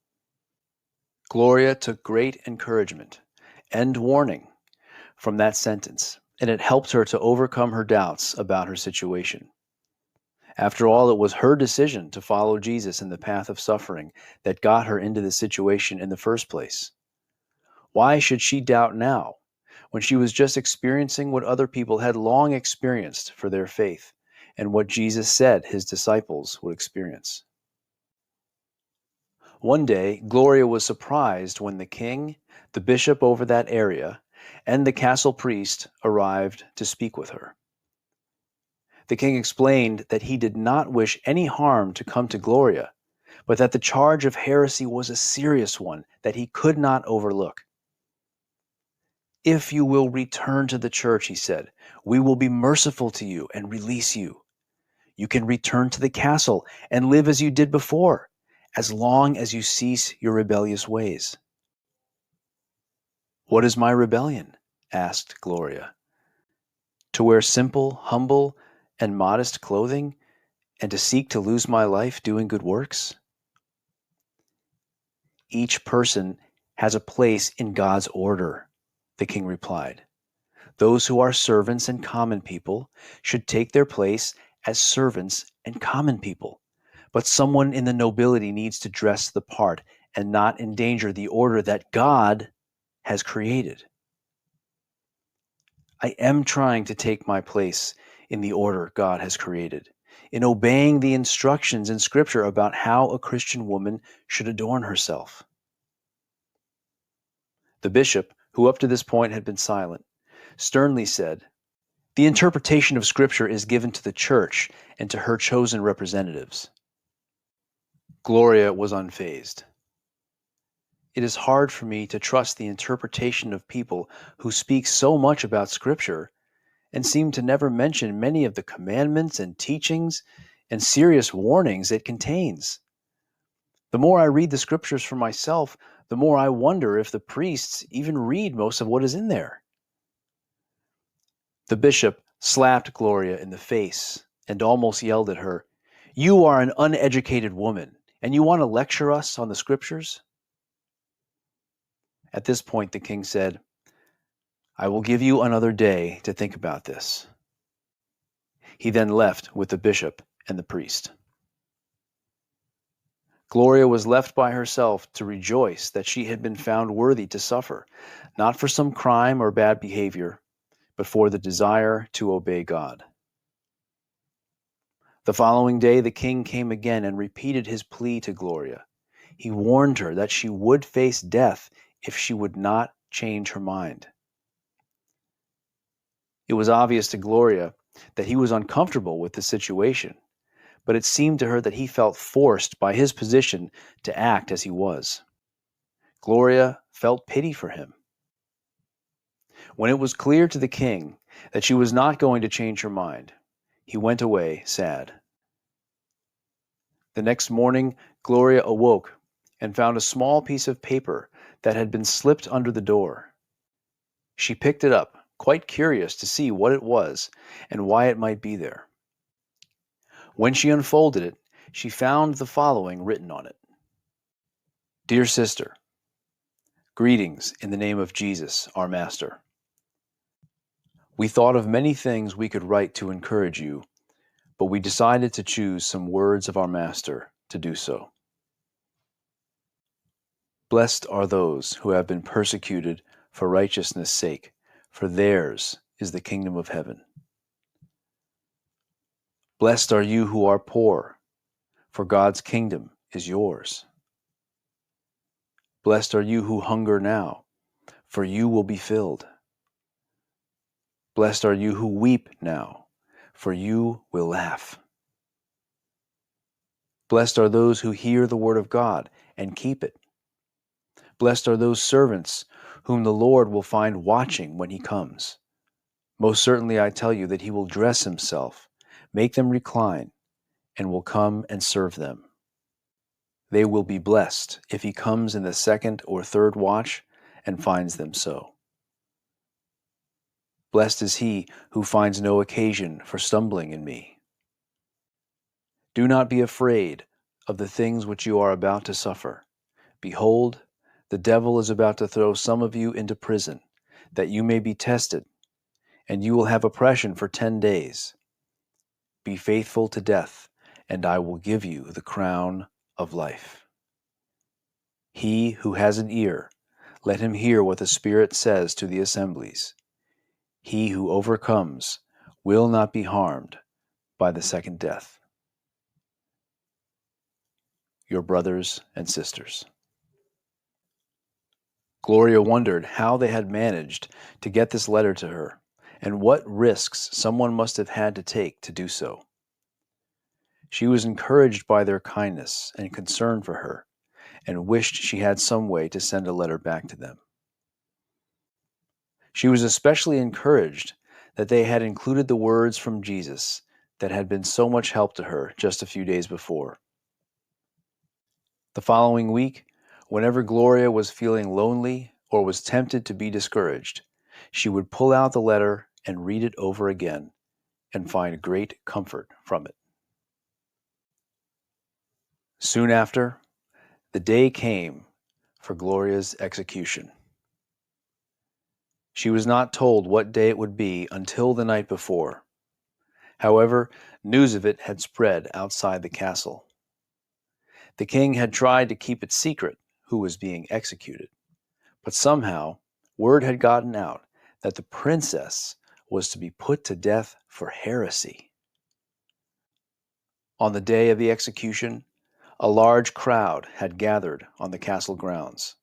Gloria took great encouragement and warning from that sentence, and it helped her to overcome her doubts about her situation. After all, it was her decision to follow Jesus in the path of suffering that got her into this situation in the first place. Why should she doubt now, when she was just experiencing what other people had long experienced for their faith, and what Jesus said his disciples would experience? One day, Gloria was surprised when the king, the bishop over that area, and the castle priest arrived to speak with her. The king explained that he did not wish any harm to come to Gloria, but that the charge of heresy was a serious one that he could not overlook. "If you will return to the church," he said, "we will be merciful to you and release you. You can return to the castle and live as you did before, as long as you cease your rebellious ways." "What is my rebellion?" asked Gloria. "To wear simple, humble, and modest clothing, and to seek to lose my life doing good works?" "Each person has a place in God's order," the king replied. "Those who are servants and common people should take their place as servants and common people. but someone in the nobility needs to dress the part and not endanger the order that God has created. I am trying to take my place in the order God has created, in obeying the instructions in Scripture about how a Christian woman should adorn herself. The bishop, who up to this point had been silent, sternly said, "The interpretation of Scripture is given to the church and to her chosen representatives." Gloria was unfazed. It is hard for me to trust the interpretation of people who speak so much about Scripture and seem to never mention many of the commandments and teachings and serious warnings it contains. The more I read the Scriptures for myself, the more I wonder if the priests even read most of what is in there. The bishop slapped Gloria in the face and almost yelled at her, "You are an uneducated woman, and you want to lecture us on the Scriptures?" At this point, the king said, "I will give you another day to think about this." He then left with the bishop and the priest. Gloria was left by herself to rejoice that she had been found worthy to suffer, not for some crime or bad behavior, but for the desire to obey God. The following day, the king came again and repeated his plea to Gloria. He warned her that she would face death if she would not change her mind. It was obvious to Gloria that he was uncomfortable with the situation, but it seemed to her that he felt forced by his position to act as he was. Gloria felt pity for him. When it was clear to the king that she was not going to change her mind, he went away sad. The next morning, Gloria awoke and found a small piece of paper that had been slipped under the door. She picked it up, quite curious to see what it was and why it might be there. When she unfolded it, she found the following written on it. "Dear sister, greetings in the name of Jesus, our Master. We thought of many things we could write to encourage you, but we decided to choose some words of our Master to do so. Blessed are those who have been persecuted for righteousness' sake, for theirs is the kingdom of heaven. Blessed are you who are poor, for God's kingdom is yours. Blessed are you who hunger now, for you will be filled. Blessed are you who weep now, for you will laugh. Blessed are those who hear the word of God and keep it. Blessed are those servants whom the Lord will find watching when he comes. Most certainly I tell you that he will dress himself, make them recline, and will come and serve them. They will be blessed if he comes in the second or third watch and finds them so. Blessed is he who finds no occasion for stumbling in me. Do not be afraid of the things which you are about to suffer. Behold, the devil is about to throw some of you into prison, that you may be tested, and you will have oppression for 10 days. Be faithful to death, and I will give you the crown of life. He who has an ear, let him hear what the Spirit says to the assemblies. He who overcomes will not be harmed by the second death. Your brothers and sisters." Gloria wondered how they had managed to get this letter to her, and what risks someone must have had to take to do so. She was encouraged by their kindness and concern for her, and wished she had some way to send a letter back to them. She was especially encouraged that they had included the words from Jesus that had been so much help to her just a few days before. The following week, whenever Gloria was feeling lonely or was tempted to be discouraged, she would pull out the letter and read it over again and find great comfort from it. Soon after, the day came for Gloria's execution. She was not told what day it would be until the night before. However, news of it had spread outside the castle. The king had tried to keep it secret who was being executed, but somehow word had gotten out that the princess was to be put to death for heresy. On the day of the execution, a large crowd had gathered on the castle grounds.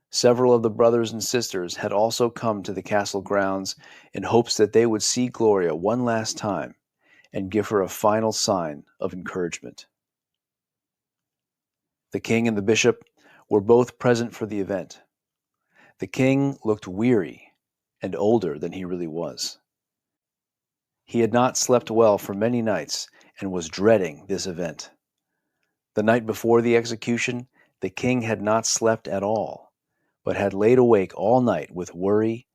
Several of the brothers and sisters had also come to the castle grounds in hopes that they would see Gloria one last time and give her a final sign of encouragement. The king and the bishop were both present for the event. The king looked weary and older than he really was. He had not slept well for many nights and was dreading this event. The night before the execution, the king had not slept at all, but had laid awake all night with worry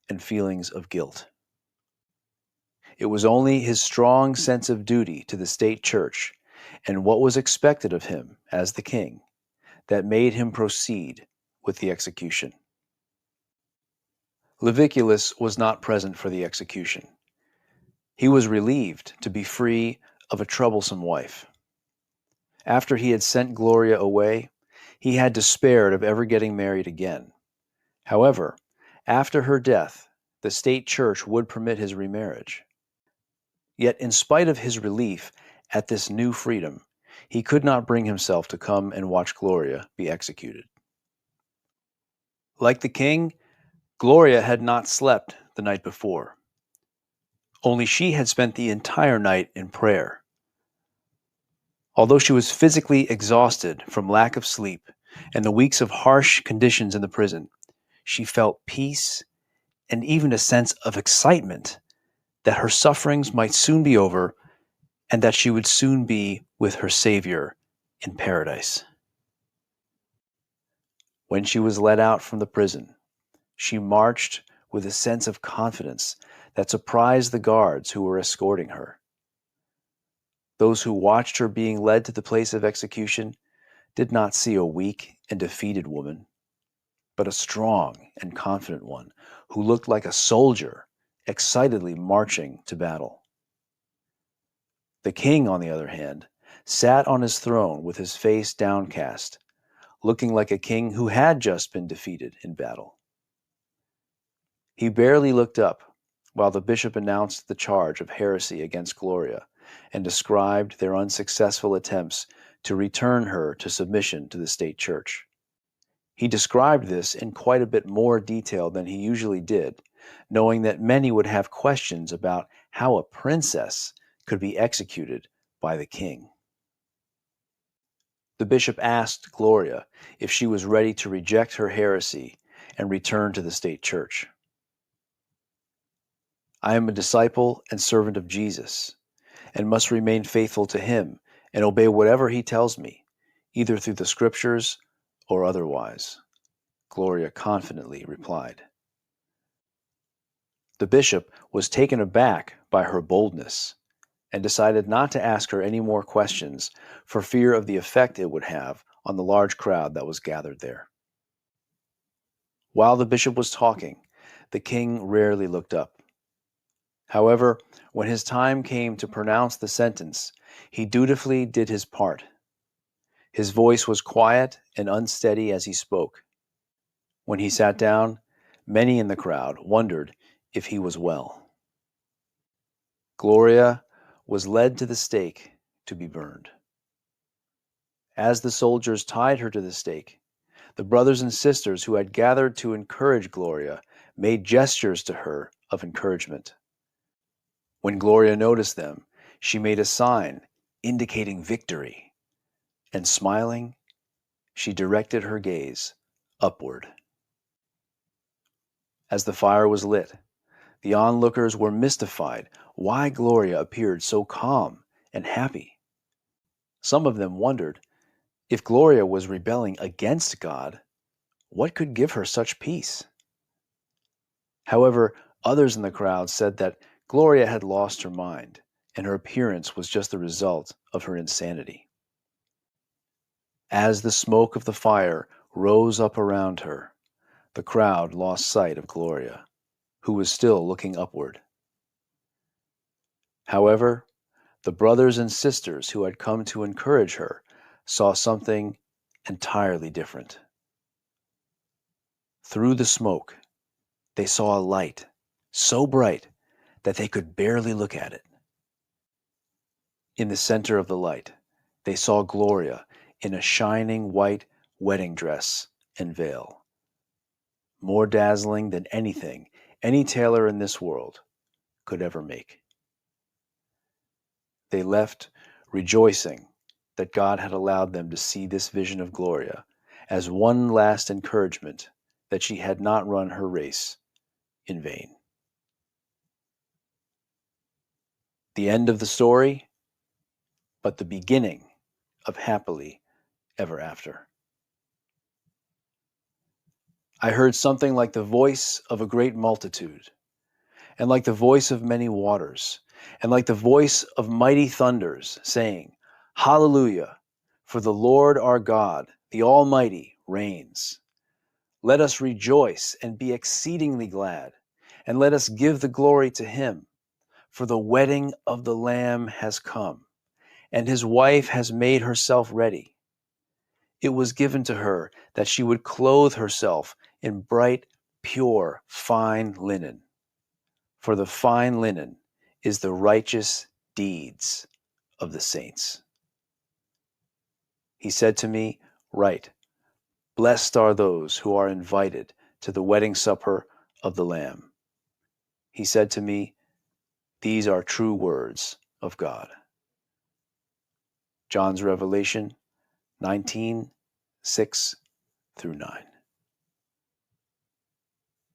and feelings of guilt. It was only his strong sense of duty to the state church and what was expected of him as the king that made him proceed with the execution. Leviculus was not present for the execution. He was relieved to be free of a troublesome wife. After he had sent Gloria away, he had despaired of ever getting married again. However, after her death, the state church would permit his remarriage. Yet, in spite of his relief at this new freedom, he could not bring himself to come and watch Gloria be executed. Like the king, Gloria had not slept the night before. Only she had spent the entire night in prayer. Although she was physically exhausted from lack of sleep and the weeks of harsh conditions in the prison, she felt peace and even a sense of excitement that her sufferings might soon be over and that she would soon be with her Savior in paradise. When she was let out from the prison, she marched with a sense of confidence that surprised the guards who were escorting her. Those who watched her being led to the place of execution did not see a weak and defeated woman, but a strong and confident one who looked like a soldier excitedly marching to battle. The king, on the other hand, sat on his throne with his face downcast, looking like a king who had just been defeated in battle. He barely looked up while the bishop announced the charge of heresy against Gloria and described their unsuccessful attempts to return her to submission to the state church. He described this in quite a bit more detail than he usually did, knowing that many would have questions about how a princess could be executed by the king. The bishop asked Gloria if she was ready to reject her heresy and return to the state church. "I am a disciple and servant of Jesus, and must remain faithful to him and obey whatever he tells me, either through the scriptures or otherwise," Gloria confidently replied. The bishop was taken aback by her boldness and decided not to ask her any more questions for fear of the effect it would have on the large crowd that was gathered there. While the bishop was talking, the king rarely looked up. However, when his time came to pronounce the sentence, he dutifully did his part. His voice was quiet and unsteady as he spoke. When he sat down, many in the crowd wondered if he was well. Gloria was led to the stake to be burned. As the soldiers tied her to the stake, the brothers and sisters who had gathered to encourage Gloria made gestures to her of encouragement. When Gloria noticed them, she made a sign indicating victory, and smiling, she directed her gaze upward. As the fire was lit, the onlookers were mystified why Gloria appeared so calm and happy. Some of them wondered if Gloria was rebelling against God, what could give her such peace? However, others in the crowd said that Gloria had lost her mind, and her appearance was just the result of her insanity. As the smoke of the fire rose up around her, the crowd lost sight of Gloria, who was still looking upward. However, the brothers and sisters who had come to encourage her saw something entirely different. Through the smoke, they saw a light so bright that they could barely look at it. In the center of the light, they saw Gloria in a shining white wedding dress and veil, more dazzling than anything any tailor in this world could ever make. They left rejoicing that God had allowed them to see this vision of Gloria as one last encouragement that she had not run her race in vain. The end of the story, but the beginning of happily ever after. I heard something like the voice of a great multitude, and like the voice of many waters, and like the voice of mighty thunders, saying, Hallelujah, for the Lord our God, the Almighty, reigns. Let us rejoice and be exceedingly glad, and let us give the glory to him, for the wedding of the Lamb has come, and his wife has made herself ready. It was given to her that she would clothe herself in bright, pure, fine linen. For the fine linen is the righteous deeds of the saints. He said to me, Write, blessed are those who are invited to the wedding supper of the Lamb. He said to me, These are true words of God. John's Revelation 19:6-9.